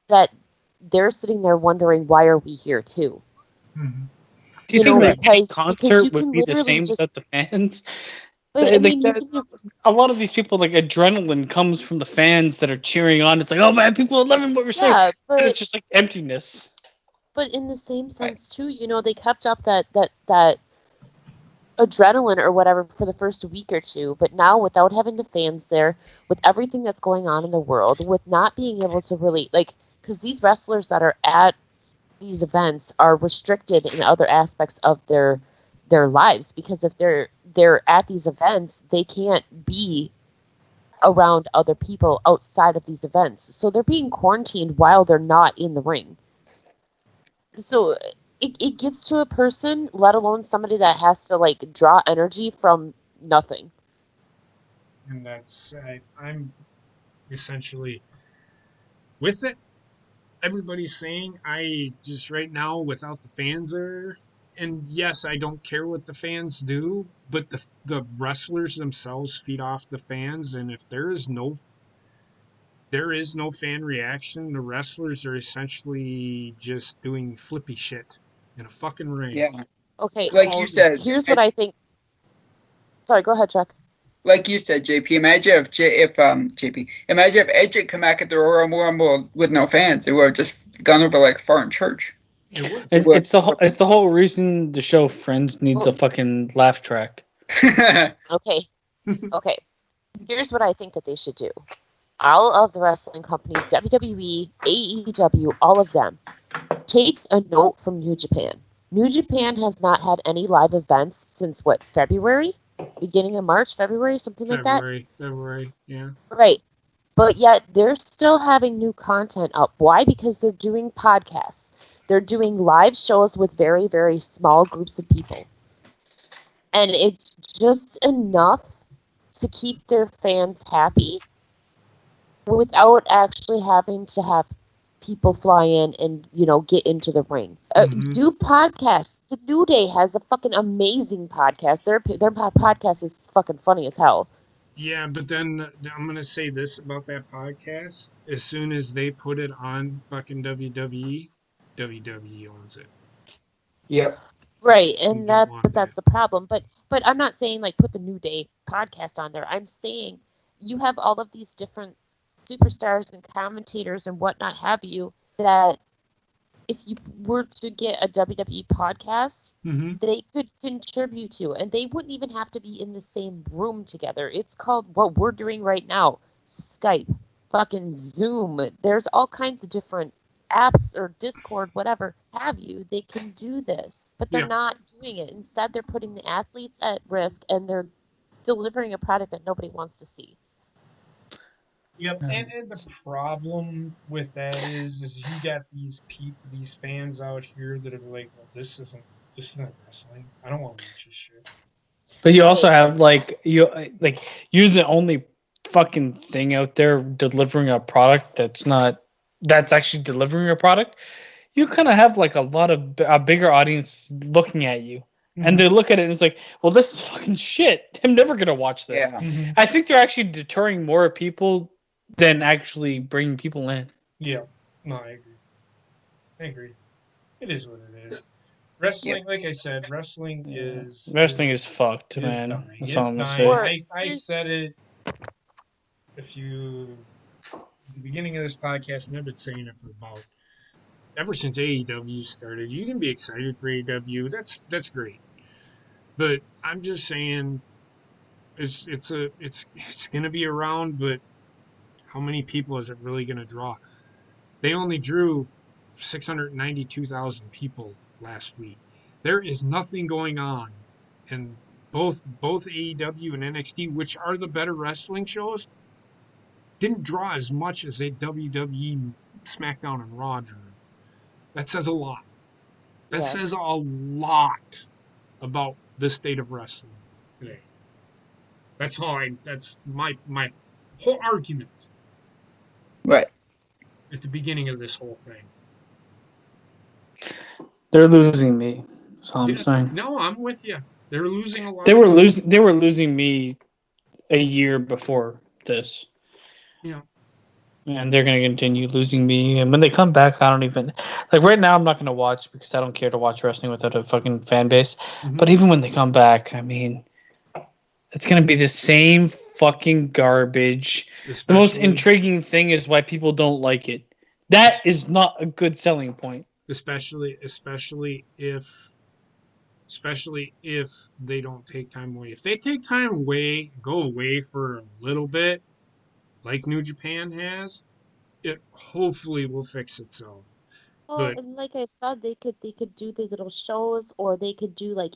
B: that they're sitting there wondering why are we here too.
E: Mm-hmm.
D: Do you think that any
B: because
D: concert
B: you
D: would
B: can
D: be the
B: literally
D: same
B: just-
D: without the fans?
B: But I mean,
D: a lot of these people, like, adrenaline comes from the fans that are cheering on. It's like, oh man, people are loving what we're saying.
B: yeah, but
D: It's just like emptiness.
B: But in the same sense too, they kept up that adrenaline or whatever for the first week or two, but now without having the fans there, with everything that's going on in the world, with not being able to really because these wrestlers that are at these events are restricted in other aspects of their lives, because if they're at these events, they can't be around other people outside of these events, so they're being quarantined while they're not in the ring. So it gets to a person, let alone somebody that has to draw energy from nothing.
E: And that's I'm essentially with it. Everybody's saying I just right now without the fans there, and yes, I don't care what the fans do, but the wrestlers themselves feed off the fans, and if there is no fan reaction, the wrestlers are essentially just doing flippy shit in a fucking ring.
C: Yeah.
B: Okay,
C: Like you said,
B: here's what I think. Sorry, go ahead, Chuck.
C: Like you said, JP. Imagine if Edge had come back at the Royal Rumble with no fans, it would have just gone over like far in church.
D: It's the whole reason the show Friends needs a fucking laugh track.
B: Okay. Here's what I think that they should do. All of the wrestling companies, WWE, AEW, all of them, take a note from New Japan. New Japan has not had any live events since February? Beginning of March, February, something like that?
E: February, yeah.
B: Right. But yet they're still having new content up. Why? Because they're doing podcasts. They're doing live shows with very, very small groups of people. And it's just enough to keep their fans happy without actually having to have people fly in and, get into the ring. Do podcasts. The New Day has a fucking amazing podcast. Their podcast is fucking funny as hell.
E: Yeah, but then I'm going to say this about that podcast. As soon as they put it on fucking WWE owns it.
C: Yep.
B: Right, and that's the problem. But I'm not saying put the New Day podcast on there. I'm saying you have all of these different superstars and commentators and whatnot have you, that if you were to get a WWE podcast, they could contribute to, and they wouldn't even have to be in the same room together. It's called what we're doing right now, Skype, fucking Zoom. There's all kinds of different apps or Discord, whatever have you. They can do this, but they're not doing it. Instead, they're putting the athletes at risk, and they're delivering a product that nobody wants to see.
E: Yep, and the problem with that is you got these fans out here that are like, well, this isn't wrestling. I don't want to watch this shit.
D: But you also have you're the only fucking thing out there delivering a product that's actually delivering a product. You kind of have a bigger audience looking at you. And they look at it and it's like, well, this is fucking shit. I'm never going to watch this. Yeah. I think they're actually deterring more people than actually bringing people in.
E: Yeah. No, I agree. It is what it is. Wrestling, like I said, wrestling is
D: fucked, man.
E: Dying.
D: That's all I'm going to say.
E: I said it at the beginning of this podcast, and I've been saying it for ever since AEW started. You can be excited for AEW. That's great. But I'm just saying it's going to be around, but how many people is it really going to draw? They only drew 692,000 people last week. There is nothing going on, and both AEW and NXT, which are the better wrestling shows, didn't draw as much as a WWE, SmackDown, and Raw drew. That says a lot. That says a lot about the state of wrestling today. That's my whole argument.
C: Right.
E: At the beginning of this whole thing.
D: They're losing me. That's all I'm saying.
E: No, I'm with you. They're losing a lot.
D: They were losing me a year before this.
E: Yeah.
D: And they're going to continue losing me. And when they come back, I don't even... right now, I'm not going to watch because I don't care to watch wrestling without a fucking fan base. But even when they come back, I mean... It's going to be the same fucking garbage. The most intriguing thing is why people don't like it. That is not a good selling point.
E: Especially if they don't take time away. If they take time away, go away for a little bit, like New Japan has, it hopefully will fix itself.
B: Well,
E: But
B: and like I said, they could do the little shows, or they could do like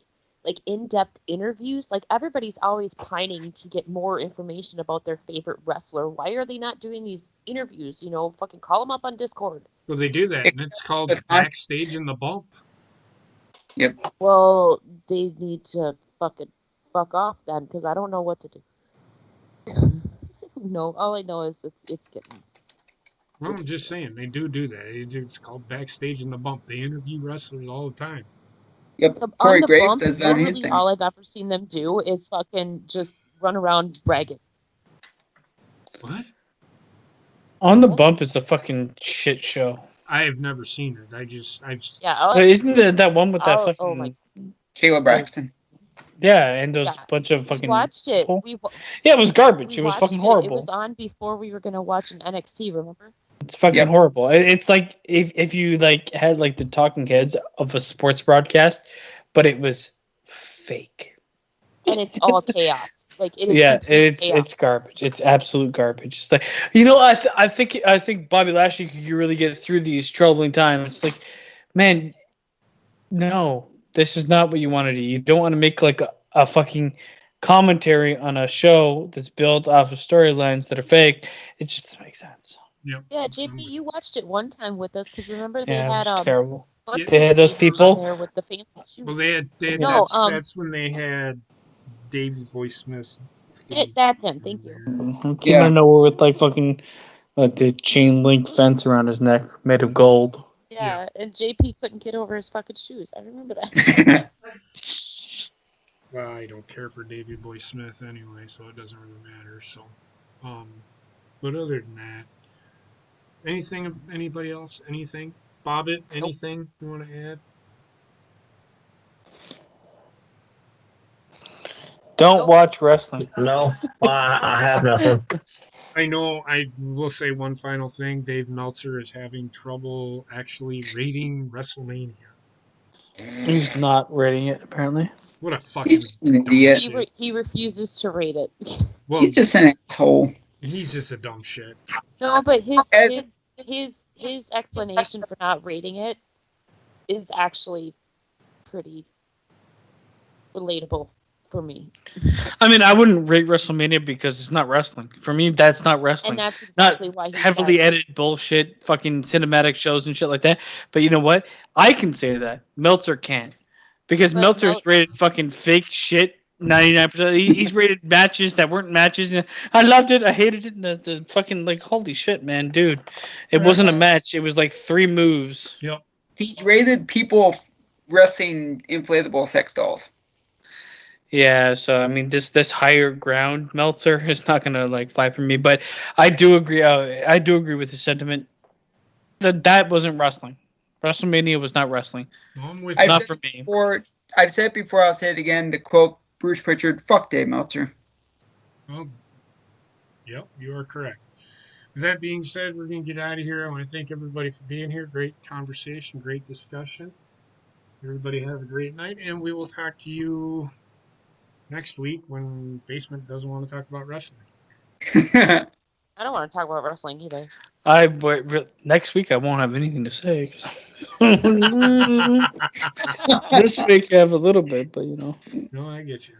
B: in-depth interviews. Like everybody's always pining to get more information about their favorite wrestler. Why are they not doing these interviews? You know, fucking call them up on Discord.
E: well, they do that, and it's called Backstage in the Bump.
C: Yep.
B: Well, they need to fucking fuck off then, because I don't know what to do. No, all I know is that it's getting.
E: Well, I'm just saying, they do that. It's called Backstage in the Bump. They interview wrestlers all the time.
C: Yep.
B: On
C: Corey
B: the
C: Graves
B: bump,
C: does that in his
B: literally
C: thing.
B: all I've ever seen them do is fucking just run around bragging.
E: What?
D: On the Bump is a fucking shit show.
E: I have never seen it. I just.
B: Yeah.
D: Isn't that one with that fucking?
B: Oh my.
C: Caleb Braxton.
D: Yeah, and those bunch of fucking.
B: We watched it.
D: Yeah, it was garbage. It was fucking horrible.
B: It was on before we were gonna watch an NXT. Remember?
D: It's fucking horrible. It's like if you like had like the talking heads of a sports broadcast, but it was fake.
B: And it's all chaos. Like it is.
D: Yeah,
B: chaos.
D: it's garbage. It's absolute garbage. It's like, you know, I think Bobby Lashley could really get through these troubling times. It's like, man, no, this is not what you want to do. You don't want to make like a fucking commentary on a show that's built off of storylines that are fake. It just doesn't make sense.
E: Yep.
B: Yeah, JP, you watched it one time with us because remember they
D: Yeah,
B: had
D: it was terrible.
B: They
D: had those people
B: there with the fancy shoes.
E: Well, they had
B: No,
E: that's when they had Davey Boy Smith.
B: That's him. Thank you.
D: He came out of nowhere with like fucking the chain link fence around his neck made of gold.
B: Yeah, and JP couldn't get over his fucking shoes. I remember that.
E: Well, I don't care for Davey Boy Smith anyway, so it doesn't really matter. So, but other than that, anybody else? Anything? Bobbit, anything you want to add?
D: Don't watch wrestling.
A: No, I have nothing.
E: I know. I will say one final thing. Dave Meltzer is having trouble actually rating WrestleMania.
D: He's not rating it, apparently.
E: What a fucking
C: He's just an idiot.
B: He refuses to rate it.
E: Well,
C: He's just an asshole.
E: he's just a dumb shit.
B: No, but his explanation for not rating it is actually pretty relatable for me.
D: I mean, I wouldn't rate WrestleMania because it's not wrestling. For me, that's not wrestling.
B: And that's exactly
D: not
B: why he
D: heavily edited bullshit, fucking cinematic shows and shit like that. But you know what? I can say that. Meltzer can't. Because Meltzer's rated fucking fake shit 99%. He's rated matches that weren't matches. I loved it. I hated it. The fucking, like, holy shit, man, dude. It wasn't a match. It was like 3 moves.
E: Yep.
C: He's rated people wrestling inflatable sex dolls.
D: Yeah, so I mean, this higher ground Meltzer is not gonna like fly for me, but I do agree. I do agree with the sentiment that wasn't wrestling. WrestleMania was not wrestling. Not for me.
C: I've said it before. I'll say it again. To quote Bruce Pritchard, "Fuck Dave Meltzer."
E: Well, yep, you are correct. With that being said, we're gonna get out of here. I want to thank everybody for being here. Great conversation, great discussion. Everybody have a great night, and we will talk to you next week when Basement doesn't want to talk about wrestling.
B: I don't want to talk about wrestling either.
D: Next week I won't have anything to say. This week I have a little bit, but you know.
E: No, I get you.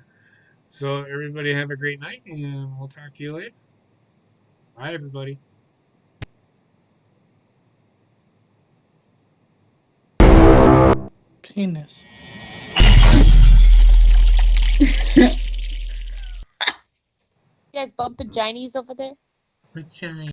E: So everybody have a great night, and we'll talk to you later. Bye, everybody.
D: Penis.
B: You guys bumping Chinese over there?
E: Vagina.